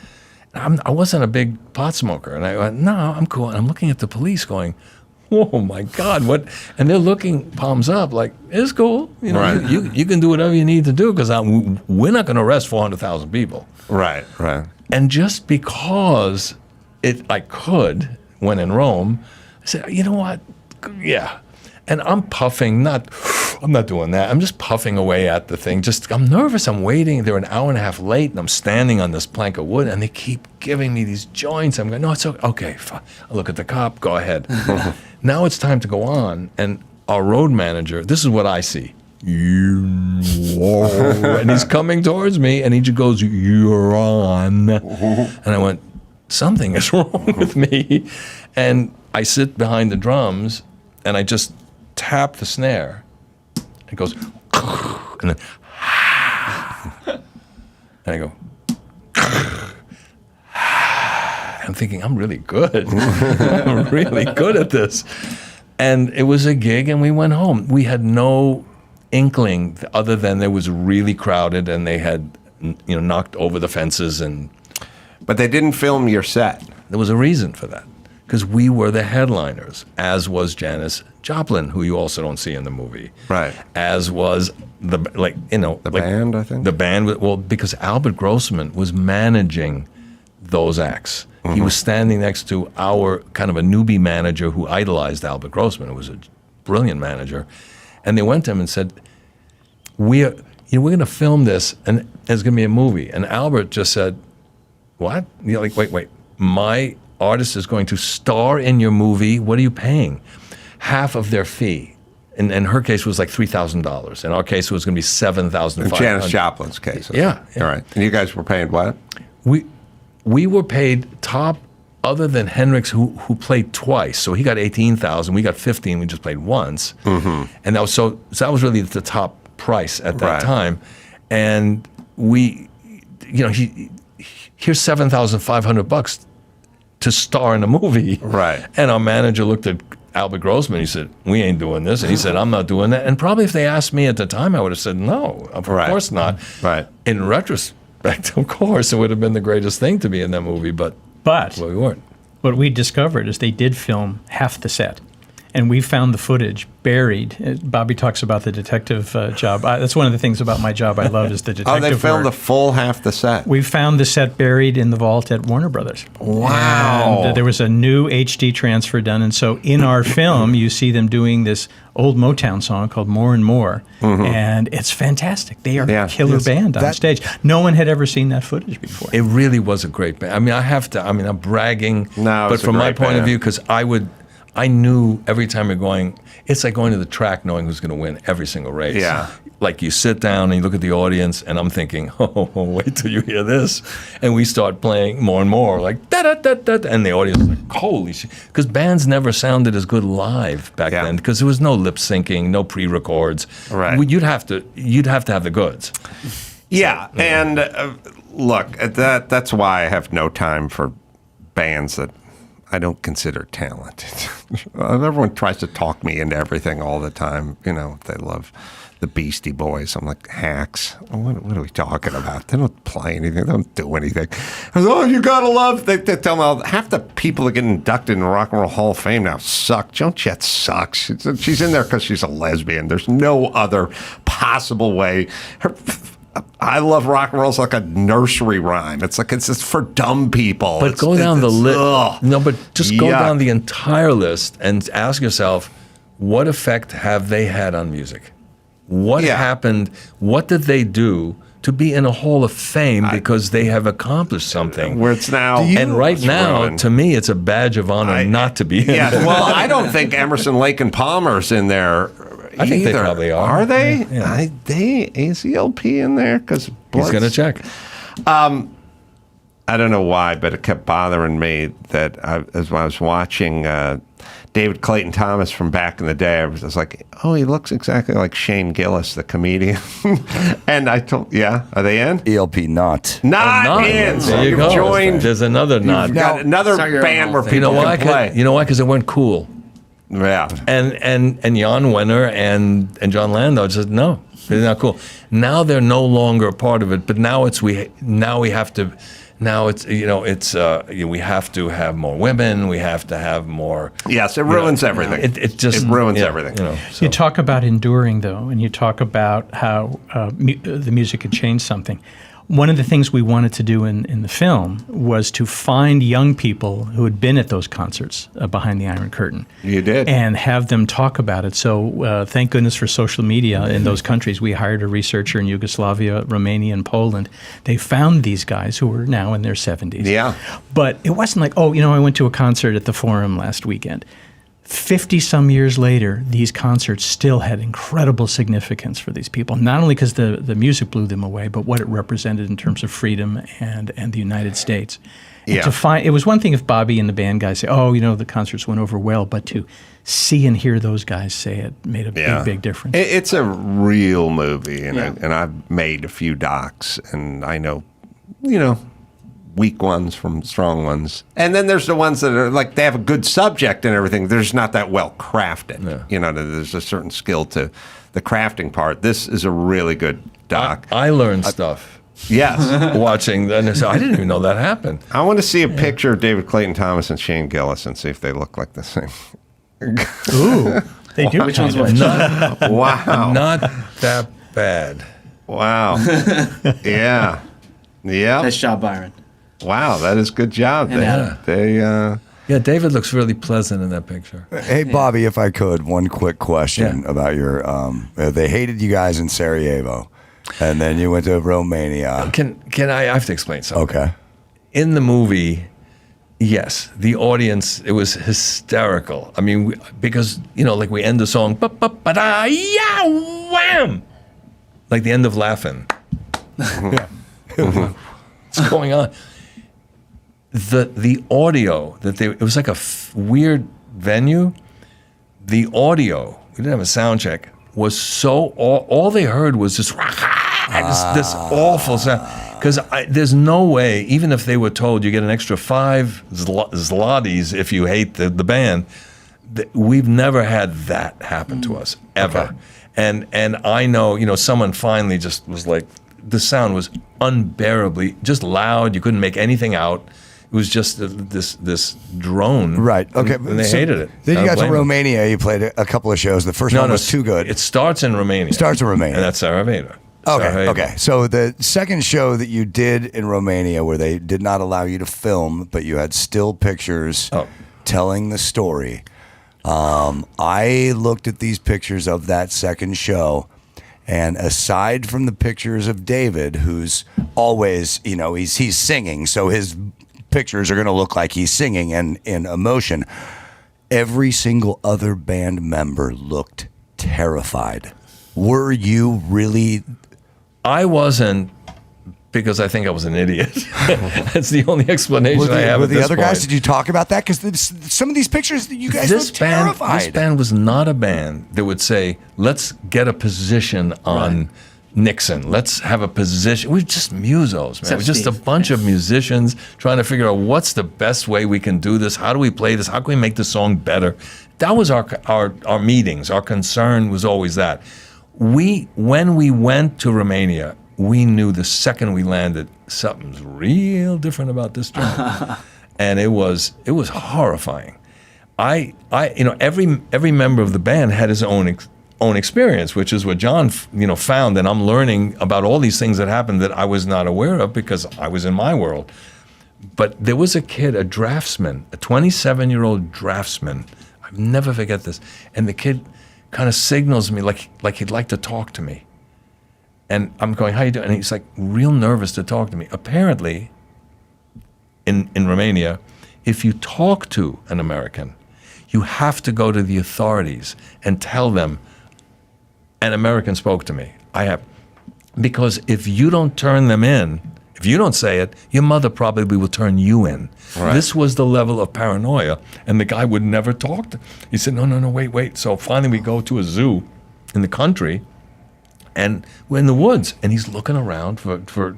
And I wasn't a big pot smoker, and I went, "No, I'm cool." And I'm looking at the police, going, "Oh my God, what?" And they're looking palms up, like, "It's cool, right. you can do whatever you need to do, because we're not going to arrest 400,000 people." Right. And just because I could, when in Rome, I said, "You know what? Yeah." And I'm puffing, I'm not doing that. I'm just puffing away at the thing. I'm nervous. I'm waiting. They're an hour and a half late, and I'm standing on this plank of wood, and they keep giving me these joints. I'm going, "No, it's okay." Okay, fine. I look at the cop. Go ahead. Now it's time to go on. And our road manager, this is what I see. And he's coming towards me, and he just goes, "You're on." And I went, something is wrong with me. And I sit behind the drums, and I just tap the snare. It goes, and then, and I go, I'm thinking, I'm really good. I'm really good at this. And it was a gig, and we went home. We had no inkling other than it was really crowded, and they had, knocked over the fences. But they didn't film your set. There was a reason for that, because we were the headliners, as was Janis Joplin, who you also don't see in the movie. Right. As was the band, I think. The band, because Albert Grossman was managing those acts. He was standing next to our kind of a newbie manager who idolized Albert Grossman, who was a brilliant manager. And they went to him and said, we're going to film this, and it's going to be a movie. And Albert just said, "What?" Wait. My artist is going to star in your movie. What are you paying? Half of their fee. In her case, it was like $3,000. In our case, it was going to be $7,500. In Janis Joplin's case. Yeah. All right. And you guys were paying what? We were paid top, other than Hendrix, who played twice. So he got $18,000. We got $15,000. We just played once. Mm-hmm. And that was really the top price at that time. And here's $7,500 to star in a movie. Right. And our manager looked at Albert Grossman. He said, "We ain't doing this." And he said, "I'm not doing that." And probably if they asked me at the time, I would have said, "No, of course not." Right. In retrospect, of course, it would have been the greatest thing to be in that movie, but we weren't. What we discovered is they did film half the set. And we found the footage buried. Bobby talks about the detective job. That's one of the things about my job I love is the detective work. Oh, they filmed work. the full half the set. We found the set buried in the vault at Warner Brothers. Wow. And there was a new HD transfer done. And so in our film, you see them doing this old Motown song called More and More. Mm-hmm. And it's fantastic. They are a killer band on stage. No one had ever seen that footage before. It really was a great band. I mean, I'm bragging. No, but from my point of view, because I knew every time you're going, it's like going to the track knowing who's going to win every single race. Yeah. Like you sit down and you look at the audience, and I'm thinking, oh, wait till you hear this. And we start playing More and More, like da-da-da-da, and the audience is like, holy shit. Because bands never sounded as good live back then, because there was no lip syncing, no pre-records. Right. You'd have to have the goods. Yeah, so, and look, that's why I have no time for bands that I don't consider talented. Everyone tries to talk me into everything all the time. You know, they love the Beastie Boys. I'm like, hacks. What are we talking about? They don't play anything. They don't do anything. I was, oh, you gotta love. They tell me half the people that get inducted in the Rock and Roll Hall of Fame now suck. Joan Jett sucks. She's in there because she's a lesbian. There's no other possible way. I love rock and roll. It's like a nursery rhyme. It's just for dumb people. But go down the list. No, but just go down the entire list and ask yourself, what effect have they had on music? What happened? What did they do to be in a Hall of Fame because they have accomplished something? Where it's now. And right now, to me, it's a badge of honor not to be in there. Well, I don't think Emerson, Lake, and Palmer's in there. I think they probably are. Are they? Yeah. They ACLP in there? Because he's going to check. I don't know why, but it kept bothering me that as I was watching David Clayton Thomas from back in the day, I was like, oh, he looks exactly like Shane Gillis, the comedian. And I told, are they in? ELP not. Not in. So there you go. Joined. There's another not. You've got another band where people can play. You know why? Because it went cool. Yeah. And Jan Wenner and John Landau said no, they're not cool. Now they're no longer a part of it, but now we have to. Now it's we have to have more women. We have to have more. Yes, it ruins everything. It just ruins everything. You talk about enduring though, and you talk about how the music could change something. One of the things we wanted to do in the film was to find young people who had been at those concerts behind the Iron Curtain. You did. And have them talk about it. So thank goodness for social media in those countries. We hired a researcher in Yugoslavia, Romania, and Poland. They found these guys who were now in their 70s. Yeah. But it wasn't like, I went to a concert at the Forum last weekend. 50-some years later, these concerts still had incredible significance for these people, not only because the music blew them away, but what it represented in terms of freedom and the United States. And it was one thing if Bobby and the band guys say, the concerts went over well, but to see and hear those guys say it made a big difference. It's a real movie, and I've made a few docs, and I know, weak ones from strong ones. And then there's the ones that are like, they have a good subject and everything. They're just not that well crafted. Yeah. There's a certain skill to the crafting part. This is a really good doc. I learned stuff. Yes. Watching that. So I didn't even know that happened. I want to see a picture of David Clayton Thomas and Shane Gillis and see if they look like the same. Ooh. They do. Which one's which? Wow. Not that bad. Wow. Yeah. Yeah. Nice job, Byron. Wow, that is good job. Yeah. David looks really pleasant in that picture. Hey, Bobby, if I could, one quick question about your. They hated you guys in Sarajevo, and then you went to Romania. Can I have to explain something? Okay. In the movie, yes, the audience, it was hysterical. I mean, because like we end the song, ba-ba-ba-da, yeah, wham, like the end of Laughing. What's going on? The audio it was like a weird venue. The audio, we didn't have a sound check, was so all they heard was this awful sound. Because there's no way, even if they were told you get an extra 5 zlotys if you hate the band, we've never had that happen to us ever. Okay. And I know someone finally just was like, the sound was unbearably just loud. You couldn't make anything out. It was just this drone. Right. Okay. And they hated it. Then you got to Romania. You played a couple of shows. The first one was too good. It starts in Romania. And that's Sarajevo. Okay. So the second show that you did in Romania, where they did not allow you to film, but you had still pictures telling the story. I looked at these pictures of that second show. And aside from the pictures of David, who's always, he's singing, so his pictures are going to look like he's singing and in emotion, every single other band member looked terrified. Were you really? I wasn't, because I think I was an idiot. That's the only explanation I have. With the other guys, point. did you talk about that? Because some of these pictures, you guys look terrified. This band was not a band that would say, let's get a position on Nixon. Let's have a position. We're just musos, man. We're just a bunch of musicians trying to figure out what's the best way we can do this. How do we play this? How can we make the song better? That was our meetings. Our concern was always that. When we went to Romania, we knew the second we landed, something's real different about this job. And it was horrifying. Every member of the band had his own experience, which is what John, found, and I'm learning about all these things that happened that I was not aware of because I was in my world. But there was a kid, a draftsman, a 27-year-old draftsman. I'll never forget this. And the kid kind of signals me like he'd like to talk to me. And I'm going, how you doing? And he's like real nervous to talk to me. Apparently, in Romania, if you talk to an American, you have to go to the authorities and tell them, an American spoke to me. Because if you don't turn them in, if you don't say it, your mother probably will turn you in. Right. This was the level of paranoia, and the guy would never talk to. He said, no, wait. So finally we go to a zoo in the country, and we're in the woods, and he's looking around for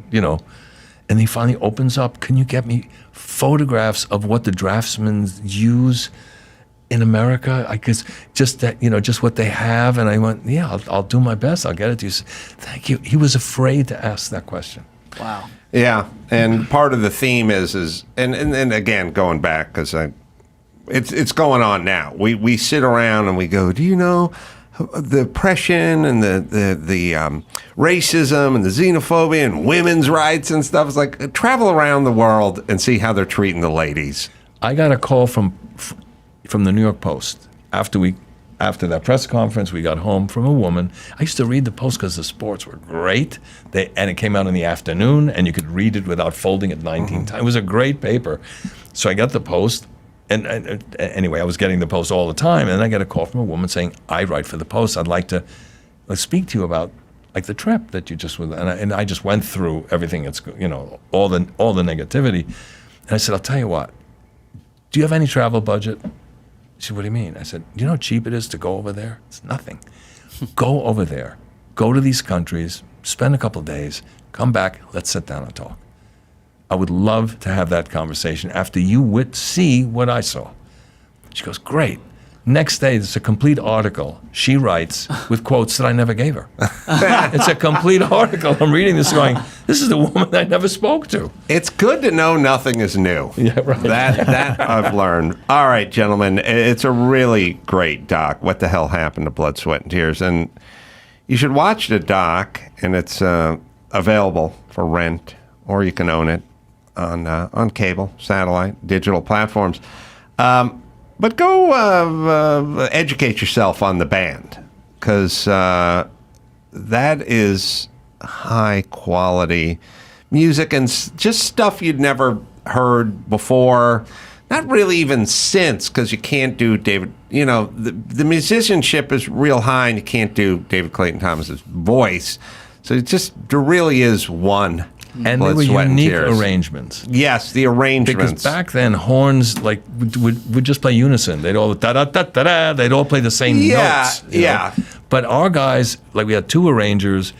and he finally opens up, can you get me photographs of what the draftsmen use in America? I guess just that, just what they have. And I went, yeah, I'll do my best. I'll get it to you. Thank you. He was afraid to ask that question. Wow. Yeah, and part of the theme is and again, going back, because it's going on now. We sit around and we go, do you know the oppression and the racism and the xenophobia and women's rights and stuff? It's like, travel around the world and see how they're treating the ladies. I got a call from the New York Post after that press conference. We got home from a woman. I used to read the Post because the sports were great. And it came out in the afternoon, and you could read it without folding it 19 times. It was a great paper. So I got the Post. And anyway, I was getting the Post all the time, and I got a call from a woman saying, I write for the Post. I'd like to speak to you about the trip that you just went. And I just went through everything. It's all the negativity. And I said, I'll tell you what. Do you have any travel budget? She said, what do you mean? I said, do you know how cheap it is to go over there? It's nothing. Go over there. Go to these countries. Spend a couple of days. Come back. Let's sit down and talk. I would love to have that conversation after you see what I saw. She goes, great. Next day, it's a complete article she writes with quotes that I never gave her. It's a complete article. I'm reading this going, this is the woman I never spoke to. It's good to know nothing is new. Yeah, right. That I've learned. All right, gentlemen, it's a really great doc. What the hell happened to Blood, Sweat, and Tears? And you should watch the doc, and it's available for rent, or you can own it on cable, satellite, digital platforms. But go educate yourself on the band, because that is high quality music and just stuff you'd never heard before. Not really even since, because you can't do David, the musicianship is real high and you can't do David Clayton Thomas's voice. So there really is one. And they were unique arrangements. Yes, the arrangements. Because back then, horns would just play unison. They'd all da-da-da-da-da. They'd all play the same notes. Yeah. But our guys, we had two arrangers,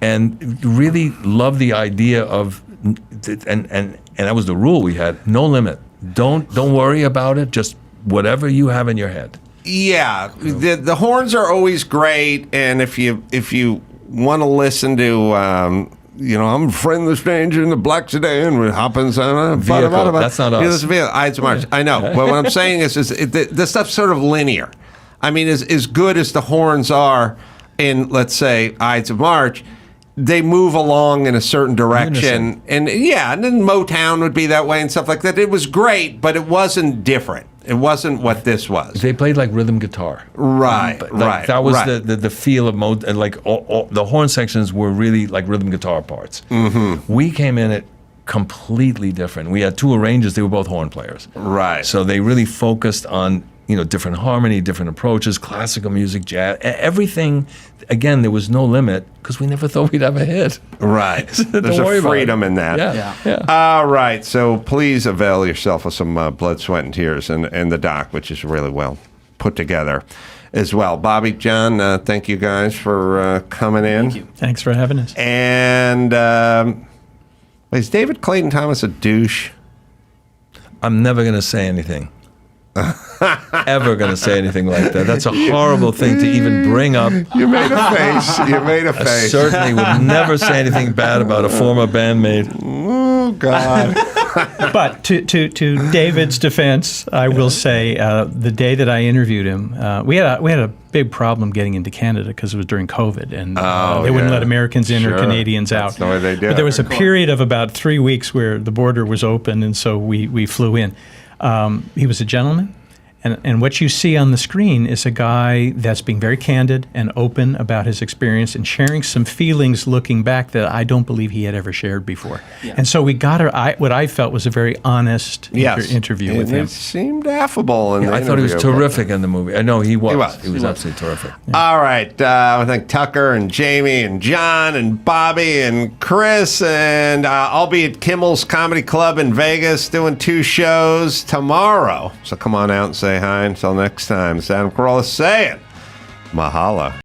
and really loved the idea of, and that was the rule we had: no limit. Don't worry about it. Just whatever you have in your head. Yeah, the horns are always great, and if you want to listen to, I'm a friendly stranger in the black sedan with hoppins on a vehicle. That's not us. Ides of March. I know, but what I'm saying is the stuff's sort of linear. I mean, as good as the horns are in, let's say, Ides of March, they move along in a certain direction. And then Motown would be that way and stuff like that. It was great, but it wasn't different. It wasn't what this was. They played like rhythm guitar. Right, right. That was the feel of all the horn sections were really like rhythm guitar parts. Mm-hmm. We came in at completely different. We had two arrangers. They were both horn players. Right. So they really focused on different harmony, different approaches, classical music, jazz, everything. Again, there was no limit because we never thought we'd have a hit. Right. There's a freedom in that. Yeah. All right. So please avail yourself of some Blood, Sweat, and Tears and the doc, which is really well put together as well. Bobby, John, thank you guys for coming in. Thank you. Thanks for having us. And is David Clayton Thomas a douche? I'm never going to say anything. Ever going to say anything like that. That's a horrible thing to even bring up. You made a face. You made a I face. certainly would never say anything bad about a former bandmate. Oh, God. But to David's defense, I will say the day that I interviewed him, we had a big problem getting into Canada because it was during COVID, and they wouldn't let Americans in or Canadians out. That's the way they do But there it. was a period of about 3 weeks where the border was open, and so we flew in. He was a gentleman. And what you see on the screen is a guy that's being very candid and open about his experience and sharing some feelings looking back that I don't believe he had ever shared before. Yeah. And so we got what I felt was a very honest interview with him. It seemed affable. I thought he was terrific in the movie. I know he was. He was absolutely terrific. Yeah. All right. I thank Tucker and Jamie and John and Bobby and Chris. And I'll be at Kimmel's Comedy Club in Vegas doing 2 shows tomorrow. So come on out and say hi. Until next time, it's Adam Carolla saying, Mahala.